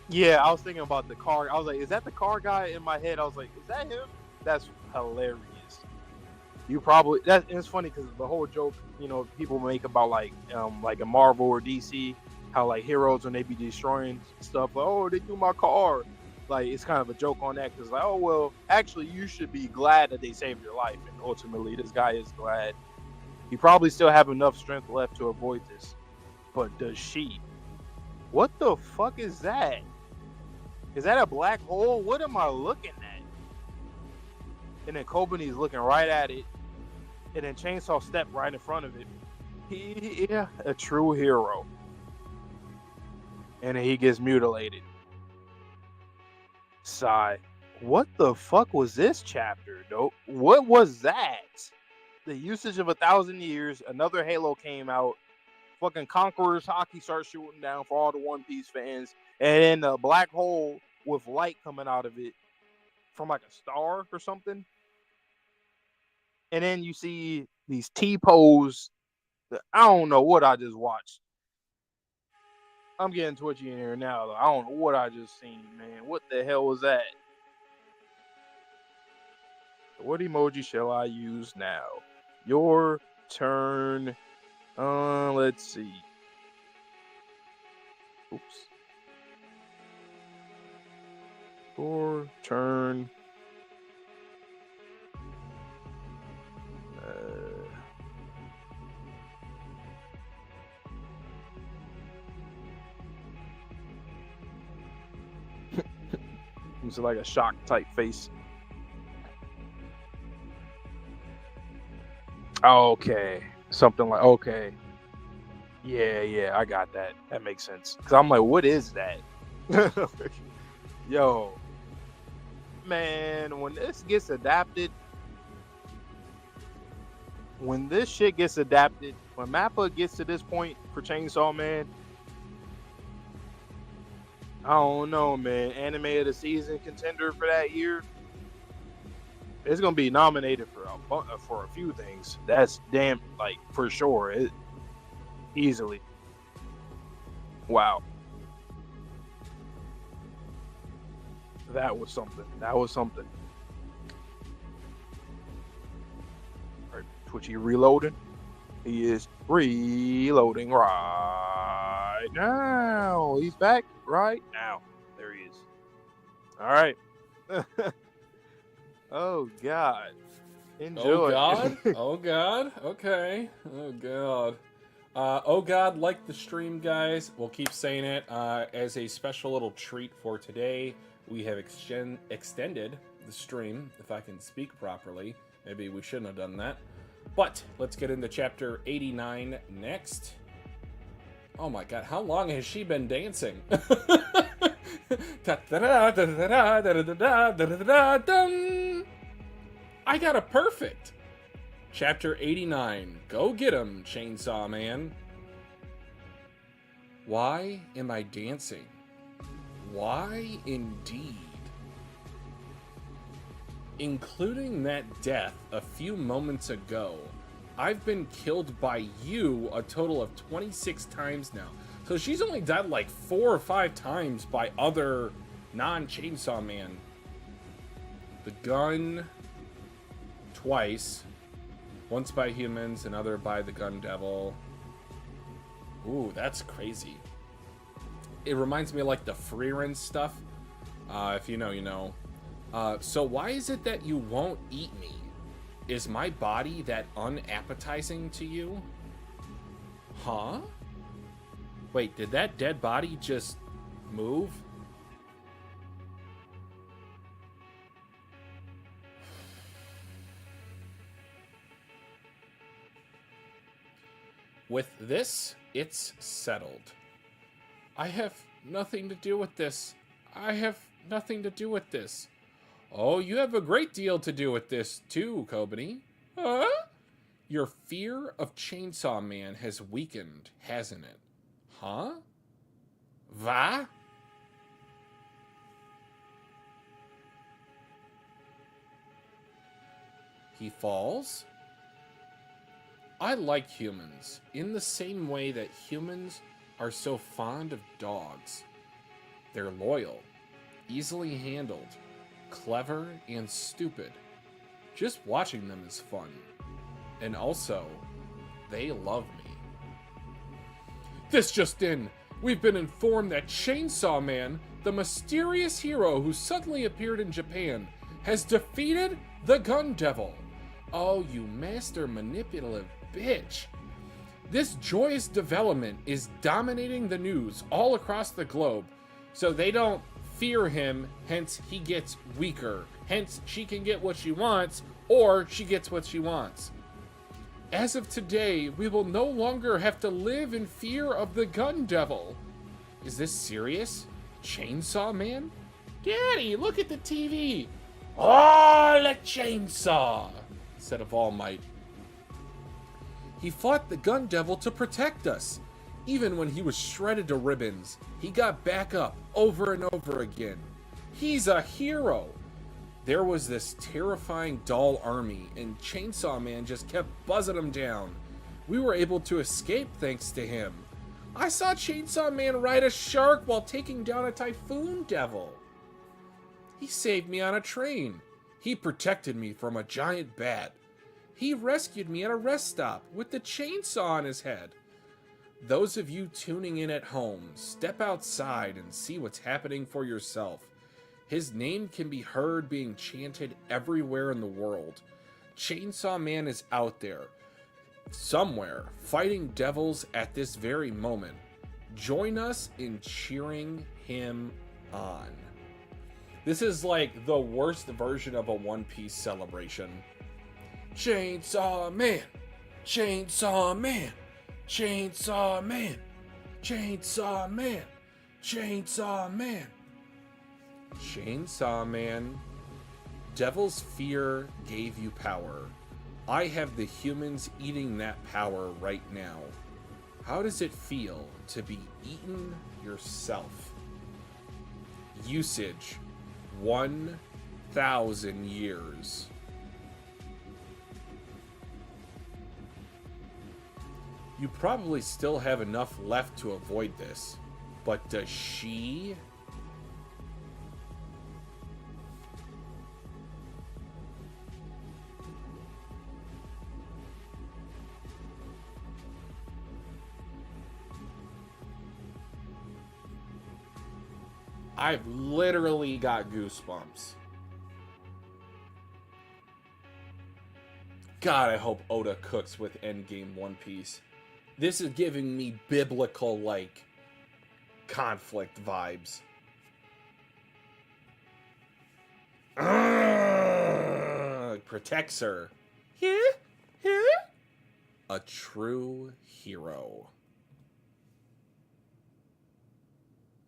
yeah, I was thinking about the car. I was like, is that the car guy? In my head, I was like, is that him? That's hilarious. It's funny because the whole joke, people make about like a Marvel or DC, how like heroes when they be destroying stuff, like, oh, they do my car. Like, it's kind of a joke on that because like, oh, well, actually you should be glad that they saved your life. And ultimately this guy is glad. He probably still have enough strength left to avoid this. But does she? What the fuck is that? Is that a black hole? What am I looking at? And then Kobani's looking right at it. And then Chainsaw stepped right in front of it. Yeah, a true hero. And he gets mutilated. Sigh. What the fuck was this chapter, though? What was that? The usage of 1,000 years. Another Halo came out. Fucking Conqueror's hockey starts shooting down for all the One Piece fans. And then a black hole with light coming out of it from like a star or something. And then you see these T-pose. I don't know what I just watched. I'm getting twitchy in here now, though. I don't know what I just seen, man. What the hell was that? What emoji shall I use now? Your turn. Let's see. Oops. Your turn. It's like a shock type face. Okay. Something like, okay. Yeah, I got that. That makes sense. Because I'm like, what is that? Yo. Man, when this gets adapted, when this shit gets adapted, when Mappa gets to this point for Chainsaw Man, I don't know, man. Anime of the season contender for that year. It's gonna be nominated for a few things. That's damn like for sure. Easily. Wow. That was something. All right, Twitchy reloading. He is reloading right now. He's back right now. There he is. All right. Oh, God. Enjoy. Oh, God? Oh, God? Okay. Oh, God. Oh, God, like the stream, guys. We'll keep saying it. As a special little treat for today, we have extended the stream, if I can speak properly. Maybe we shouldn't have done that. But let's get into chapter 89 next. Oh my god, how long has she been dancing? I got a perfect. Chapter 89. Go get him, Chainsaw Man. Why am I dancing? Why indeed? Including that death a few moments ago, I've been killed by you a total of 26 times now. So she's only died like 4 or 5 times by other non-Chainsaw Man. The gun twice. Once by humans, another by the gun devil. Ooh, that's crazy. It reminds me of like the Freeran stuff. If you know, you know. So why is it that you won't eat me? Is my body that unappetizing to you? Huh? Wait, did that dead body just move? With this, it's settled. I have nothing to do with this. I have nothing to do with this. Oh, you have a great deal to do with this, too, Kobani. Huh? Your fear of Chainsaw Man has weakened, hasn't it? Huh? Va? He falls? I like humans, in the same way that humans are so fond of dogs. They're loyal, easily handled, clever and stupid. Just watching them is fun. And also, they love me. This just in. We've been informed that Chainsaw Man, the mysterious hero who suddenly appeared in Japan, has defeated the Gun Devil. Oh, you master manipulative bitch. This joyous development is dominating the news all across the globe, so they don't fear him, hence he gets weaker. Hence she can get what she wants, or she gets what she wants. As of today, we will no longer have to live in fear of the gun devil. Is this serious? Chainsaw Man? Daddy, look at the TV. Oh, the chainsaw, said of All Might. He fought the gun devil to protect us. Even when he was shredded to ribbons, he got back up over and over again. He's a hero. There was this terrifying doll army, and Chainsaw Man just kept buzzing them down. We were able to escape thanks to him. I saw Chainsaw Man ride a shark while taking down a typhoon devil. He saved me on a train. He protected me from a giant bat. He rescued me at a rest stop with the chainsaw on his head. Those of you tuning in at home, step outside and see what's happening for yourself. His name can be heard being chanted everywhere in the world. Chainsaw Man is out there, somewhere, fighting devils at this very moment. Join us in cheering him on. This is like the worst version of a One Piece celebration. Chainsaw Man! Chainsaw Man! Chainsaw Man! Chainsaw Man! Chainsaw Man! Chainsaw Man. Devil's fear gave you power. I have the humans eating that power right now. How does it feel to be eaten yourself? Usage 1,000 years. You probably still have enough left to avoid this, but does she? I've literally got goosebumps. God, I hope Oda cooks with Endgame One Piece. This is giving me biblical, like, conflict vibes. Protects her. A true hero.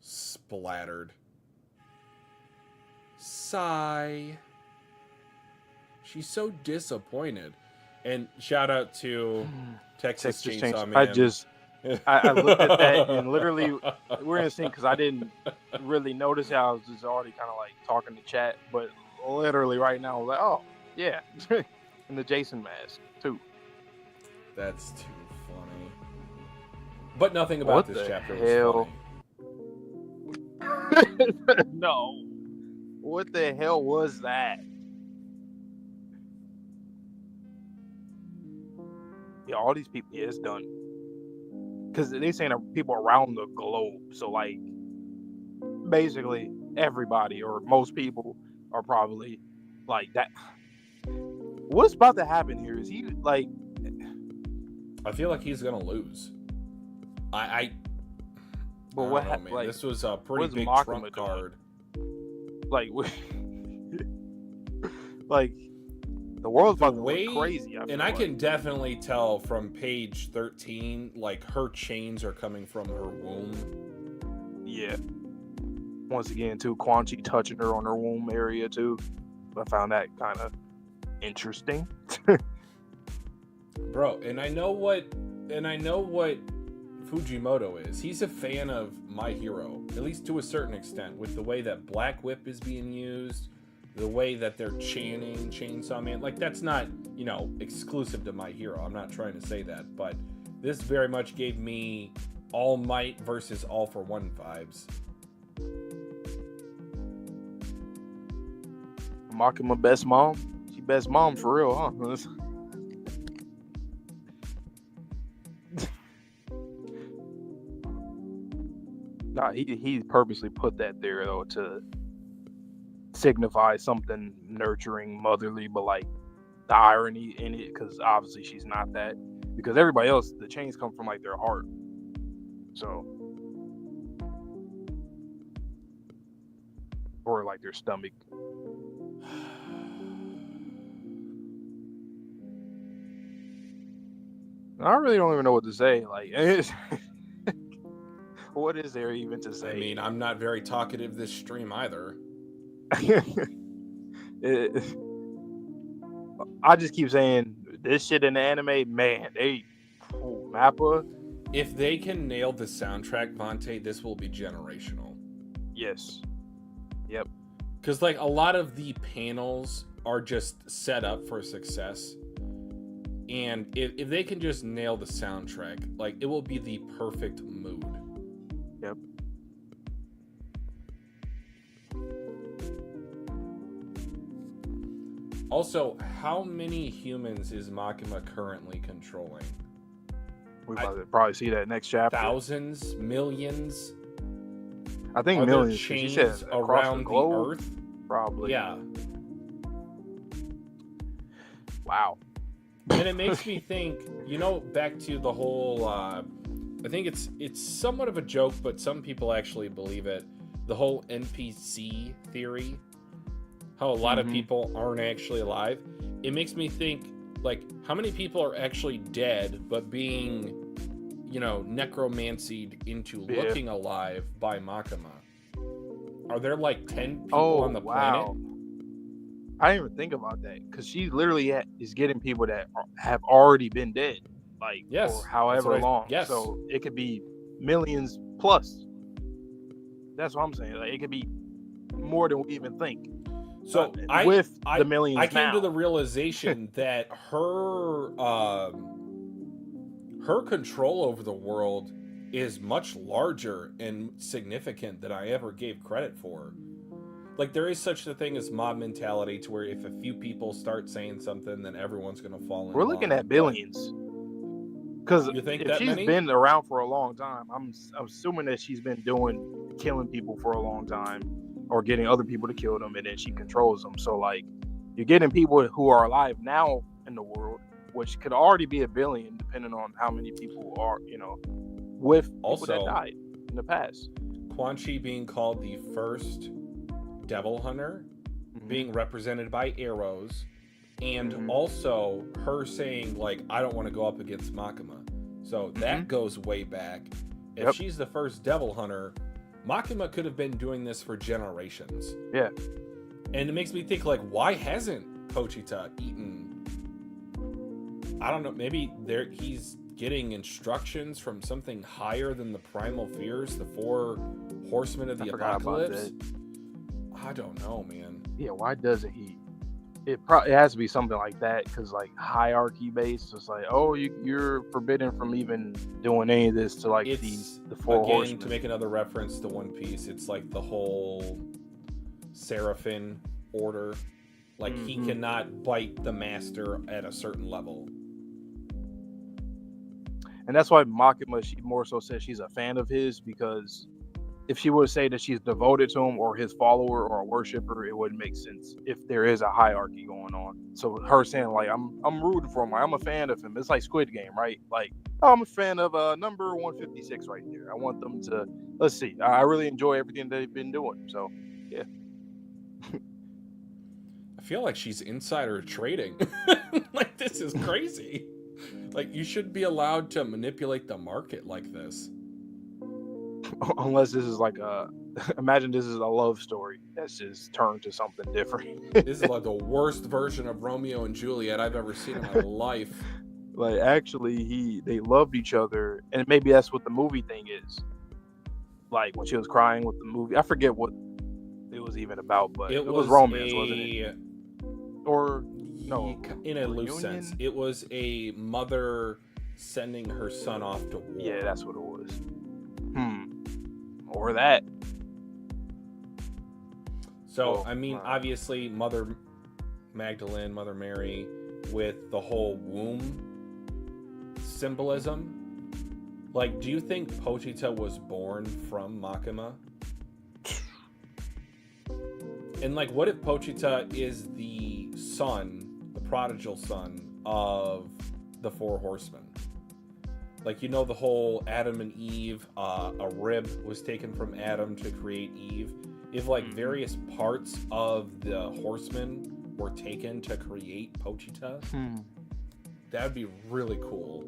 Splattered. Sigh. She's so disappointed. And shout out to Texas Chainsaw Man. I looked at that and literally we're in a scene because I didn't really notice how I was just already kind of like talking to chat, but literally right now I was like, oh yeah, and the Jason mask too. That's too funny. But nothing about this chapter was funny. No. What the hell was that? Yeah, all these people, yeah, it's done. Because they're saying that people around the globe. So, like, basically everybody or most people are probably like that. What's about to happen here? Is he, like... I feel like he's going to lose. But I what happened? Like, this was a pretty big trump card. Like, like... The world's about to go crazy. I can definitely tell from page 13, like, her chains are coming from her womb. Yeah. Once again, too, Quan Chi touching her on her womb area, too. I found that kind of interesting. Bro, and I know what Fujimoto is. He's a fan of My Hero, at least to a certain extent, with the way that Black Whip is being used, the way that they're chanting Chainsaw Man. Like, that's not, exclusive to My Hero. I'm not trying to say that, but this very much gave me All Might versus All for One vibes. Makima best mom? She best mom for real, huh? Nah, he purposely put that there, though, to signify something nurturing, motherly, but like the irony in it, because obviously she's not that, because everybody else, the chains come from like their heart, so, or like their stomach. I really don't even know what to say. Like, what is there even to say? I mean, I'm not very talkative this stream either. I just keep saying this shit in the anime, man. Mappa. If they can nail the soundtrack, Vontae, this will be generational. Yes. Yep. Because like a lot of the panels are just set up for success, and if they can just nail the soundtrack, like it will be the perfect mood. Yep. Also, how many humans is Makima currently controlling? We probably see that next chapter. Thousands, millions. I think Are millions. there She chains said around the globe, the Earth? probably. Yeah. Wow. And it makes me think, back to the whole, I think it's somewhat of a joke, but some people actually believe it. The whole NPC theory, how a lot of people aren't actually alive. It makes me think, like, how many people are actually dead, but being, necromancied into looking alive by Makima? Are there like 10 people on the planet? I didn't even think about that, because she literally is getting people that have already been dead, like, for however long. Yes. So it could be millions plus. That's what I'm saying. Like, it could be more than we even think. So the millions, I came to the realization that her control over the world is much larger and significant than I ever gave credit for. Like, there is such a thing as mob mentality, to where if a few people start saying something, then everyone's going to fall in We're looking at billions. Because if she's been around for a long time, I'm assuming that she's been killing people for a long time, or getting other people to kill them, and then she controls them. So, like, you're getting people who are alive now in the world, which could already be a billion, depending on how many people are, with people that died in the past. Quan Chi being called the first devil hunter, being represented by arrows, and also her saying, like, I don't want to go up against Makima. So that goes way back. If she's the first devil hunter, Makima could have been doing this for generations. Yeah. And it makes me think, like, why hasn't Pochita eaten? I don't know, maybe he's getting instructions from something higher than the primal fears, the 4 horsemen of the apocalypse. I don't know, man. Yeah, why doesn't he? It has to be something like that, because, like, hierarchy based, it's like, oh, you're forbidden from even doing any of this to, like, the 4 horsemen. To make another reference to One Piece, it's like the whole Seraphim order. Like, he cannot bite the master at a certain level. And that's why Makima, she more so says she's a fan of his, because if she would say that she's devoted to him, or his follower, or a worshiper, it wouldn't make sense if there is a hierarchy going on. So her saying, like, I'm rooting for him, I'm a fan of him. It's like Squid Game, right? Like, oh, I'm a fan of number 156 right there. I want them to, let's see, I really enjoy everything they've been doing. So, yeah. I feel like she's insider trading. Like, this is crazy. Like, you should be allowed to manipulate the market like this. Unless this is like imagine this is a love story that's just turned to something different. This is like the worst version of Romeo and Juliet I've ever seen in my life. Like, actually, they loved each other, and maybe that's what the movie thing is. Like, when she was crying with the movie, I forget what it was even about, but it was romance, wasn't it? Or no, in a loose sense, it was a mother sending her son off to war. Yeah, that's what it was. Or that. So, I mean, obviously, Mother Magdalene, Mother Mary, with the whole womb symbolism. Like, do you think Pochita was born from Makima? And, like, what if Pochita is the son, the prodigal son of the 4 horsemen? Like, the whole Adam and Eve, a rib was taken from Adam to create Eve. If, like, various parts of the horsemen were taken to create Pochita, that would be really cool.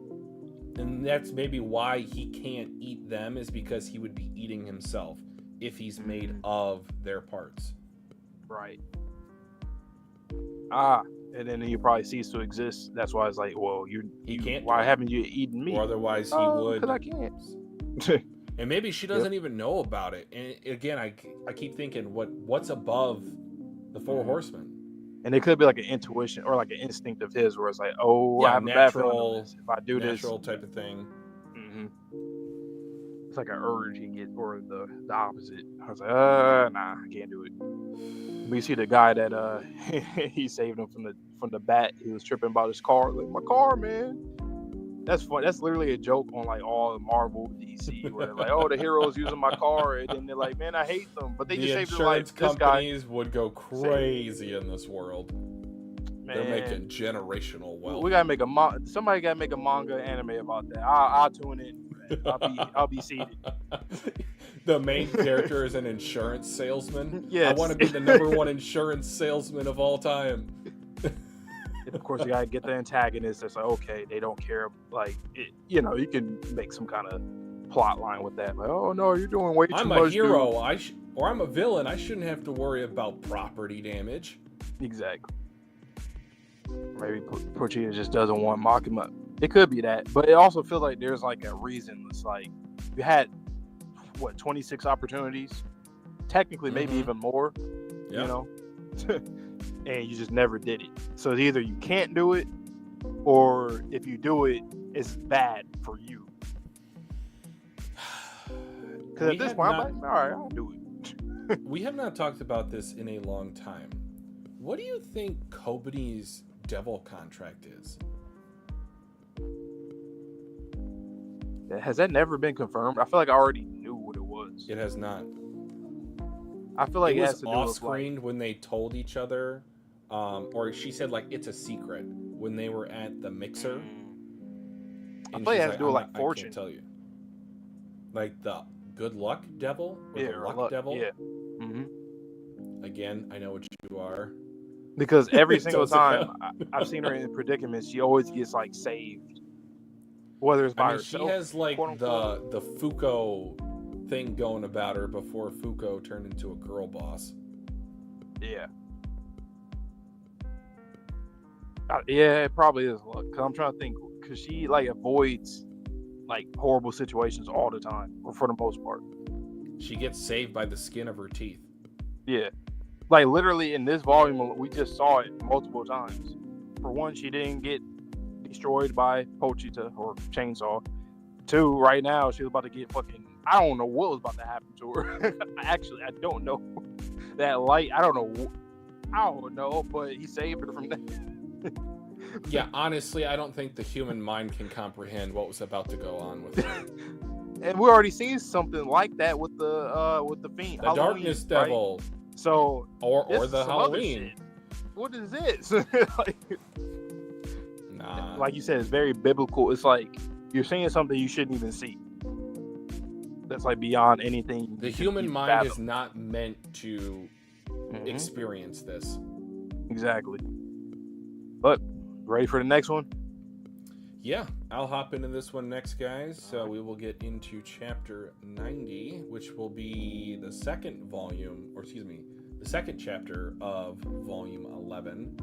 And that's maybe why he can't eat them, is because he would be eating himself if he's made of their parts. Right. And then he probably cease to exist. That's why it's like, well, He can't. Why haven't you eaten me? Or otherwise he would. Because I can't. And maybe she doesn't even know about it. And again, I keep thinking, what's above the four horsemen? And it could be like an intuition or like an instinct of his, where it's like, oh, I have a bad feeling of this. If I do this, natural type of thing. It's like an urge he gets, or the opposite. I was like, nah, I can't do it. We see the guy that he saved him from the bat. He was tripping about his car, like, my car, man. That's fun. That's literally a joke on like all the Marvel, DC, where like, oh, the hero's using my car, and then they're like, man, I hate them, but they just saved their life. Insurance companies would go crazy in this world. Man, they're making generational wealth. We gotta make somebody gotta make a manga anime about that. I'll tune in. I'll be seated. The main character is an insurance salesman. Yes. I want to be the number one insurance salesman of all time. And of course, you gotta get the antagonist that's like, okay, they don't care. Like, you can make some kind of plot line with that. Like, oh no, you're doing way too much. I'm a hero. Or I'm a villain. I shouldn't have to worry about property damage. Exactly. Maybe Pochita just doesn't want Makima. It could be that, but it also feels like there's like a reason. It's like you had 26 opportunities, technically maybe even more. Yeah. And you just never did it. So it's either you can't do it, or if you do it, it's bad for you. Because at this point, I'm like, all right, I'll do it. We have not talked about this in a long time. What do you think Kobani's devil contract is? Has that never been confirmed? I feel like I already knew what it was. It has not. I feel like it has was to do off-screened with, when they told each other, or she said like it's a secret when they were at the mixer. I feel like it has to do with like fortune. I can't tell you. Like the good luck devil, or the luck devil. Yeah. Again, I know what you are. Because every single time I've seen her in predicaments, she always gets like saved. Whether it's by herself. She has like the Fuko thing going about her before Fuko turned into a girl boss. Yeah. Yeah, it probably is luck. Cause I'm trying to think, because she like avoids like horrible situations all the time, or for the most part. She gets saved by the skin of her teeth. Yeah. Like literally in this volume, we just saw it multiple times. For one, she didn't get destroyed by Pochita or Chainsaw. Two, right now she's about to get fucking. I don't know what was about to happen to her. Actually, I don't know. That light, I don't know, but he saved her from that. Yeah, honestly, I don't think the human mind can comprehend what was about to go on with her. And we already seen something like that with the fiend, the Halloween, darkness devil. Right? So or the Halloween. What is this? Nah. Like you said, it's very biblical. It's like you're seeing something you shouldn't even see. That's like beyond anything. The human mind is not meant to experience this. Exactly. But ready for the next one? Yeah, I'll hop into this one next, guys. So we will get into chapter 90, which will be the second chapter of volume 11.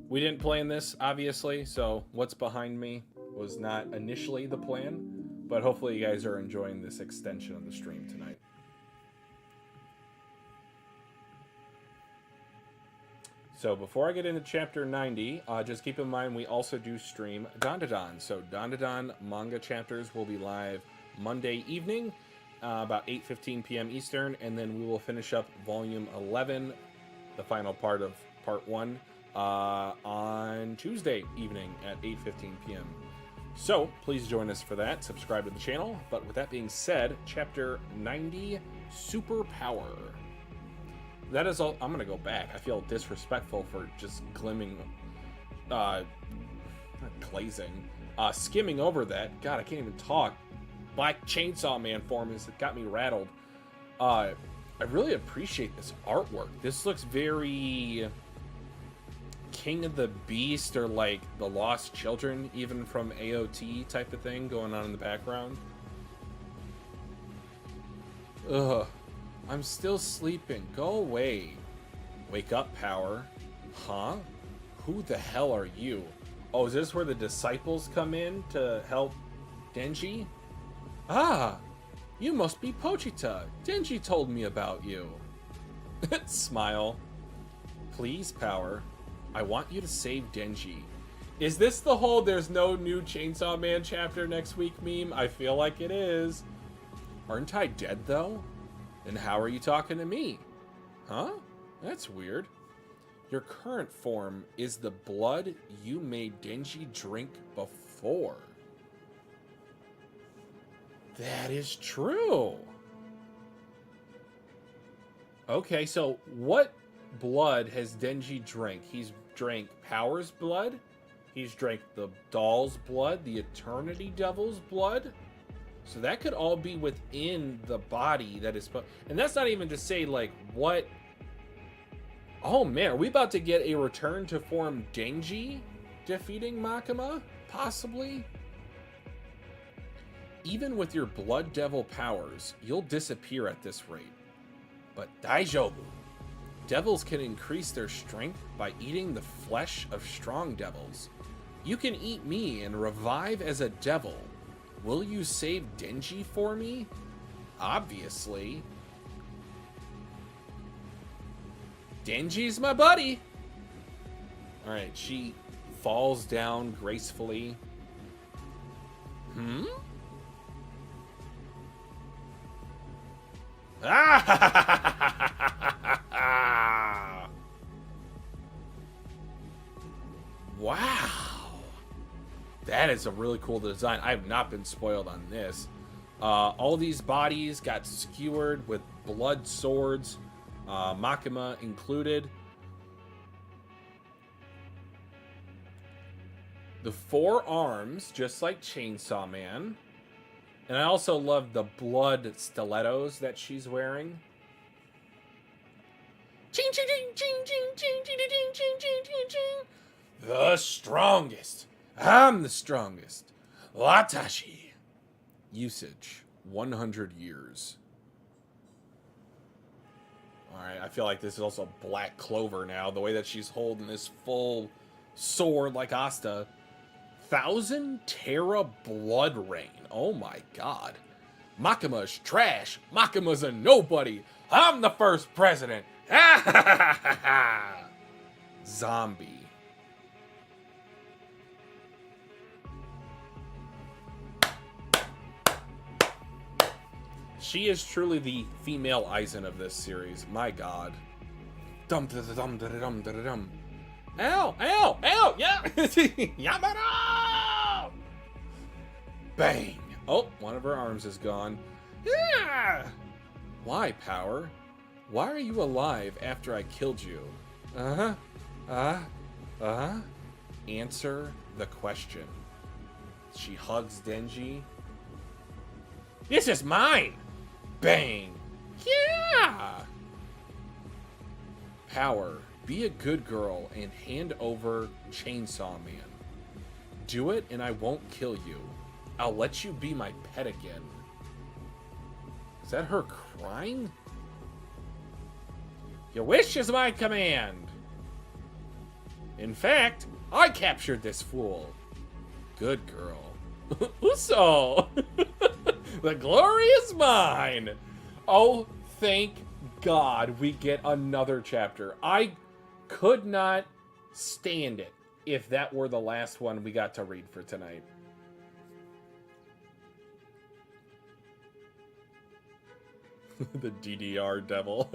We didn't plan this, obviously, so what's behind me was not initially the plan, but hopefully you guys are enjoying this extension of the stream tonight. So before I get into chapter 90, just keep in mind we also do stream Dandadan. So Dandadan manga chapters will be live Monday evening, about 8:15 p.m. Eastern, and then we will finish up volume 11, the final part of part 1, on Tuesday evening at 8:15 p.m. So please join us for that. Subscribe to the channel. But with that being said, chapter 90, Superpower. That is all. I'm gonna go back. I feel disrespectful for just skimming over that. God, I can't even talk. Black Chainsaw Man form has got me rattled. I really appreciate this artwork. This looks very King of the Beast or like the Lost Children, even from AOT type of thing going on in the background. Ugh, I'm still sleeping. Go away. Wake up, Power. Huh? Who the hell are you? Oh, is this where the disciples come in to help Denji? Ah, you must be Pochita. Denji told me about you. Smile. Please, Power. I want you to save Denji. Is this the whole there's no new Chainsaw Man chapter next week meme? I feel like it is. Aren't I dead, though? Then how are you talking to me? Huh? That's weird. Your current form is the blood you made Denji drink before. That is true. Okay, so what blood has Denji drank? He's drank Power's blood. He's drank the doll's blood, the Eternity Devil's blood. So that could all be within the body that is... And that's not even to say, like, what... Oh, man, are we about to get a return to form Denji defeating Makima? Possibly? Even with your Blood Devil powers, you'll disappear at this rate. But Daijobu. Devils can increase their strength by eating the flesh of strong devils. You can eat me and revive as a devil. Will you save Denji for me? Obviously. Denji's my buddy. Alright, she falls down gracefully. Hmm? Ah! Wow. That is a really cool design. I have not been spoiled on this. All these bodies got skewered with blood swords, Makima included. The 4 arms, just like Chainsaw Man. And I also love the blood stilettos that she's wearing. The strongest. I'm the strongest. Watashi. Usage, 100 years. Alright, I feel like this is also Black Clover now. The way that she's holding this full sword like Asta. 1,000 Terra Blood Rain. Oh my god. Makima's trash. Makima's a nobody. I'm the first president. Zombie. She is truly the female Aizen of this series. My god. Dum da da dum da da dum da da dum. Ow! Ow! Ow! Yeah! Yamada! Bang! Oh, one of her arms is gone. Yeah! Why, Power? Why are you alive after I killed you? Answer the question. She hugs Denji. This is mine! Bang! Yeah! Power, be a good girl and hand over Chainsaw Man. Do it and I won't kill you. I'll let you be my pet again. Is that her crying? Your wish is my command. In fact, I captured this fool. Good girl. Uso! The glory is mine! Oh, thank God we get another chapter. I could not stand it if that were the last one we got to read for tonight. The DDR devil.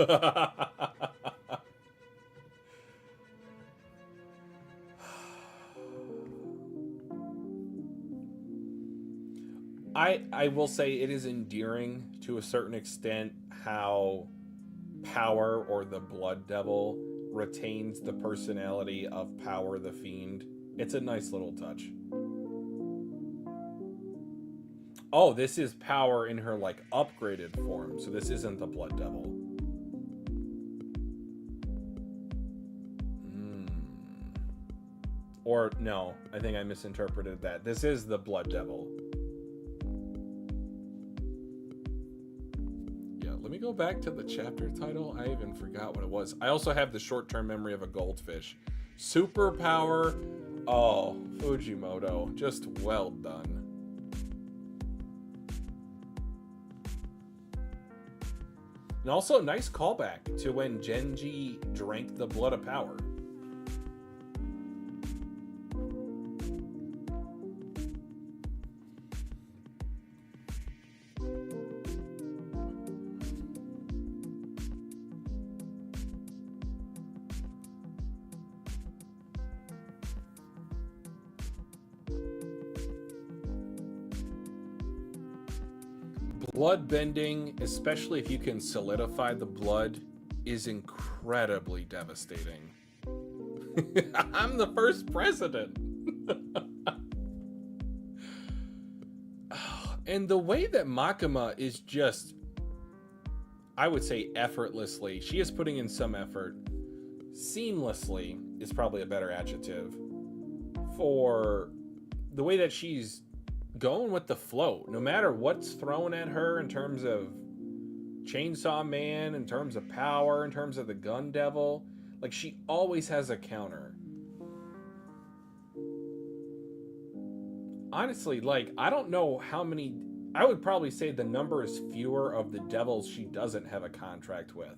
I will say it is endearing to a certain extent how Power, or the Blood Devil, retains the personality of Power the Fiend. It's a nice little touch. Oh, this is Power in her, like, upgraded form, so this isn't the Blood Devil. Or no, I think I misinterpreted that. This is the Blood Devil. Yeah, let me go back to the chapter title. I even forgot what it was. I also have the short-term memory of a goldfish. Superpower. Oh, Fujimoto. Just well done. And also, nice callback to when Genji drank the blood of power. Blood bending, especially if you can solidify the blood, is incredibly devastating. I'm the first president. And the way that Makima is just, I would say effortlessly, she is putting in some effort. Seamlessly is probably a better adjective for the way that she's going with the flow, no matter what's thrown at her in terms of Chainsaw Man, in terms of power, in terms of the Gun Devil. Like, she always has a counter. Honestly, like, I don't know how many, I would probably say the number is fewer of the devils she doesn't have a contract with.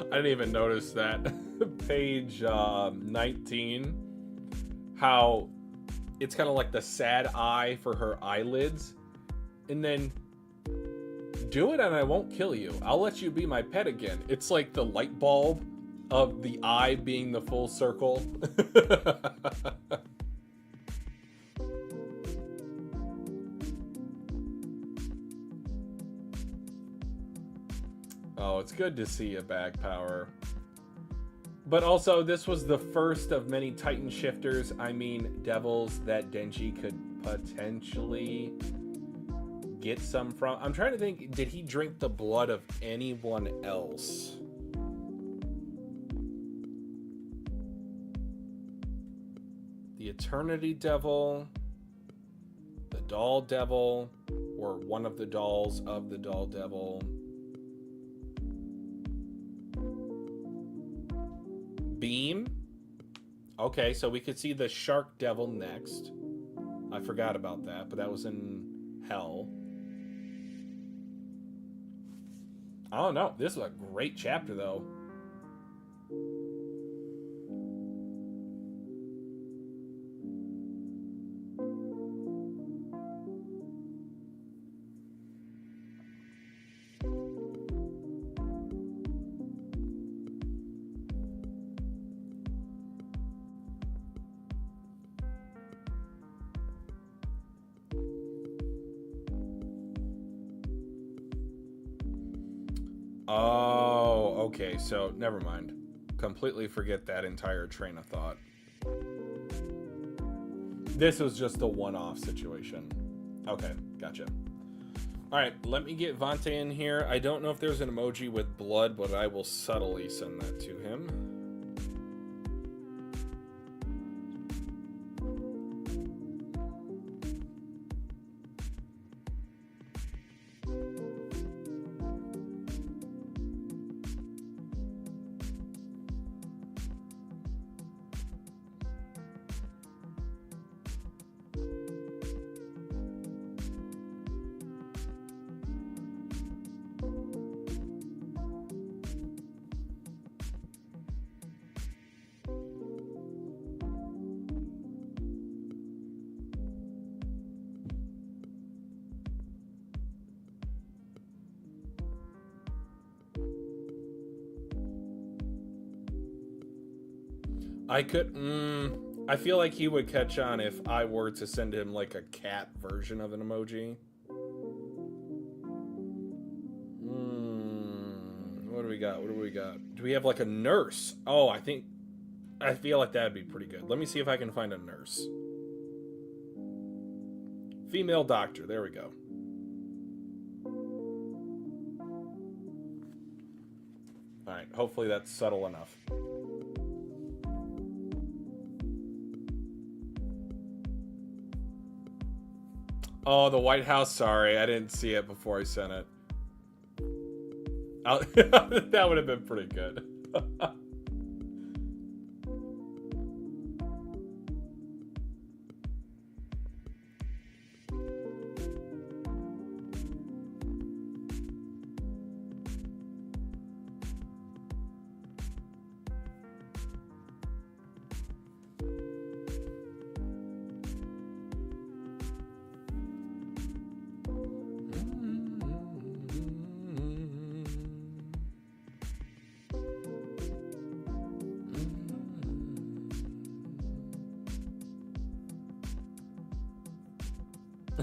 I didn't even notice that. Page 19. How it's kind of like the sad eye for her eyelids. And then, do it and I won't kill you. I'll let you be my pet again. It's like the light bulb of the eye being the full circle. Oh, it's good to see you back, Power. But also, this was the first of many Titan shifters, I mean devils, that Denji could potentially get some from. I'm trying to think, did he drink the blood of anyone else? The Eternity Devil, the Doll Devil, or one of the dolls of the Doll Devil. Beam. Okay, so we could see the Shark Devil next. I forgot about that, but that was in Hell. I don't know. This is a great chapter, though. Oh, okay, so never mind. Completely forget that entire train of thought. This was just a one-off situation. Okay, gotcha. Alright, let me get Vante in here. I don't know if there's an emoji with blood, but I will subtly send that to him. I could, I feel like he would catch on if I were to send him like a cat version of an emoji. do we got? What do we got? Do we have like a nurse? Oh, I feel like that'd be pretty good. Let me see if I can find a nurse. Female doctor. There we go. All right. Hopefully that's subtle enough. Oh, the White House. Sorry, I didn't see it before I sent it. That would have been pretty good.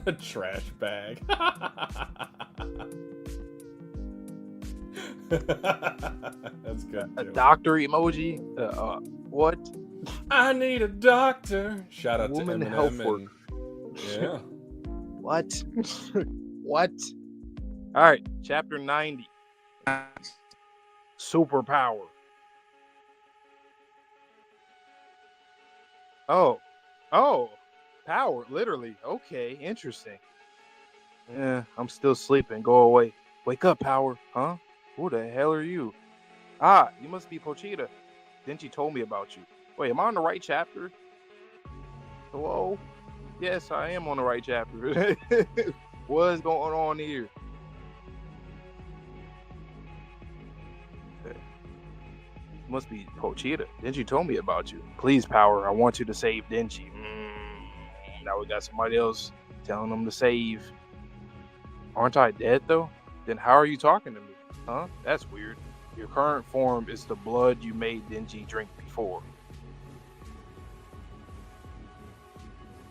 A trash bag. That's good. A doctor emoji. What? I need a doctor. Shout out Woman to health Eminem. worker. Yeah. What? What? All right, chapter 90. Superpower. Oh, power, literally. Okay, interesting. Yeah, I'm still sleeping. Go away. Wake up, Power. Huh? Who the hell are you? Ah, you must be Pochita. Denji told me about you. Wait, am I on the right chapter? Hello? Yes, I am on the right chapter. What's going on here? Must be Pochita. Denji told me about you. Please, Power, I want you to save Denji. Now we got somebody else telling them to save. Aren't I dead, though? Then how are you talking to me? Huh? That's weird. Your current form is the blood you made Denji drink before.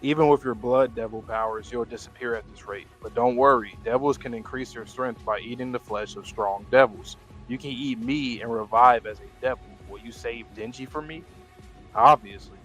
Even with your blood devil powers, you'll disappear at this rate. But don't worry, devils can increase their strength by eating the flesh of strong devils. You can eat me and revive as a devil. Will you save Denji for me? Obviously.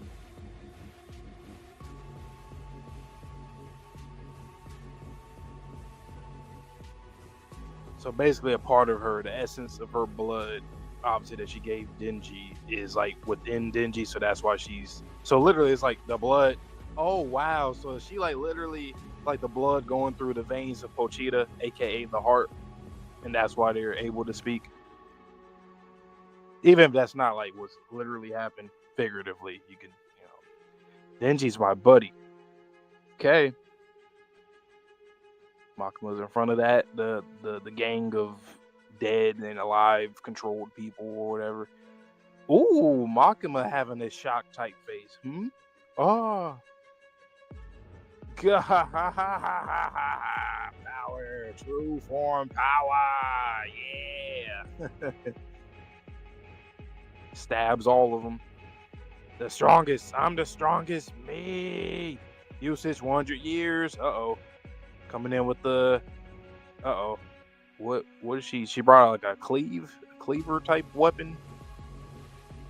So basically, a part of her, the essence of her blood, obviously that she gave Denji, is like within Denji. So that's why she's. So literally, it's like the blood. Oh wow! So she like literally like the blood going through the veins of Pochita, aka the heart, and that's why they're able to speak. Even if that's not like what's literally happened, figuratively, you can, Denji's my buddy. Okay. Makima's in front of that, the gang of dead and alive controlled people or whatever. Ooh, Makima having a shock type face. Oh. Power, true form power. Yeah. Stabs all of them. The strongest. I'm the strongest. Me. Usage 100 years. Uh-oh. Coming in with the. Uh-oh. What is she? She brought out like a cleaver type weapon.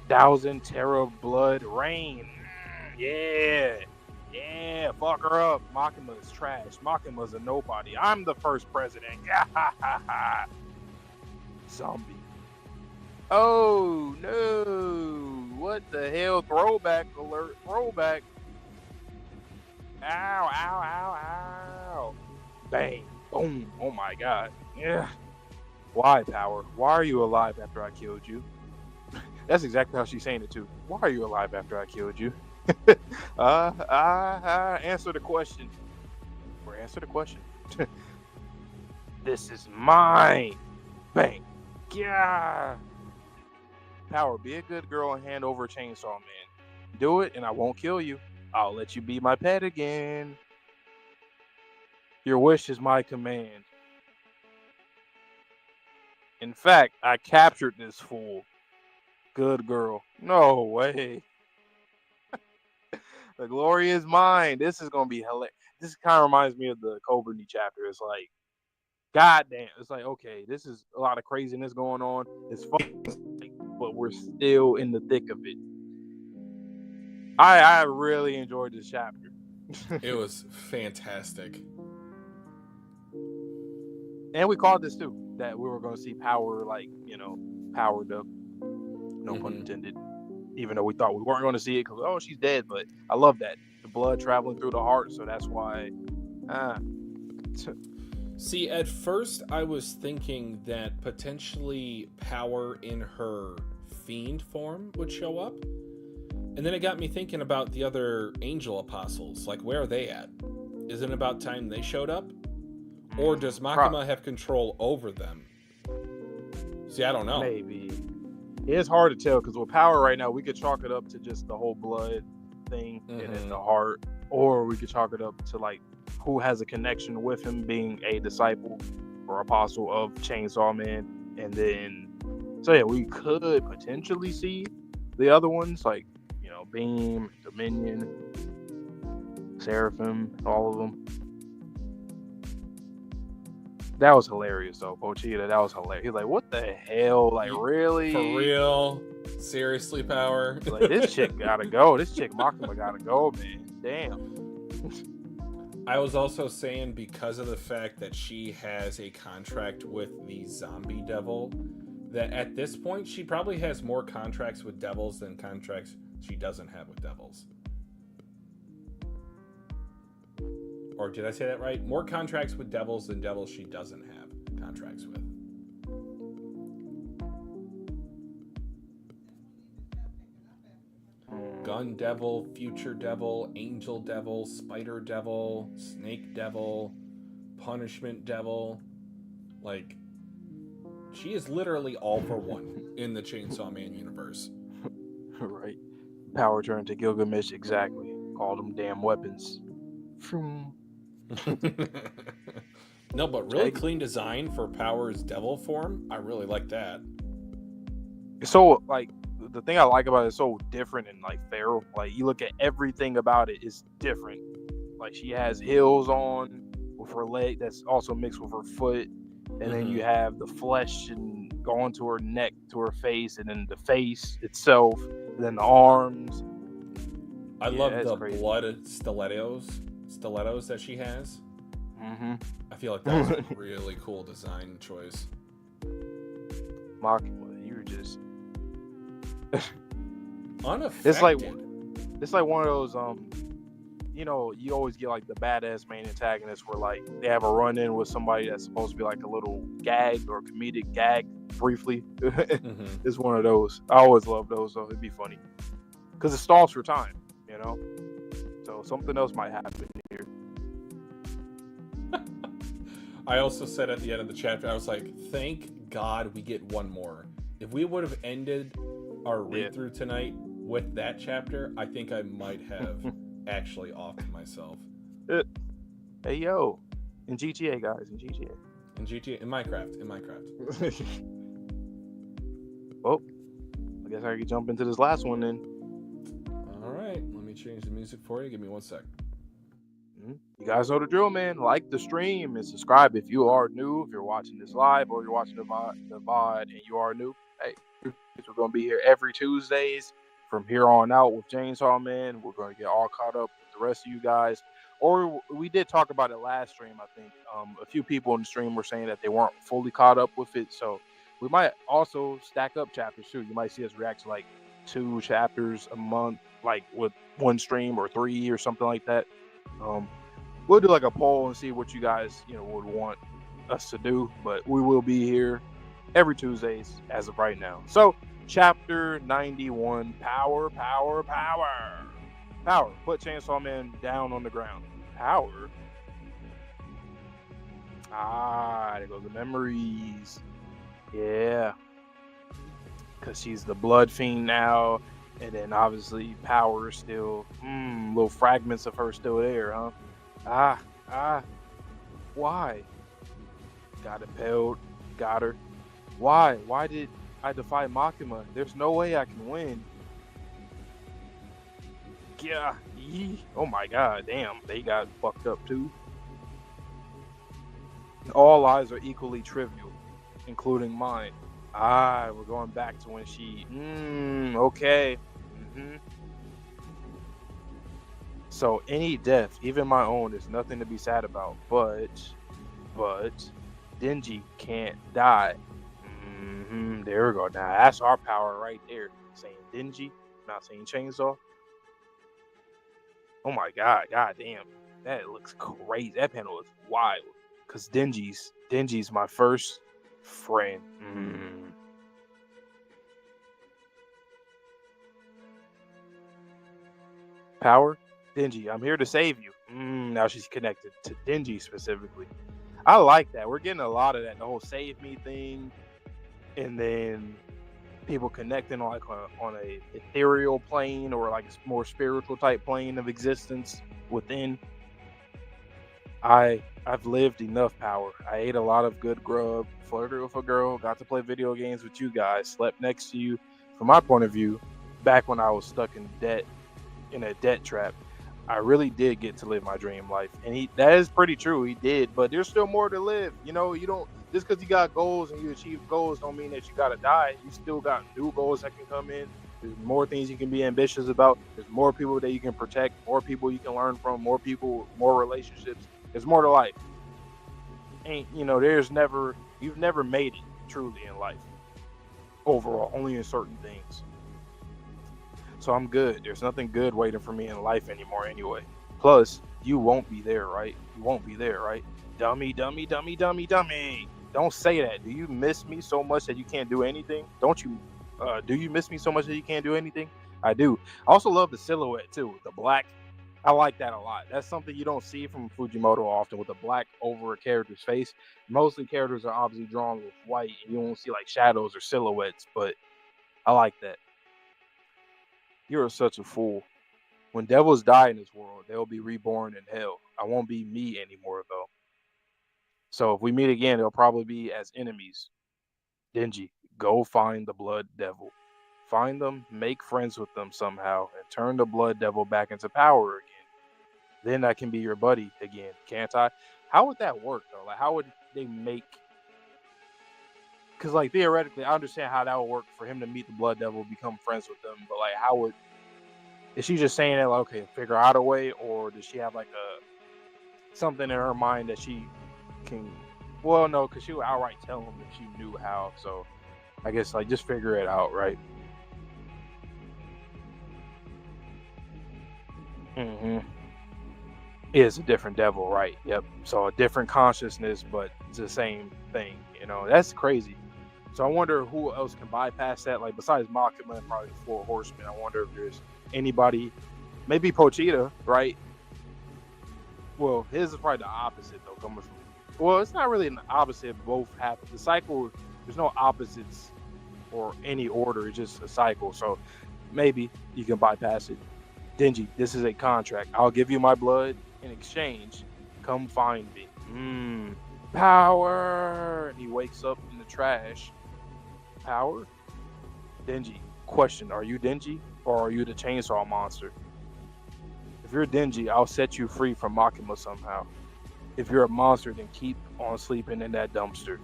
Thousand Terra Blood Rain. Yeah. Yeah. Fuck her up. Makima is trash. Makima's a nobody. I'm the first president. Zombie. Oh no. What the hell? Throwback alert. Throwback. Ow, ow, ow, ow. Bang. Boom. Oh my god. Yeah. Why, Power? Why are you alive after I killed you? That's exactly how she's saying it too. Why are you alive after I killed you? Answer the question. Or answer the question. This is mine. Bang. Yeah. Power, be a good girl and hand over Chainsaw Man. Do it and I won't kill you. I'll let you be my pet again. Your wish is my command. In fact, I captured this fool. Good girl. No way. The glory is mine. This is going to be hilarious. This kind of reminds me of the Cobra chapter. It's like, God damn, it's like, okay, this is a lot of craziness going on. It's fun, but we're still in the thick of it. I really enjoyed this chapter. It was fantastic. And we called this too, that we were going to see power, like, powered up, no pun intended. Even though we thought we weren't going to see it because, oh, she's dead. But I love that. The blood traveling through the heart. So that's why. See, at first I was thinking that potentially power in her fiend form would show up. And then it got me thinking about the other angel apostles. Like, where are they at? Isn't it about time they showed up? Or does Makima have control over them? See, I don't know. Maybe. It's hard to tell because with power right now, we could chalk it up to just the whole blood thing and then the heart. Or we could chalk it up to, like, who has a connection with him being a disciple or apostle of Chainsaw Man. And then, so yeah, we could potentially see the other ones, like, Beam, Dominion, Seraphim, all of them. That was hilarious, though. Pochita, that was hilarious. He's like, what the hell? Like, really? For real? Seriously, power? Like, this chick gotta go. This chick, Makima, gotta go, man. Damn. I was also saying because of the fact that she has a contract with the zombie devil, that at this point, she probably has more contracts with devils than contracts she doesn't have with devils. Or did I say that right? More contracts with devils than devils she doesn't have contracts with. Gun devil, future devil, angel devil, spider devil, snake devil, punishment devil. Like, she is literally all for one in the Chainsaw Man universe. Right. Power turned to Gilgamesh, exactly. All them damn weapons. No, but really clean design for Power's devil form. I really like that. So, like, the thing I like about it is so different and, like, feral. Like, you look at everything about it is different. Like, she has heels on with her leg that's also mixed with her foot. And then you have the flesh and going to her neck, to her face, and then the face itself, and then the arms. I love the blood stilettos that she has. I feel like that was a really cool design choice. Makima, you were just unaffected. It's like one of those you always get like the badass main antagonist where like they have a run-in with somebody that's supposed to be like a little gag or comedic gag briefly. It's one of those. I always love those, though. It'd be funny because it stalls for time, so something else might happen here. I also said at the end of the chapter, I was like, thank God we get one more. If we would have ended our read-through tonight with that chapter, I think I might have actually offed myself. Hey, yo. In GTA, guys. In GTA. In Minecraft. Well, I guess I could jump into this last one then. All right. Let me change the music for you. Give me 1 sec. You guys know the drill, man. Like the stream and subscribe if you are new. If you're watching this live or you're watching the VOD and you are new, hey, we're going to be here every Tuesdays from here on out with Chainsaw Man. We're going to get all caught up with the rest of you guys. Or we did talk about it last stream, I think. A few people in the stream were saying that they weren't fully caught up with it. So we might also stack up chapters too. You might see us react to like 2 chapters a month, like with one stream or 3 or something like that. We'll do like a poll and see what you guys, would want us to do. But we will be here every Tuesdays as of right now. So, chapter 91, power. Put Chainsaw Man down on the ground. Power. There goes the memories. Yeah. Because she's the blood fiend now. And then obviously power is still, little fragments of her still there, huh? Why? Got impaled, got her. Why? Why did I defy Makima? There's no way I can win. Yeah. Oh my god, damn. They got fucked up too. All lives are equally trivial, including mine. We're going back to when she. Okay. hmm So any death, even my own, is nothing to be sad about. But, Denji can't die. There we go. Now that's our power right there. Saying Denji, not saying Chainsaw. Oh my god, god damn. That looks crazy. That panel is wild. Cause Denji's my first friend. Power? Denji, I'm here to save you. Now she's connected to Denji specifically. I like that. We're getting a lot of that. The whole save me thing. And then people connecting on a ethereal plane or like a more spiritual type plane of existence within. I've lived enough power. I ate a lot of good grub, flirted with a girl, got to play video games with you guys, slept next to you. From my point of view, back when I was stuck in debt, in a debt trap, I really did get to live my dream life. And that is pretty true. He did, but there's still more to live. You know, you don't just because you got goals and you achieve goals don't mean that you gotta die. You still got new goals that can come in. There's more things you can be ambitious about. There's more people that you can protect, more people you can learn from, more people, more relationships. There's more to life. You've never made it truly in life. Overall, only in certain things. So I'm good. There's nothing good waiting for me in life anymore anyway. Plus, you won't be there, right? You won't be there, right? Dummy, dummy, dummy, dummy, dummy. Don't say that. Do you miss me so much that you can't do anything? Don't you? Do you miss me so much that you can't do anything? I do. I also love the silhouette too. The black. I like that a lot. That's something you don't see from Fujimoto often with the black over a character's face. Mostly characters are obviously drawn with white and you won't see like shadows or silhouettes, but I like that. You're such a fool. When devils die in this world, they'll be reborn in hell. I won't be me anymore, though. So if we meet again, they'll probably be as enemies. Denji, go find the blood devil. Find them, make friends with them somehow, and turn the blood devil back into power again. Then I can be your buddy again, can't I? How would that work, though? Like, how would they make... Because, like, theoretically, I understand how that would work for him to meet the blood devil, become friends with them, but, like, how would... Is she just saying that, like, okay, figure out a way, or does she have like something in her mind that she can? Well, no, because she would outright tell him if she knew how. So I guess like just figure it out, right? Mm-hmm. It's a different devil, right? Yep. So a different consciousness, but it's the same thing. You know, that's crazy. So I wonder who else can bypass that. Like besides Makima and probably the Four Horsemen, I wonder if there's anybody. Maybe Pochita, right? Well, his is probably the opposite though. Coming from, well, it's not really an opposite. Both happen. The cycle. There's no opposites or any order. It's just a cycle. So maybe you can bypass it. Denji, this is a contract. I'll give you my blood in exchange. Come find me. Power. And he wakes up in the trash. Power. Denji. Question: are you Denji or are you the chainsaw monster? If you're Denji, I'll set you free from Makima somehow. If you're a monster, then keep on sleeping in that dumpster.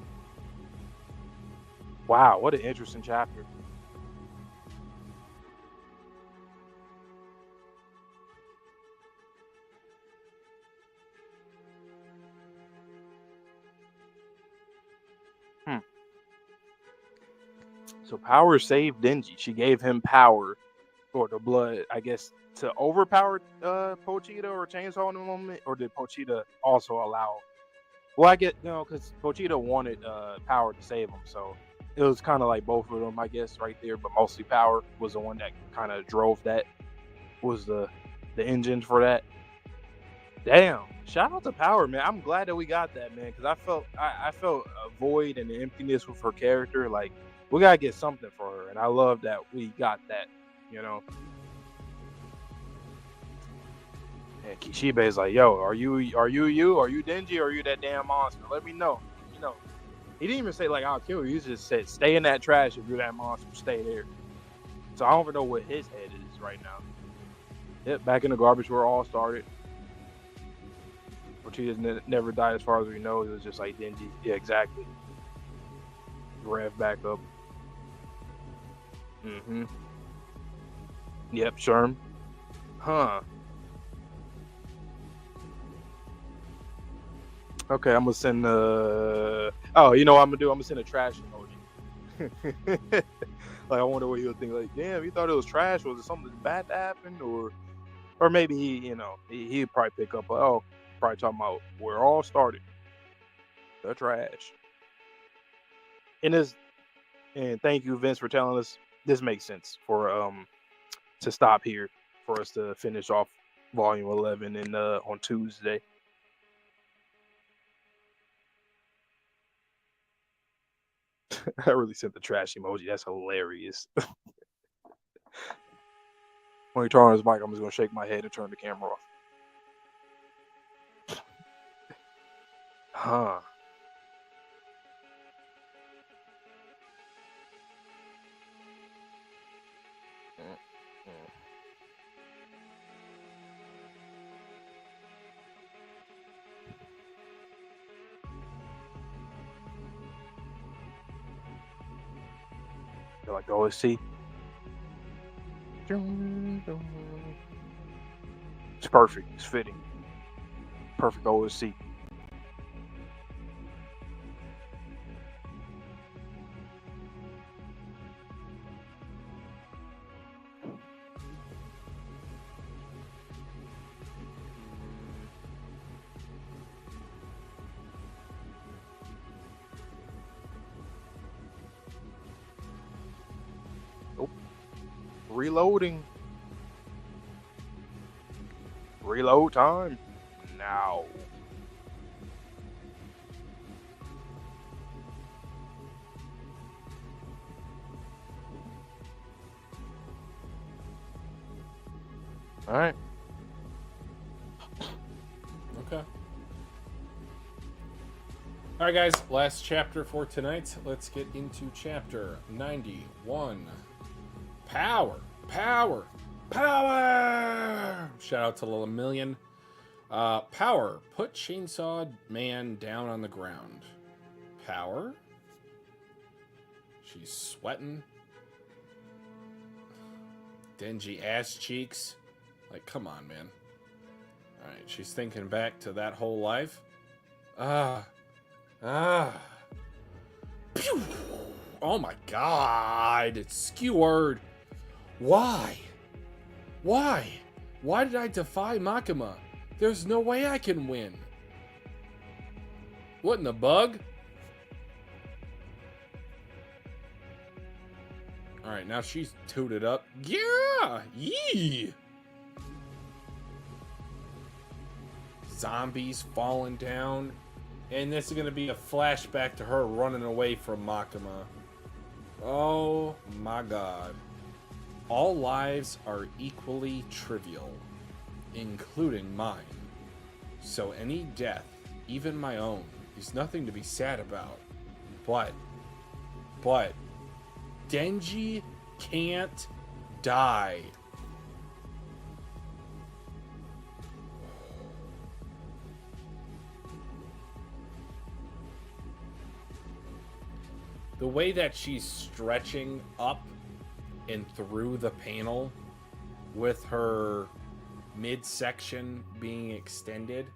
Wow, what an interesting chapter. So Power saved Denji. She gave him power, or the blood, I guess, to overpower Pochita or Chainsaw in the moment, or did Pochita also allow? Well, I get no, because Pochita wanted Power to save him, so it was kind of like both of them, I guess, right there. But mostly Power was the one that kind of drove that, was the engine for that. Damn! Shout out to Power, man. I'm glad that we got that, man, because I felt a void and an emptiness with her character. Like we gotta get something for her, and I love that we got that. You know. And Kishibe is like, yo, are you Denji, or are you that damn monster? Let me know. You know. He didn't even say like I'll kill you. He just said stay in that trash if you're that monster. Stay there. So I don't even know what his head is right now. Yep, back in the garbage where it all started. Pochita never died as far as we know. It was just like Denji. Yeah, exactly. Rev back up. Mm-hmm. Yep, Sherm. Huh. Okay, I'm gonna send oh, you know what I'm gonna do? I'm gonna send a trash emoji. Like I wonder what he'll think. Like, damn, he thought it was trash. Was it something bad that happened, or maybe he, he'd probably pick up. Oh, probably talking about where it all started. The trash. And thank you, Vince, for telling us this makes sense for to stop here for us to finish off volume 11 and on Tuesday. I really sent the trash emoji. That's hilarious. When he turns on his mic, I'm just gonna shake my head and turn the camera off. Huh. You like the OST? It's perfect. It's fitting. Perfect OST. Oh, reloading. Reload time. Now. All right. Okay. All right, guys. Last chapter for tonight. Let's get into chapter 91. Power. Power. Power! Shout out to Lil Million. Power. Put Chainsaw Man down on the ground. Power. She's sweating. Dingy ass cheeks. Like, come on, man. Alright, she's thinking back to that whole life. Pew! Oh my god. It's skewered. Why? Why? Why did I defy Makima? There's no way I can win. What in the bug? Alright, now she's tooted up. Yeah! Yee! Zombies falling down. And this is going to be a flashback to her running away from Makima. Oh my god. All lives are equally trivial, including mine. So any death, even my own, is nothing to be sad about. But, Denji can't die. The way that she's stretching up and through the panel with her midsection being extended.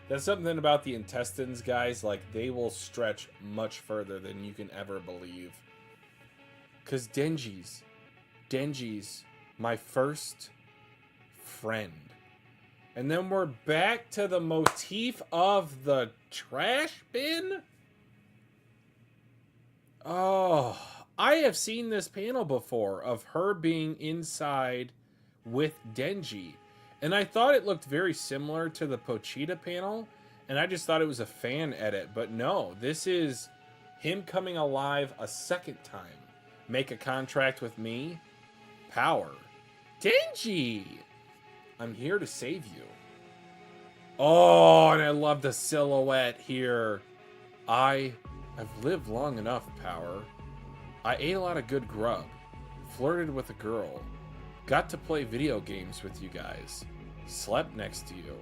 That's something about the intestines, guys. Like, they will stretch much further than you can ever believe. Because Denji's my first friend. And then we're back to the motif of the trash bin. Oh, I have seen this panel before of her being inside with Denji. And I thought it looked very similar to the Pochita panel. And I just thought it was a fan edit. But no, this is him coming alive a second time. Make a contract with me. Power. Denji! I'm here to save you. Oh, and I love the silhouette here. I've lived long enough, Power. I ate a lot of good grub, flirted with a girl, got to play video games with you guys, slept next to you.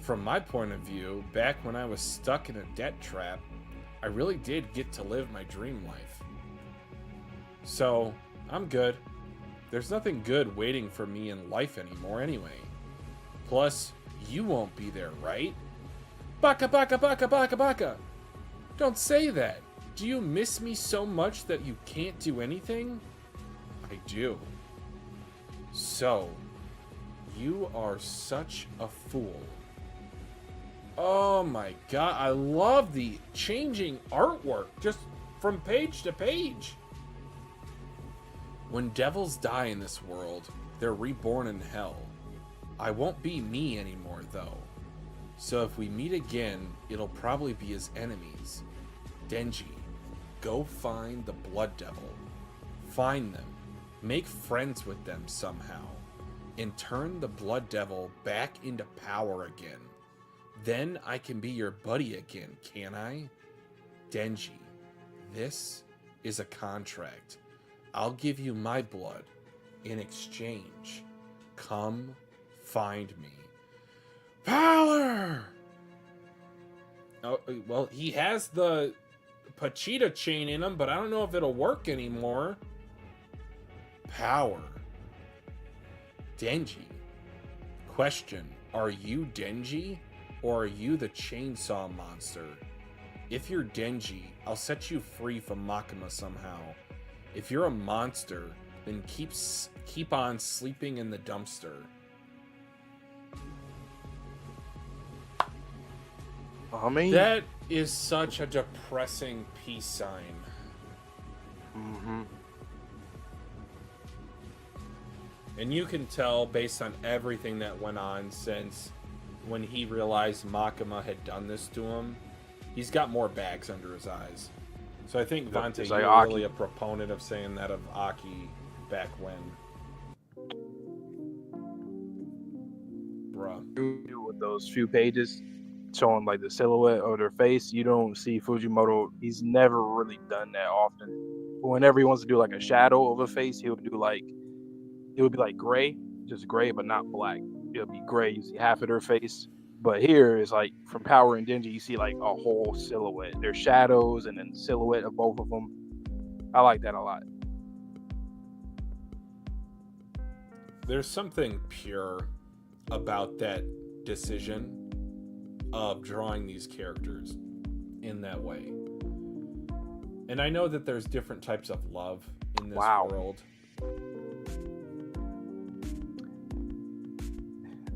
From my point of view, back when I was stuck in a debt trap, I really did get to live my dream life. So, I'm good. There's nothing good waiting for me in life anymore anyway. Plus, you won't be there, right? Baka baka baka baka baka! Don't say that! Do you miss me so much that you can't do anything? I do. So, you are such a fool. Oh my god, I love the changing artwork just from page to page. When devils die in this world, they're reborn in hell. I won't be me anymore though. So if we meet again, it'll probably be as enemies. Denji, go find the Blood Devil. Find them. Make friends with them somehow. And turn the Blood Devil back into power again. Then I can be your buddy again, can I? Denji, this is a contract. I'll give you my blood. In exchange, come find me. Power! Oh, well, he has the Pochita chain in him, but I don't know if it'll work anymore. Power. Denji. Question, are you Denji? Or are you the chainsaw monster? If you're Denji, I'll set you free from Makima somehow. If you're a monster, then keep on sleeping in the dumpster. I mean, That is such a depressing peace sign. mm-hmm. And you can tell based on everything that went on since when he realized Makima had done this to him, he's got more bags under his eyes. So I think, Vante, It's you're like really a proponent of saying that of Aki back when. Bruh. With those few pages showing like the silhouette of their face, you don't see Fujimoto. He's never really done that often. But whenever he wants to do like a shadow of a face, he'll do like, it would be like gray, just gray, but not black. It'll be gray. You see half of their face. But here is like from Power and Denji, you see like a whole silhouette. There's shadows and then silhouette of both of them. I like that a lot. There's something pure about that decision of drawing these characters in that way. And I know that there's different types of love in this world.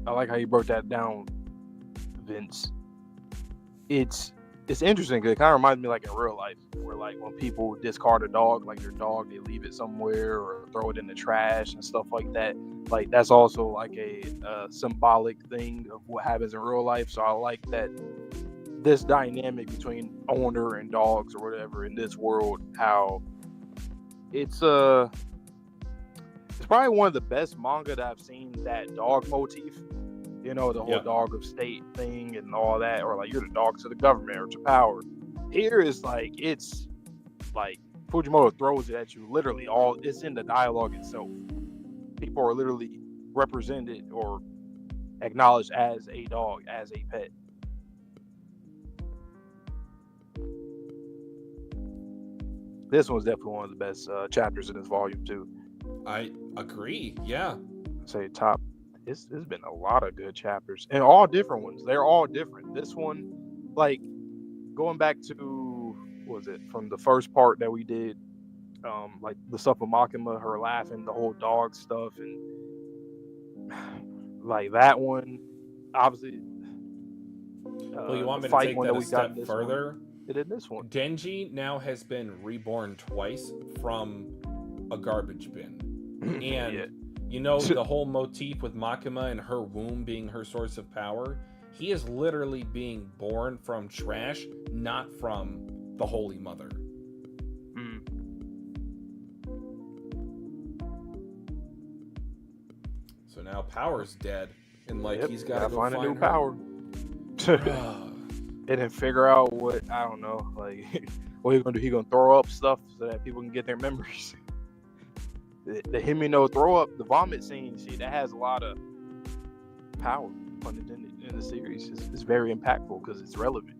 I like how you broke that down, Vince. It's interesting because it kind of reminds me like in real life, where like when people discard a dog, like their dog, they leave it somewhere or throw it in the trash and stuff like that. Like that's also like a symbolic thing of what happens in real life. So I like that this dynamic between owner and dogs or whatever in this world, how it's probably one of the best manga that I've seen, that dog motif. You know, the whole dog of state thing and all that, or like you're the dog to the government or to power. Here is like, it's like Fujimoto throws it at you literally. It's in the dialogue itself. People are literally represented or acknowledged as a dog, as a pet. This one's definitely one of the best chapters in this volume too. I agree. Yeah. I'd say top. It's been a lot of good chapters and all different ones. They're all different. This one, like going back to, what was it, from the first part that we did, like the stuff with Makima, her laughing, the whole dog stuff, and like that one, obviously. Well, you want me to take that a step further? It in this one. Denji now has been reborn twice from a garbage bin, and you know the whole motif with Makima and her womb being her source of power. He is literally being born from trash, not from the Holy Mother. So now Power's dead, and like he's got to find a new her. power. And then figure out what, I don't know, like what he's gonna do. He's gonna throw up stuff so that people can get their memories. The Himino throw up, the vomit scene, see, that has a lot of power, pun intended. in the series is very impactful because it's relevant.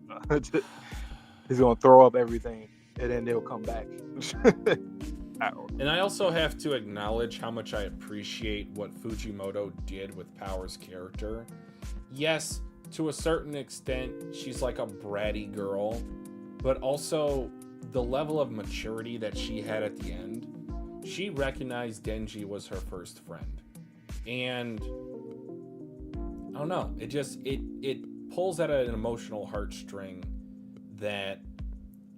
He's gonna throw up everything, and then they'll come back. And I also have to acknowledge how much I appreciate what Fujimoto did with Power's character. Yes, to a certain extent, she's like a bratty girl, but also the level of maturity that she had at the end. She recognized Denji was her first friend. And I don't know, it pulls at an emotional heartstring that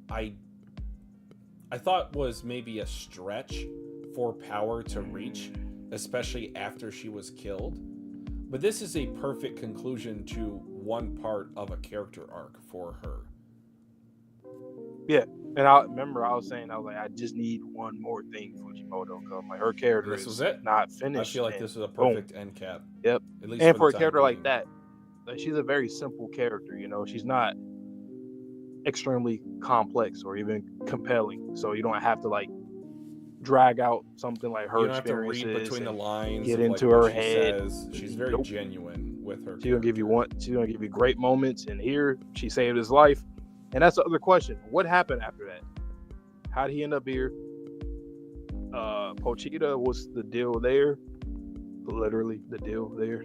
I thought was maybe a stretch for Power to reach, especially after she was killed. But this is a perfect conclusion to one part of a character arc for her. Yeah, and I remember I was saying, I was like, I just need one more thing, Fujimoto, because like her character This was it. not finished. I feel like this was a perfect end cap. Yep. At least and for a the time character being. like that, like, she's a very simple character. You know, she's not extremely complex or even compelling, so you don't have to like drag out something like her you don't have to experiences. read between the lines. Get of, into like, her what she head. Says. She's very genuine with her. She's gonna give you She's gonna give you great moments, and here she saved his life. And that's the other question: what happened after that? How did he end up here? Pochita, what's the deal there? Literally, the deal there.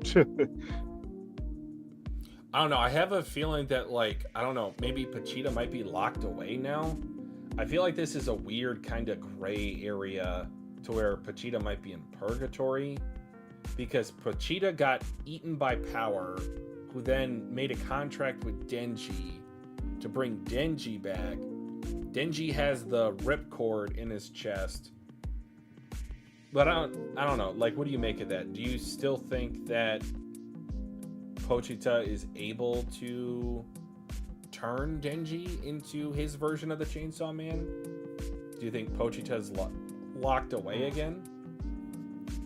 I don't know. I have a feeling that, like, I don't know, maybe Pochita might be locked away now. I feel like this is a weird kind of gray area to where Pochita might be in purgatory, because Pochita got eaten by Power, who then made a contract with Denji to bring Denji back. Denji has the ripcord in his chest. But I don't know. Like, what do you make of that? Do you still think that Pochita is able to turn Denji into his version of the Chainsaw Man? Do you think Pochita's locked away again?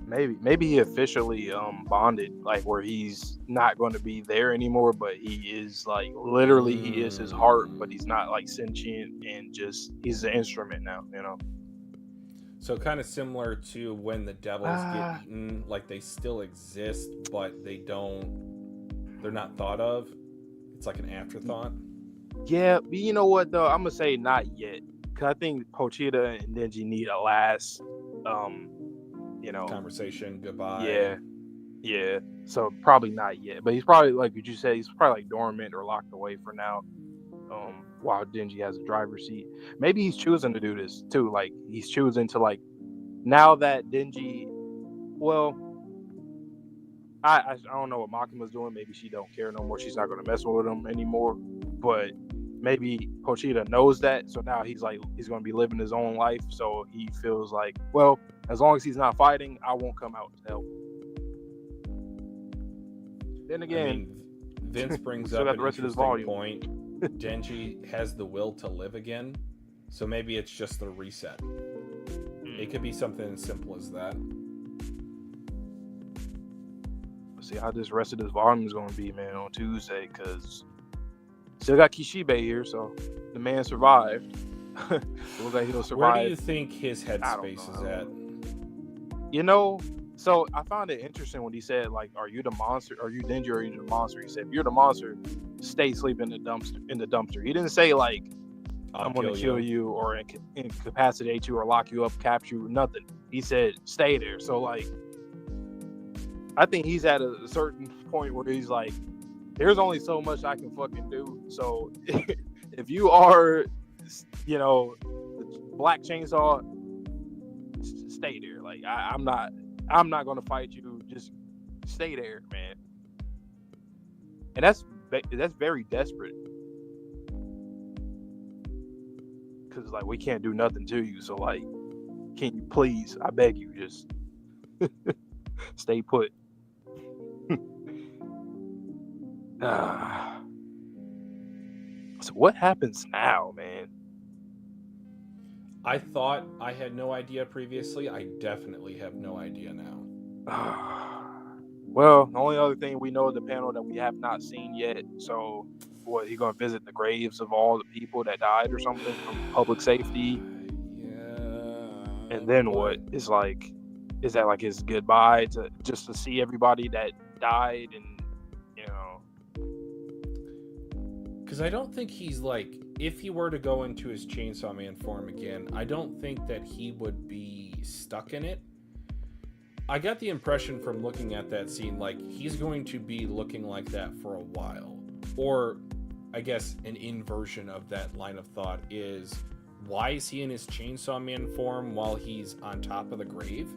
Maybe he officially bonded, like where he's not going to be there anymore, but he is like literally he is his heart, but he's not like sentient and just he's an instrument now, you know. So kind of similar to when the devils get eaten, like they still exist, but they're not thought of. It's like an afterthought. Yeah, but you know what though? I'm gonna say not yet, because I think Pochita and Denji need a last, conversation. Goodbye. Yeah. So probably not yet, but he's probably like what you said. He's probably like dormant or locked away for now. While Denji has a driver's seat, maybe he's choosing to do this too. Like he's choosing to like now that Denji, well, I don't know what Makima's doing. Maybe she don't care no more. She's not going to mess with him anymore. But maybe Pochita knows that, so now he's going to be living his own life. So he feels like, well, as long as he's not fighting, I won't come out to help. Then again, Vince brings up an interesting point. Denji has the will to live again, so maybe it's just a reset. It could be something as simple as that. See how this rest of this volume is going to be, man, on Tuesday, because still got Kishibe here, so the man survived. It looks like he'll survive. Where do you think his headspace is at? You know, so I found it interesting when he said, like, are you the monster? Are you Denji or are you the monster? He said, if you're the monster, stay sleeping in the dumpster. He didn't say, like, I'm going to kill you or incapacitate you or lock you up, capture you, nothing. He said, stay there. So, like, I think he's at a certain point where he's like, there's only so much I can fucking do. So if you are, the Black Chainsaw, stay there. Like I'm not gonna fight you. Just stay there, man. And that's very desperate. Cause like we can't do nothing to you. So like, can you please? I beg you, just stay put. So what happens now, man? I thought I had no idea previously. I definitely have no idea now. Well, the only other thing we know is the panel that we have not seen yet. So, what, he gonna visit the graves of all the people that died or something from public safety? Yeah. And then what? Is that like his goodbye to see everybody that died and Because I don't think he's like, if he were to go into his Chainsaw Man form again, I don't think that he would be stuck in it. I got the impression from looking at that scene, like, he's going to be looking like that for a while. Or, I guess, an inversion of that line of thought is, why is he in his Chainsaw Man form while he's on top of the grave?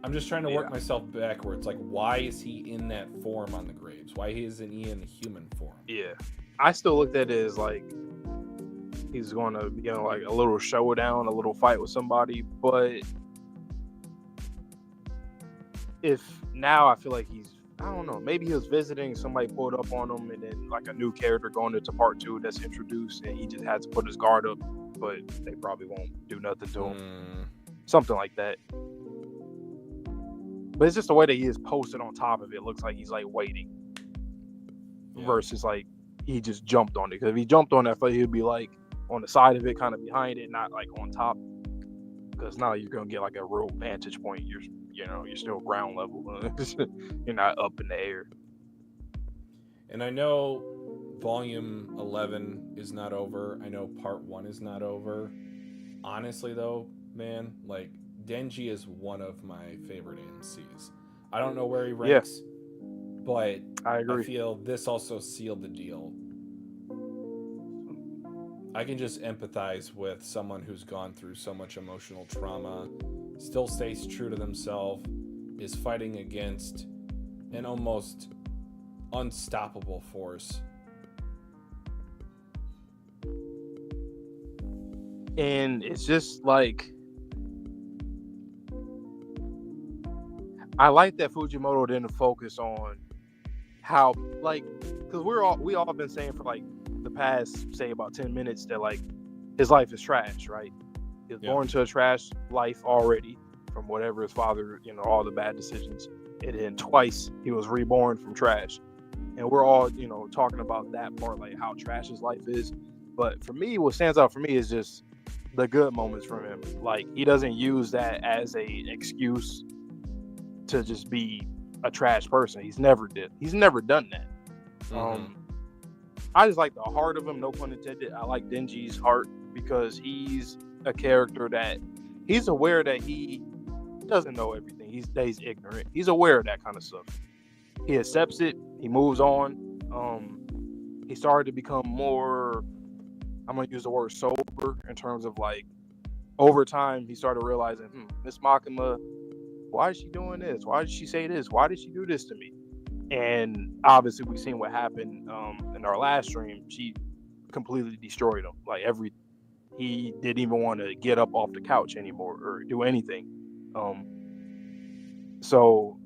I'm just trying to work myself backwards. Like, why is he in that form on the graves? Why isn't he in the human form? Yeah. I still looked at it as like he's going to be in like a little showdown, a little fight with somebody. But if now I feel like I don't know, maybe he was visiting, somebody pulled up on him, and then like a new character going into part 2 that's introduced, and he just had to put his guard up, but they probably won't do nothing to him. Something like that. But it's just the way that he is posted on top of it. Looks like he's like waiting versus like he just jumped on it. Because if he jumped on that, I feel like he'd be like on the side of it, kind of behind it, not like on top. Because now you're gonna get like a real vantage point. You're still ground level. You're not up in the air. And I know volume 11 is not over. I know part 1 is not over. Honestly though, man, like, Denji is one of my favorite AMCs. I don't know where he ranks, but I agree. I feel this also sealed the deal. I can just empathize with someone who's gone through so much emotional trauma, still stays true to themselves, is fighting against an almost unstoppable force. And it's just like, I like that Fujimoto didn't focus on how, like, because we all been saying for like the past, say, about 10 minutes that like his life is trash, right? He was born to a trash life already from whatever his father, all the bad decisions, and then twice he was reborn from trash. And we're all, talking about that part, like how trash his life is. But for me, what stands out for me is just the good moments from him. Like, he doesn't use that as a excuse to just be a trash person. He's never done that. I just like the heart of him, no pun intended. I like Denji's heart because he's a character that he's aware that he doesn't know everything. He's ignorant. He's aware of that kind of stuff. He accepts it. He moves on. He started to become more, I'm going to use the word sober, in terms of like, over time, he started realizing, Miss Makima, why is she doing this? Why did she say this? Why did she do this to me? And obviously, we've seen what happened in our last stream. She completely destroyed him. Like, he didn't even want to get up off the couch anymore or do anything. So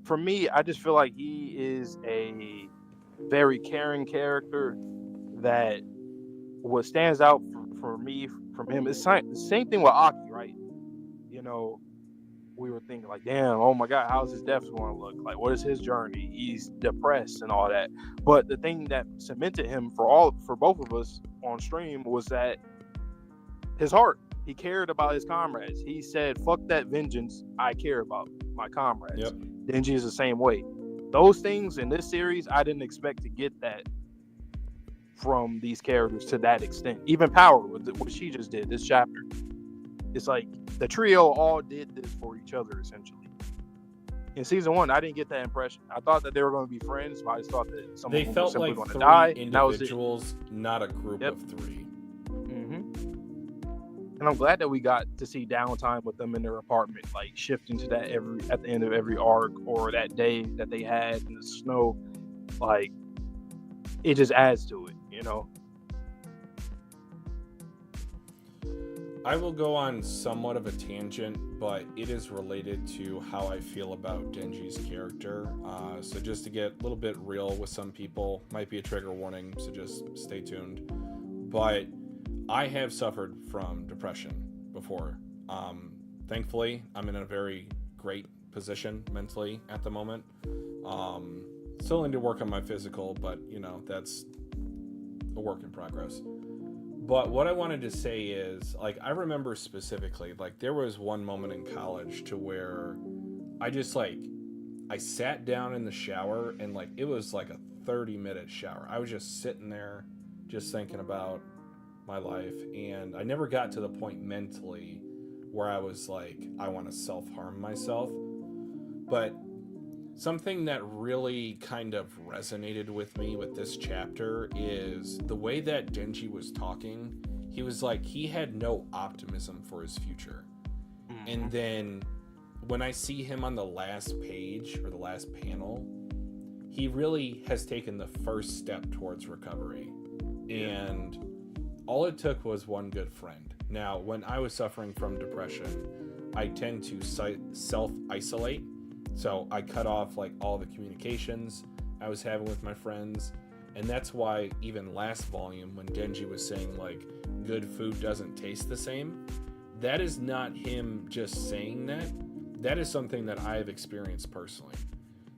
for me, I just feel like he is a very caring character. That what stands out for me from him is the same thing with Aki, right? We were thinking like, damn, oh my God, how's his death going to look? Like, what is his journey? He's depressed and all that. But the thing that cemented him for both of us on stream was that his heart. He cared about his comrades. He said, fuck that vengeance. I care about my comrades. Yep. Denji is the same way. Those things in this series, I didn't expect to get that from these characters to that extent. Even Power, with what she just did this chapter. It's like the trio all did this for each other, essentially. In season 1, I didn't get that impression. I thought that they were going to be friends, but I just thought that some of them were simply going to die. They felt like 3 individuals, not a group of 3. And I'm glad that we got to see downtime with them in their apartment, like shifting to that at the end of every arc, or that day that they had in the snow. Like, it just adds to it, I will go on somewhat of a tangent, but it is related to how I feel about Denji's character. So just to get a little bit real with some people, might be a trigger warning, so just stay tuned. But I have suffered from depression before. Thankfully, I'm in a very great position mentally at the moment. Still need to work on my physical, but that's a work in progress. But what I wanted to say is, like, I remember specifically, like, there was one moment in college to where I just, like, I sat down in the shower and, like, it was like a 30-minute shower. I was just sitting there, just thinking about my life, and I never got to the point mentally where I was like, I want to self-harm myself. But something that really kind of resonated with me with this chapter is the way that Denji was talking. He was like, he had no optimism for his future. And then when I see him on the last page or the last panel, he really has taken the first step towards recovery. And all it took was one good friend. Now, when I was suffering from depression, I tend to self-isolate. So I cut off like all the communications I was having with my friends. And that's why even last volume, when Denji was saying like, good food doesn't taste the same, that is not him just saying that. That is something that I've experienced personally.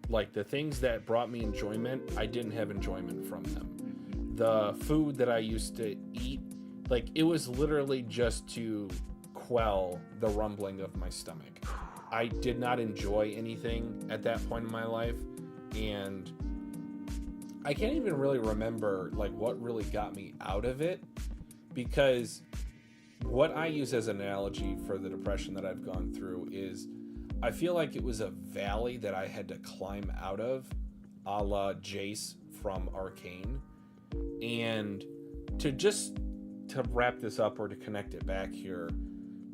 Like the things that brought me enjoyment, I didn't have enjoyment from them. The food that I used to eat, like it was literally just to quell the rumbling of my stomach. I did not enjoy anything at that point in my life, and I can't even really remember like what really got me out of it, because what I use as an analogy for the depression that I've gone through is I feel like it was a valley that I had to climb out of, a la Jace from Arcane. And to wrap this up or to connect it back here,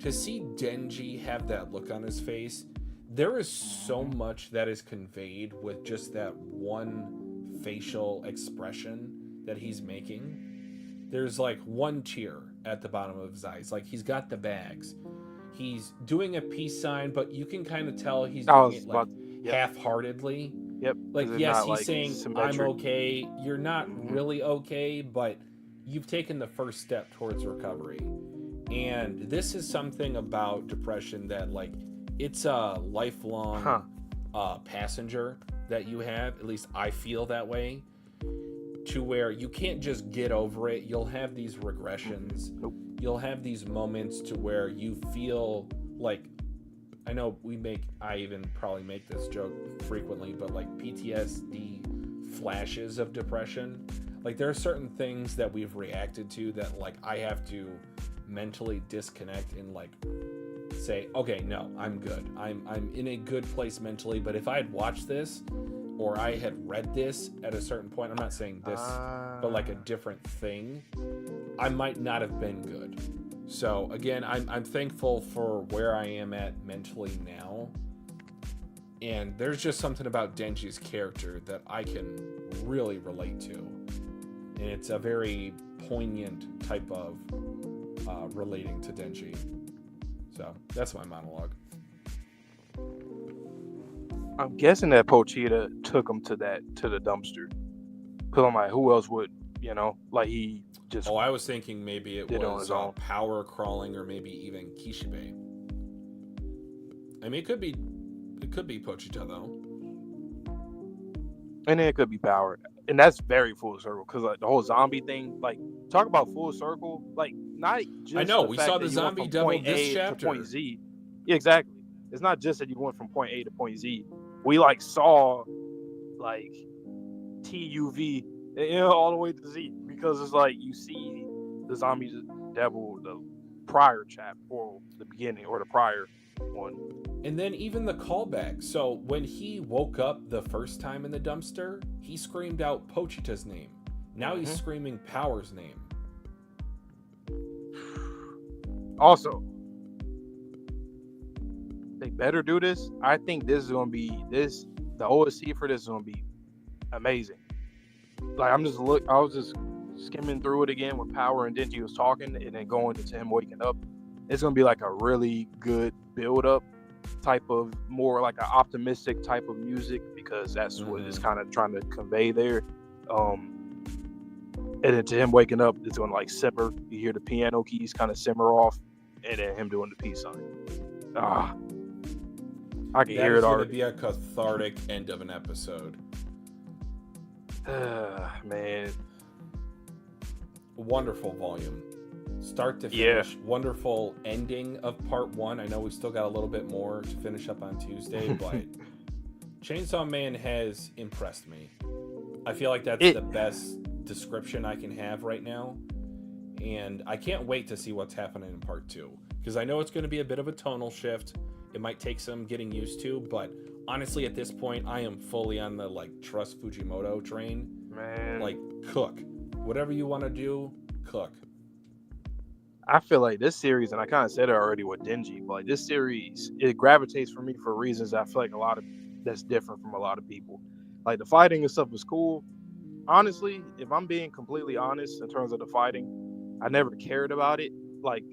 to see Denji have that look on his face, there is so much that is conveyed with just that one facial expression that he's making. There's like one tear at the bottom of his eyes. Like he's got the bags. He's doing a peace sign, but you can kind of tell he's doing it like half-heartedly. Yep. Like, yes, he's like saying, symmetric. I'm okay. You're not really okay, but you've taken the first step towards recovery. And this is something about depression that, like, it's a lifelong passenger that you have. At least I feel that way. To where you can't just get over it. You'll have these regressions. Nope. You'll have these moments to where you feel like, I know I even probably make this joke frequently, but like PTSD flashes of depression. Like there are certain things that we've reacted to that like I have to mentally disconnect and like say, okay, no, I'm good. I'm in a good place mentally. But if I had watched this or I had read this at a certain point, I'm not saying this, but like a different thing, I might not have been good. So again, I'm thankful for where I am at mentally now. And there's just something about Denji's character that I can really relate to. And it's a very poignant type of relating to Denji. So that's my monologue. I'm guessing that Pochita took him to the dumpster. Because I'm like, who else would, like he just... Oh, I was thinking maybe it was own. power crawling or maybe even Kishibe. I mean, it could be Pochita though. And then it could be power. And that's very full circle. Because like the whole zombie thing, like talk about full circle, like not just I know, the we fact saw that the you zombie went from devil point this A chapter. to point Z. Yeah, exactly. It's not just that you went from point A to point Z. We like saw like TUV, all the way to Z, because it's like you see the zombie devil the prior chapter or the beginning or the prior one. And then even the callback. So when he woke up the first time in the dumpster, he screamed out Pochita's name. Now he's screaming Power's name. Also, they better do this. I think this is gonna be the OST for this is gonna be amazing. Like I was just skimming through it again when Power and Denji was talking, and then going into him waking up. It's gonna be like a really good build up type of, more like an optimistic type of music, because that's what it's kind of trying to convey there. And then to him waking up, it's gonna like simmer. You hear the piano keys kind of simmer off, and then him doing the peace sign. I can hear it already. Be a cathartic end of an episode. Man, wonderful volume, start to finish. Wonderful ending of part 1. I know we still got a little bit more to finish up on Tuesday, but Chainsaw Man has impressed me. I feel like that's the best description I can have right now. And I can't wait to see what's happening in part 2. Because I know it's going to be a bit of a tonal shift. It might take some getting used to. But honestly, at this point, I am fully on the, like, trust Fujimoto train. Man. Like, cook. Whatever you want to do, cook. I feel like this series, and I kind of said it already with Denji, but like this series, it gravitates for me for reasons I feel like that's different from a lot of people. Like the fighting and stuff was cool. Honestly, if I'm being completely honest in terms of the fighting, I never cared about it. Like,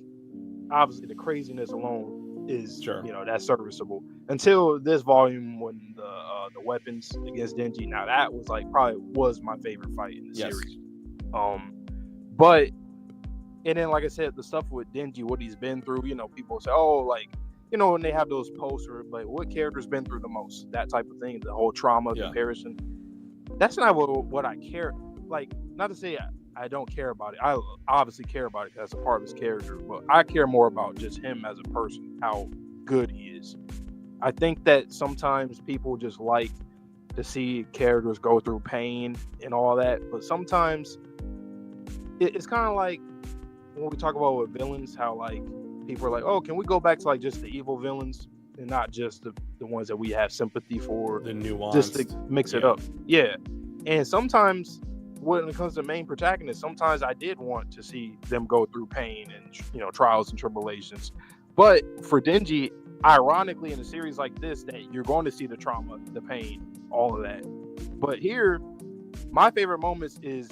obviously, the craziness alone is, that's serviceable. Until this volume, when the weapons against Denji, now that was like probably was my favorite fight in the series. But. And then, like I said, the stuff with Denji, what he's been through, people say, oh, like, when they have those posts where, like, what character's been through the most? That type of thing, the whole trauma comparison. That's not what I care. Like, not to say I don't care about it. I obviously care about it as a part of his character, but I care more about just him as a person, how good he is. I think that sometimes people just like to see characters go through pain and all that, but sometimes it's kind of like, when we talk about with villains, how like people are like, oh, can we go back to like just the evil villains and not just the ones that we have sympathy for, the nuance, just to mix it up. And sometimes when it comes to main protagonists, sometimes I did want to see them go through pain and trials and tribulations. But for Denji, ironically, in a series like this, that you're going to see the trauma, the pain, all of that. But here, my favorite moments is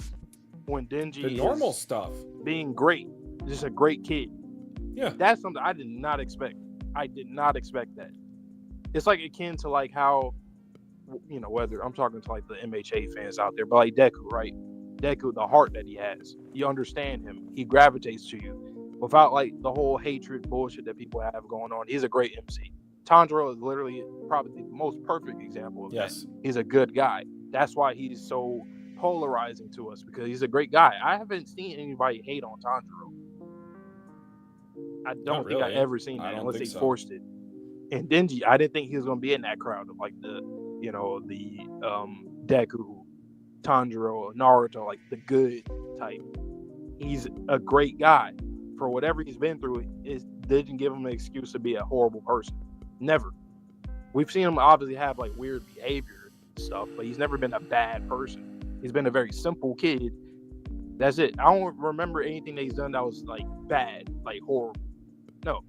when Denji the normal stuff, being great, just a great kid. Yeah, that's something I did not expect. I did not expect that. It's like akin to like how, whether I'm talking to like the MHA fans out there, but like Deku, right? Deku, the heart that he has, you understand him. He gravitates to you without like the whole hatred bullshit that people have going on. He's a great MC. Tanjiro is literally probably the most perfect example of that. He's a good guy. That's why he's so polarizing to us, because he's a great guy. I haven't seen anybody hate on Tanjiro. I don't think I've ever seen that unless they forced it. And Denji, I didn't think he was going to be in that crowd of like the Deku, Tanjiro, Naruto, like the good type. He's a great guy. For whatever he's been through, it didn't give him an excuse to be a horrible person. Never. We've seen him obviously have like weird behavior and stuff, but he's never been a bad person. He's been a very simple kid. That's it. I don't remember anything that he's done that was like bad, like horrible. No.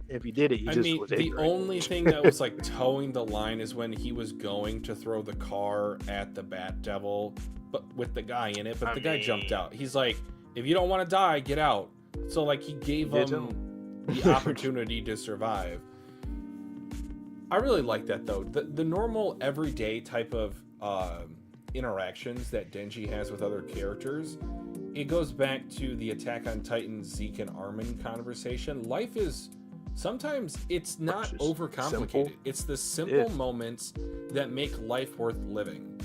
If he did it, he was ignorant. The only thing that was like towing the line is when he was going to throw the car at the Bat Devil, but with the guy in it, but the guy jumped out. He's like, if you don't want to die, get out. So like he gave him the opportunity to survive. I really like that though. The normal everyday type of interactions that Denji has with other characters, it goes back to the Attack on Titan Zeke and Armin conversation. Life is sometimes it's not overcomplicated. Simple. It's the simple moments that make life worth living.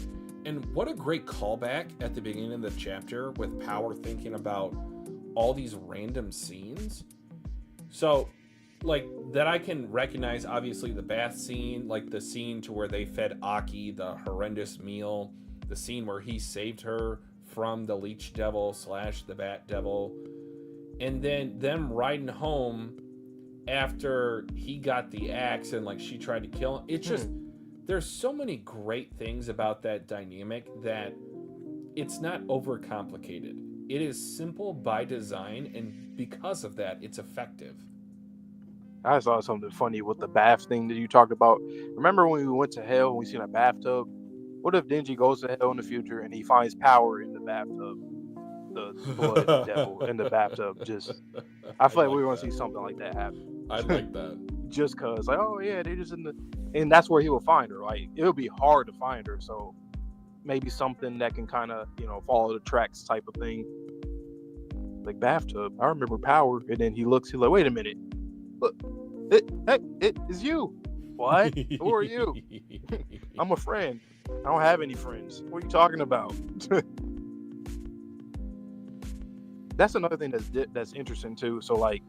And what a great callback at the beginning of the chapter with Power thinking about all these random scenes. So like that I can recognize, obviously the bath scene, like the scene to where they fed Aki the horrendous meal, the scene where he saved her from the Leech Devil / the Bat Devil, and then them riding home after he got the axe and like she tried to kill him. It's just there's so many great things about that dynamic that it's not overcomplicated. It is simple by design, and because of that, it's effective. I saw something funny with the bath thing that you talked about. Remember when we went to hell and we seen a bathtub? What if Denji goes to hell in the future and he finds Power in the bathtub? The blood devil in the bathtub. I feel like we're going to see something like that happen. I'd like that. Just because, like, oh yeah, they're just in the... And that's where he will find her. Like, it'll be hard to find her, so maybe something that can kind of, follow the tracks type of thing. Like, bathtub. I remember Power. And then he's like, wait a minute. Look, it is you. What? Who are you? I'm a friend. I don't have any friends. What are you talking about? That's another thing that's interesting too. So like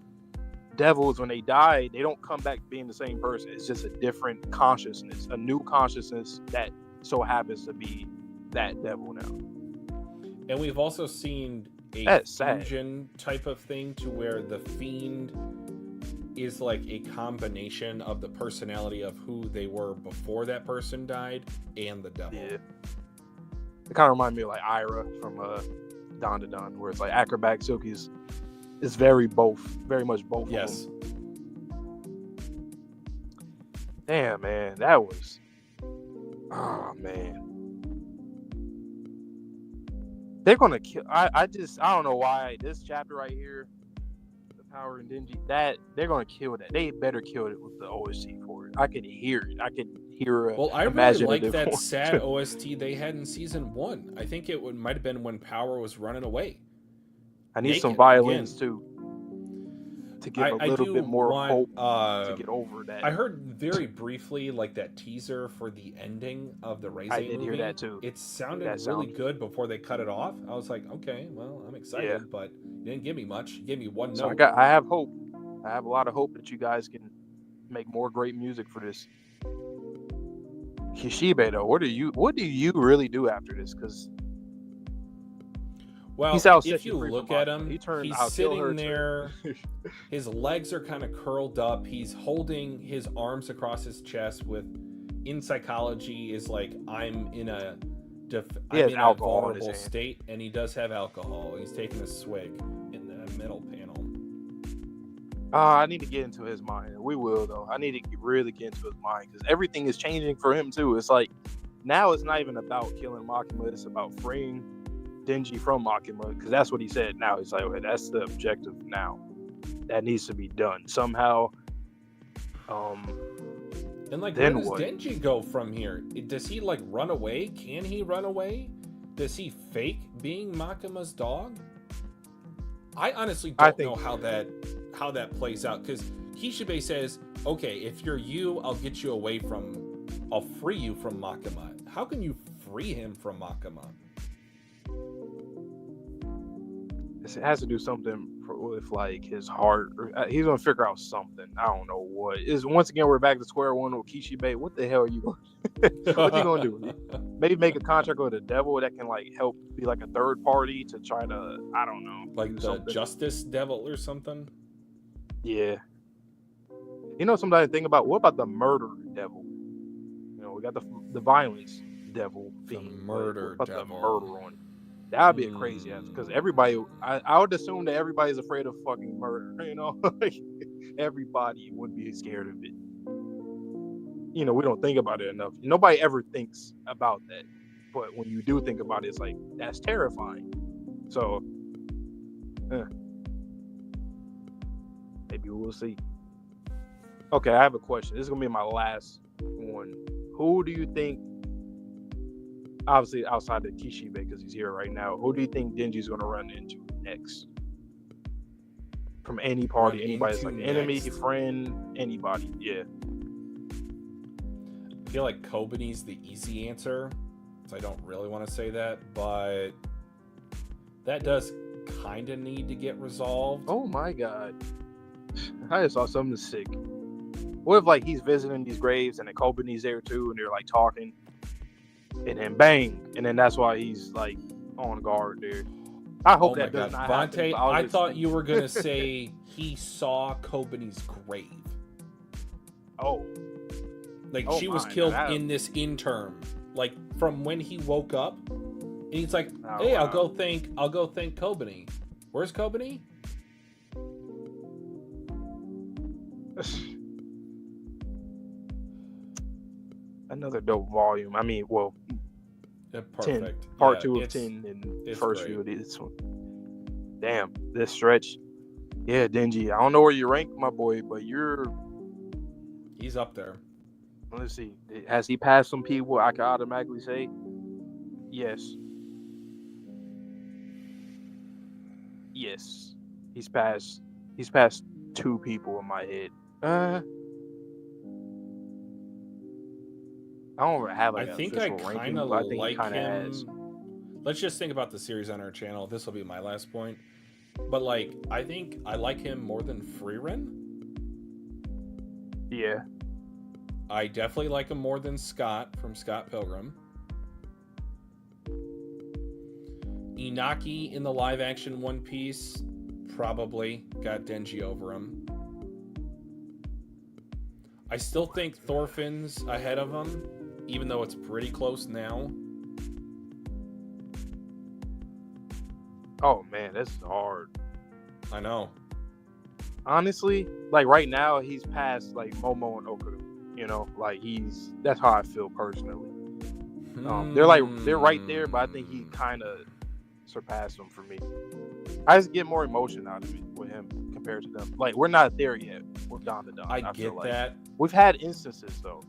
devils, when they die, they don't come back being the same person. It's just a different consciousness, a new consciousness that so happens to be that devil now. And we've also seen a That's sad. fusion type of thing to where the fiend is like a combination of the personality of who they were before that person died and the devil. Yeah. It kind of reminds me of like Ira from Dandadan, where it's like Acrobat Silky is very much both. Yes. Of them. Damn, man, that was. Oh man, they're gonna kill. I don't know why this chapter right here, the Power and Denji, that they're gonna kill that. They better kill it with the OST for it. I could hear it. I could hear. Well, I really like that sad OST they had in season 1. I think it might have been when Power was running away. I need some violins too. To give a little bit more hope to get over that. I heard very briefly like that teaser for the ending of the Raising movie. I did hear that too. It sounded really good before they cut it off. I was like, okay, well, I'm excited, but you didn't give me much. You gave me one note. I have hope. I have a lot of hope that you guys can make more great music for this. Kishibe though, what do you really do after this? Because well, if you look at him, he's sitting there. His legs are kind of curled up. He's holding his arms across his chest. In psychology, is like I'm in a vulnerable state, and he does have alcohol. He's taking a swig in the middle panel. I need to get into his mind. We will though. I need to really get into his mind because everything is changing for him too. It's like now it's not even about killing Makima. It's about freeing Denji from Makima, because that's what he said. Now he's like, okay, that's the objective now. That needs to be done somehow. And like, where does Denji go from here? Does he like run away? Can he run away? Does he fake being Makima's dog? I honestly don't know how that plays out, because Kishibe says, okay, if you're you, I'll free you from Makima. How can you free him from Makima? It has to do something with like his heart. He's gonna figure out something. I don't know what. Once again, we're back to square one with Kishibe. What the hell are you going? What you gonna do? Maybe make a contract with the devil that can like help be like a third party to try to, I don't know, like the something. Justice Devil or something. Yeah. You know something I think about? What about the murder devil? You know, we got the violence devil theme. The murder devil. The murder one. That would be a crazy ass, because everybody, I would assume that everybody's afraid of fucking murder, you know? Like, everybody would be scared of it. You know, we don't think about it enough. Nobody ever thinks about that. But when you do think about it, it's like, that's terrifying. So, maybe we'll see. Okay, I have a question. This is going to be my last one. Who do you think, obviously outside of Kishibe because he's here right now, who do you think Denji's going to run into next? From any party, anybody's like enemy, friend, anybody. Yeah. I feel like Kobani's the easy answer, so I don't really want to say that, but that does kind of need to get resolved. Oh my god. I just saw something sick. What if like he's visiting these graves and then Kobani's there too and they're like talking? And then bang, and then that's why he's like on guard there. I hope that does not happen. I thought you were gonna say he saw Kobani's grave. Oh, like she was killed in this interim, like from when he woke up, and he's like, "Hey, wow. I'll go thank Kobani." Where's Kobani? Another dope volume. I mean, well, perfect. 10, part 2 of 10 and first few of this one. Damn, this stretch. Yeah, Denji. I don't know where you rank, my boy, but he's up there. Let's see. Has he passed some people? I can automatically say yes. Yes. He's passed 2 people in my head. I don't have like I think I kind of like him. Let's just think about the series on our channel. This will be my last point. But like, I think I like him more than Freerin. Yeah. I definitely like him more than Scott from Scott Pilgrim. Inaki in the live action One Piece probably got Denji over him. I still think Thorfinn's ahead of him, even though it's pretty close now. Oh man, that's hard. I know. Honestly, like right now, he's past like Momo and Okura. You know, like that's how I feel personally. They're right there, but I think he kind of surpassed them for me. I just get more emotion out of it with him compared to them. Like we're not there yet with Dandadan. I get feel like. that. We've had instances though.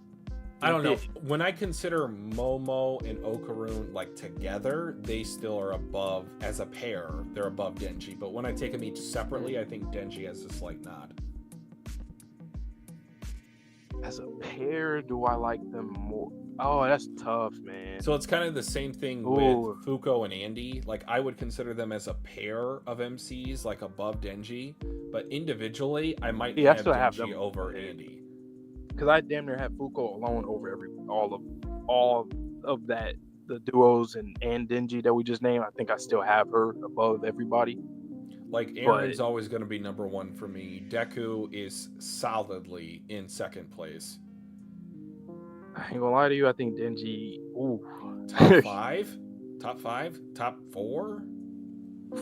I don't know. When I consider Momo and Okarun like together, they still are above as a pair. They're above Denji. But when I take them each separately, I think Denji has a slight nod. As a pair, do I like them more? Oh, that's tough, man. So it's kind of the same thing with Fuko and Andy. Like I would consider them as a pair of MCs, like above Denji. But individually, I might have Denji over Andy. Because I damn near have Fuko alone over all of that, the duos and Denji that we just named. I think I still have her above everybody. Like Aaron's always going to be number one for me. Deku is solidly in second place. I ain't gonna lie to you. I think Denji. Ooh. Top five, top four.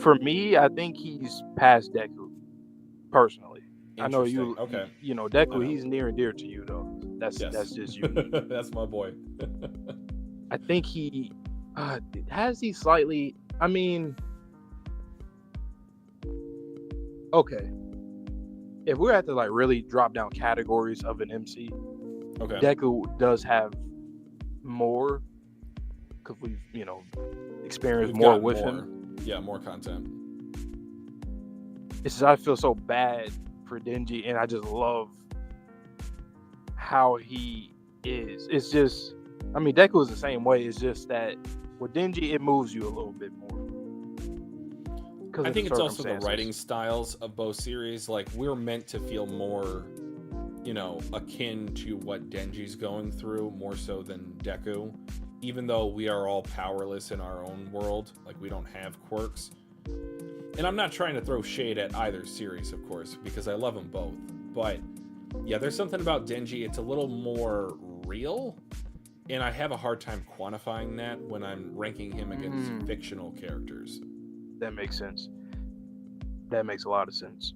For me, I think he's past Deku. Personally. I know you. Okay. You know Deku. He's near and dear to you, though. That's just you. That's my boy. I think he has he slightly. I mean, okay. If we're at to like really drop down categories of an MC, okay, Deku does have more because we've experienced more with him. Yeah, more content. It's just I feel so bad for Denji, and I just love how he is. It's just, I mean, Deku is the same way. It's just that with Denji, it moves you a little bit more. I think it's also the writing styles of both series. Like, we're meant to feel more, akin to what Denji's going through, more so than Deku. Even though we are all powerless in our own world, like, we don't have quirks. And I'm not trying to throw shade at either series, of course, because I love them both. But, yeah, there's something about Denji, it's a little more real, and I have a hard time quantifying that when I'm ranking him against fictional characters. That makes sense. That makes a lot of sense.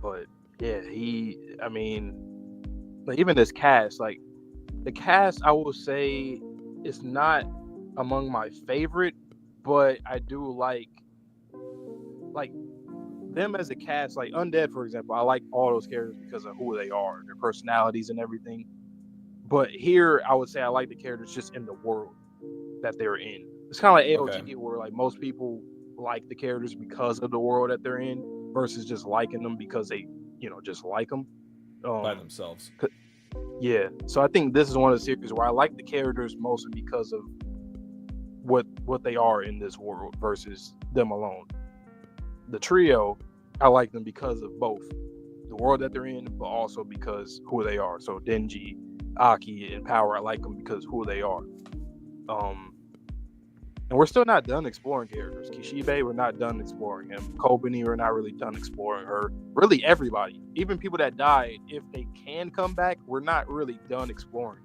But, yeah, even this cast, like, the cast, I will say, is not among my favorite, but I do like them as a cast. Like Undead, for example, I like all those characters because of who they are, their personalities and everything. But here, I would say I like the characters just in the world that they're in. It's kind of like AOT, where like most people like the characters because of the world that they're in, versus just liking them because they, just like them by themselves. Yeah, so I think this is one of the series where I like the characters mostly because of what they are in this world versus them alone. The trio, I like them because of both the world that they're in, but also because who they are. So Denji, Aki, and Power, I like them because who they are. And we're still not done exploring characters. Kishibe, we're not done exploring him. Kobani, we're not really done exploring her. Really, everybody, even people that died, if they can come back, we're not really done exploring.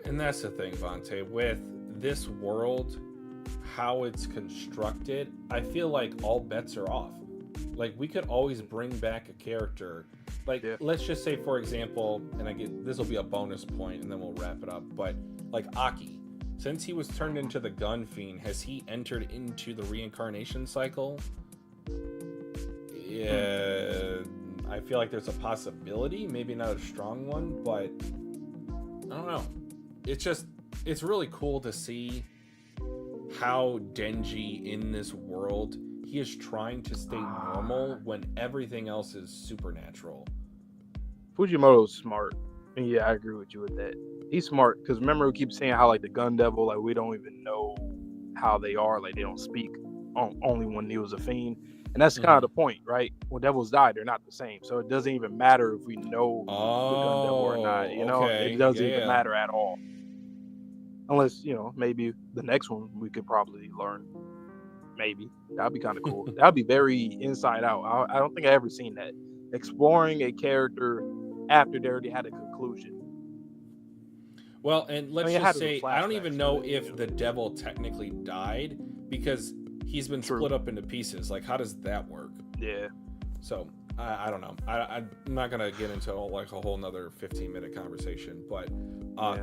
And that's the thing, Vontae, with this world, how it's constructed, I feel like all bets are off. Like, we could always bring back a character. Like, let's just say, for example, and this will be a bonus point, and then we'll wrap it up, but like Aki, since he was turned into the gun fiend, has he entered into the reincarnation cycle? Yeah, I feel like there's a possibility, maybe not a strong one, but I don't know. It's really cool to see how Denji in this world, he is trying to stay normal when everything else is supernatural. Fujimoto's smart. And yeah, I agree with you with that. He's smart because remember we keep saying how like the gun devil, like we don't even know how they are, like they don't speak only when he was a fiend. And that's kind of the point, right? When devils die, they're not the same. So it doesn't even matter if we know the gun devil or not. It doesn't even matter at all. Unless, maybe the next one we could probably learn. Maybe. That'd be kind of cool. That'd be very inside out. I don't think I ever seen that. Exploring a character after they already had a conclusion. Well, and let's it had just to be say, I don't even flashbacks, know but, if the devil technically died because he's been True. split up into pieces. Like, how does that work? Yeah. So I don't know. I'm not gonna get into like a whole nother 15-minute conversation. But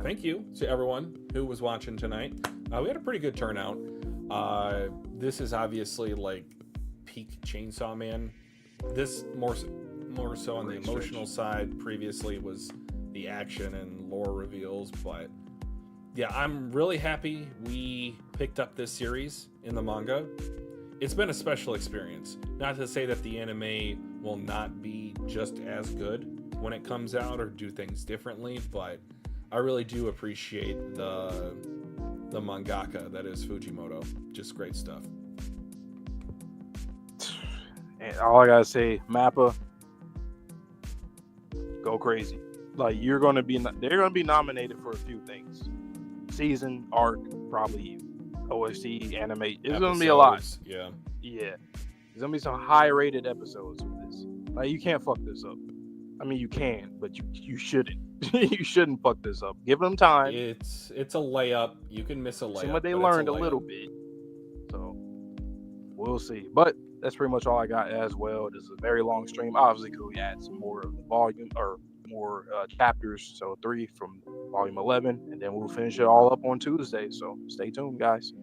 thank you to everyone who was watching tonight. We had a pretty good turnout. This is obviously like peak Chainsaw Man. This more so on the emotional side. Previously was the action and lore reveals, but yeah, I'm really happy we picked up this series in the manga. It's been a special experience. Not to say that the anime will not be just as good when it comes out or do things differently, but I really do appreciate the mangaka that is Fujimoto. Just great stuff. And all I gotta say, Mappa, go crazy. Like they're gonna be nominated for a few things. Season, arc, probably OST, anime. It's gonna be a lot. Yeah. There's gonna be some high-rated episodes with this. Like you can't fuck this up. I mean, you can, but you shouldn't. You shouldn't fuck this up. Give them time. It's a layup. You can miss a layup. See what they learned a little bit. So we'll see. But that's pretty much all I got as well. This is a very long stream. Obviously, could we add some more of the volume or more chapters? So 3 from volume 11, and then we'll finish it all up on Tuesday. So stay tuned, guys.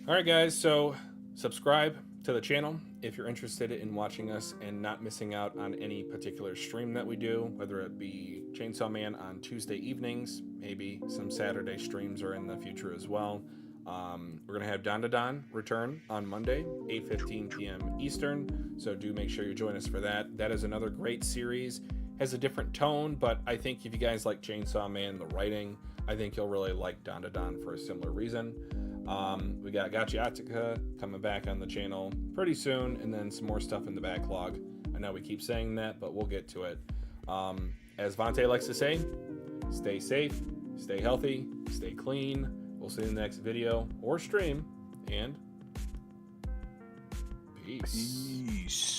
All right, guys. So subscribe to the channel if you're interested in watching us and not missing out on any particular stream that we do, whether it be Chainsaw Man on Tuesday evenings, maybe some Saturday streams are in the future as well. We're going to have Dandadan return on Monday, 8:15 p.m. Eastern, so do make sure you join us for that. That is another great series. Has a different tone, but I think if you guys like Chainsaw Man, the writing, I think you'll really like Dandadan for a similar reason. We got Gachiakuta coming back on the channel pretty soon, and then some more stuff in the backlog. I know we keep saying that, but we'll get to it. As Vontae likes to say, stay safe, stay healthy, stay clean. We'll see you in the next video or stream, and peace.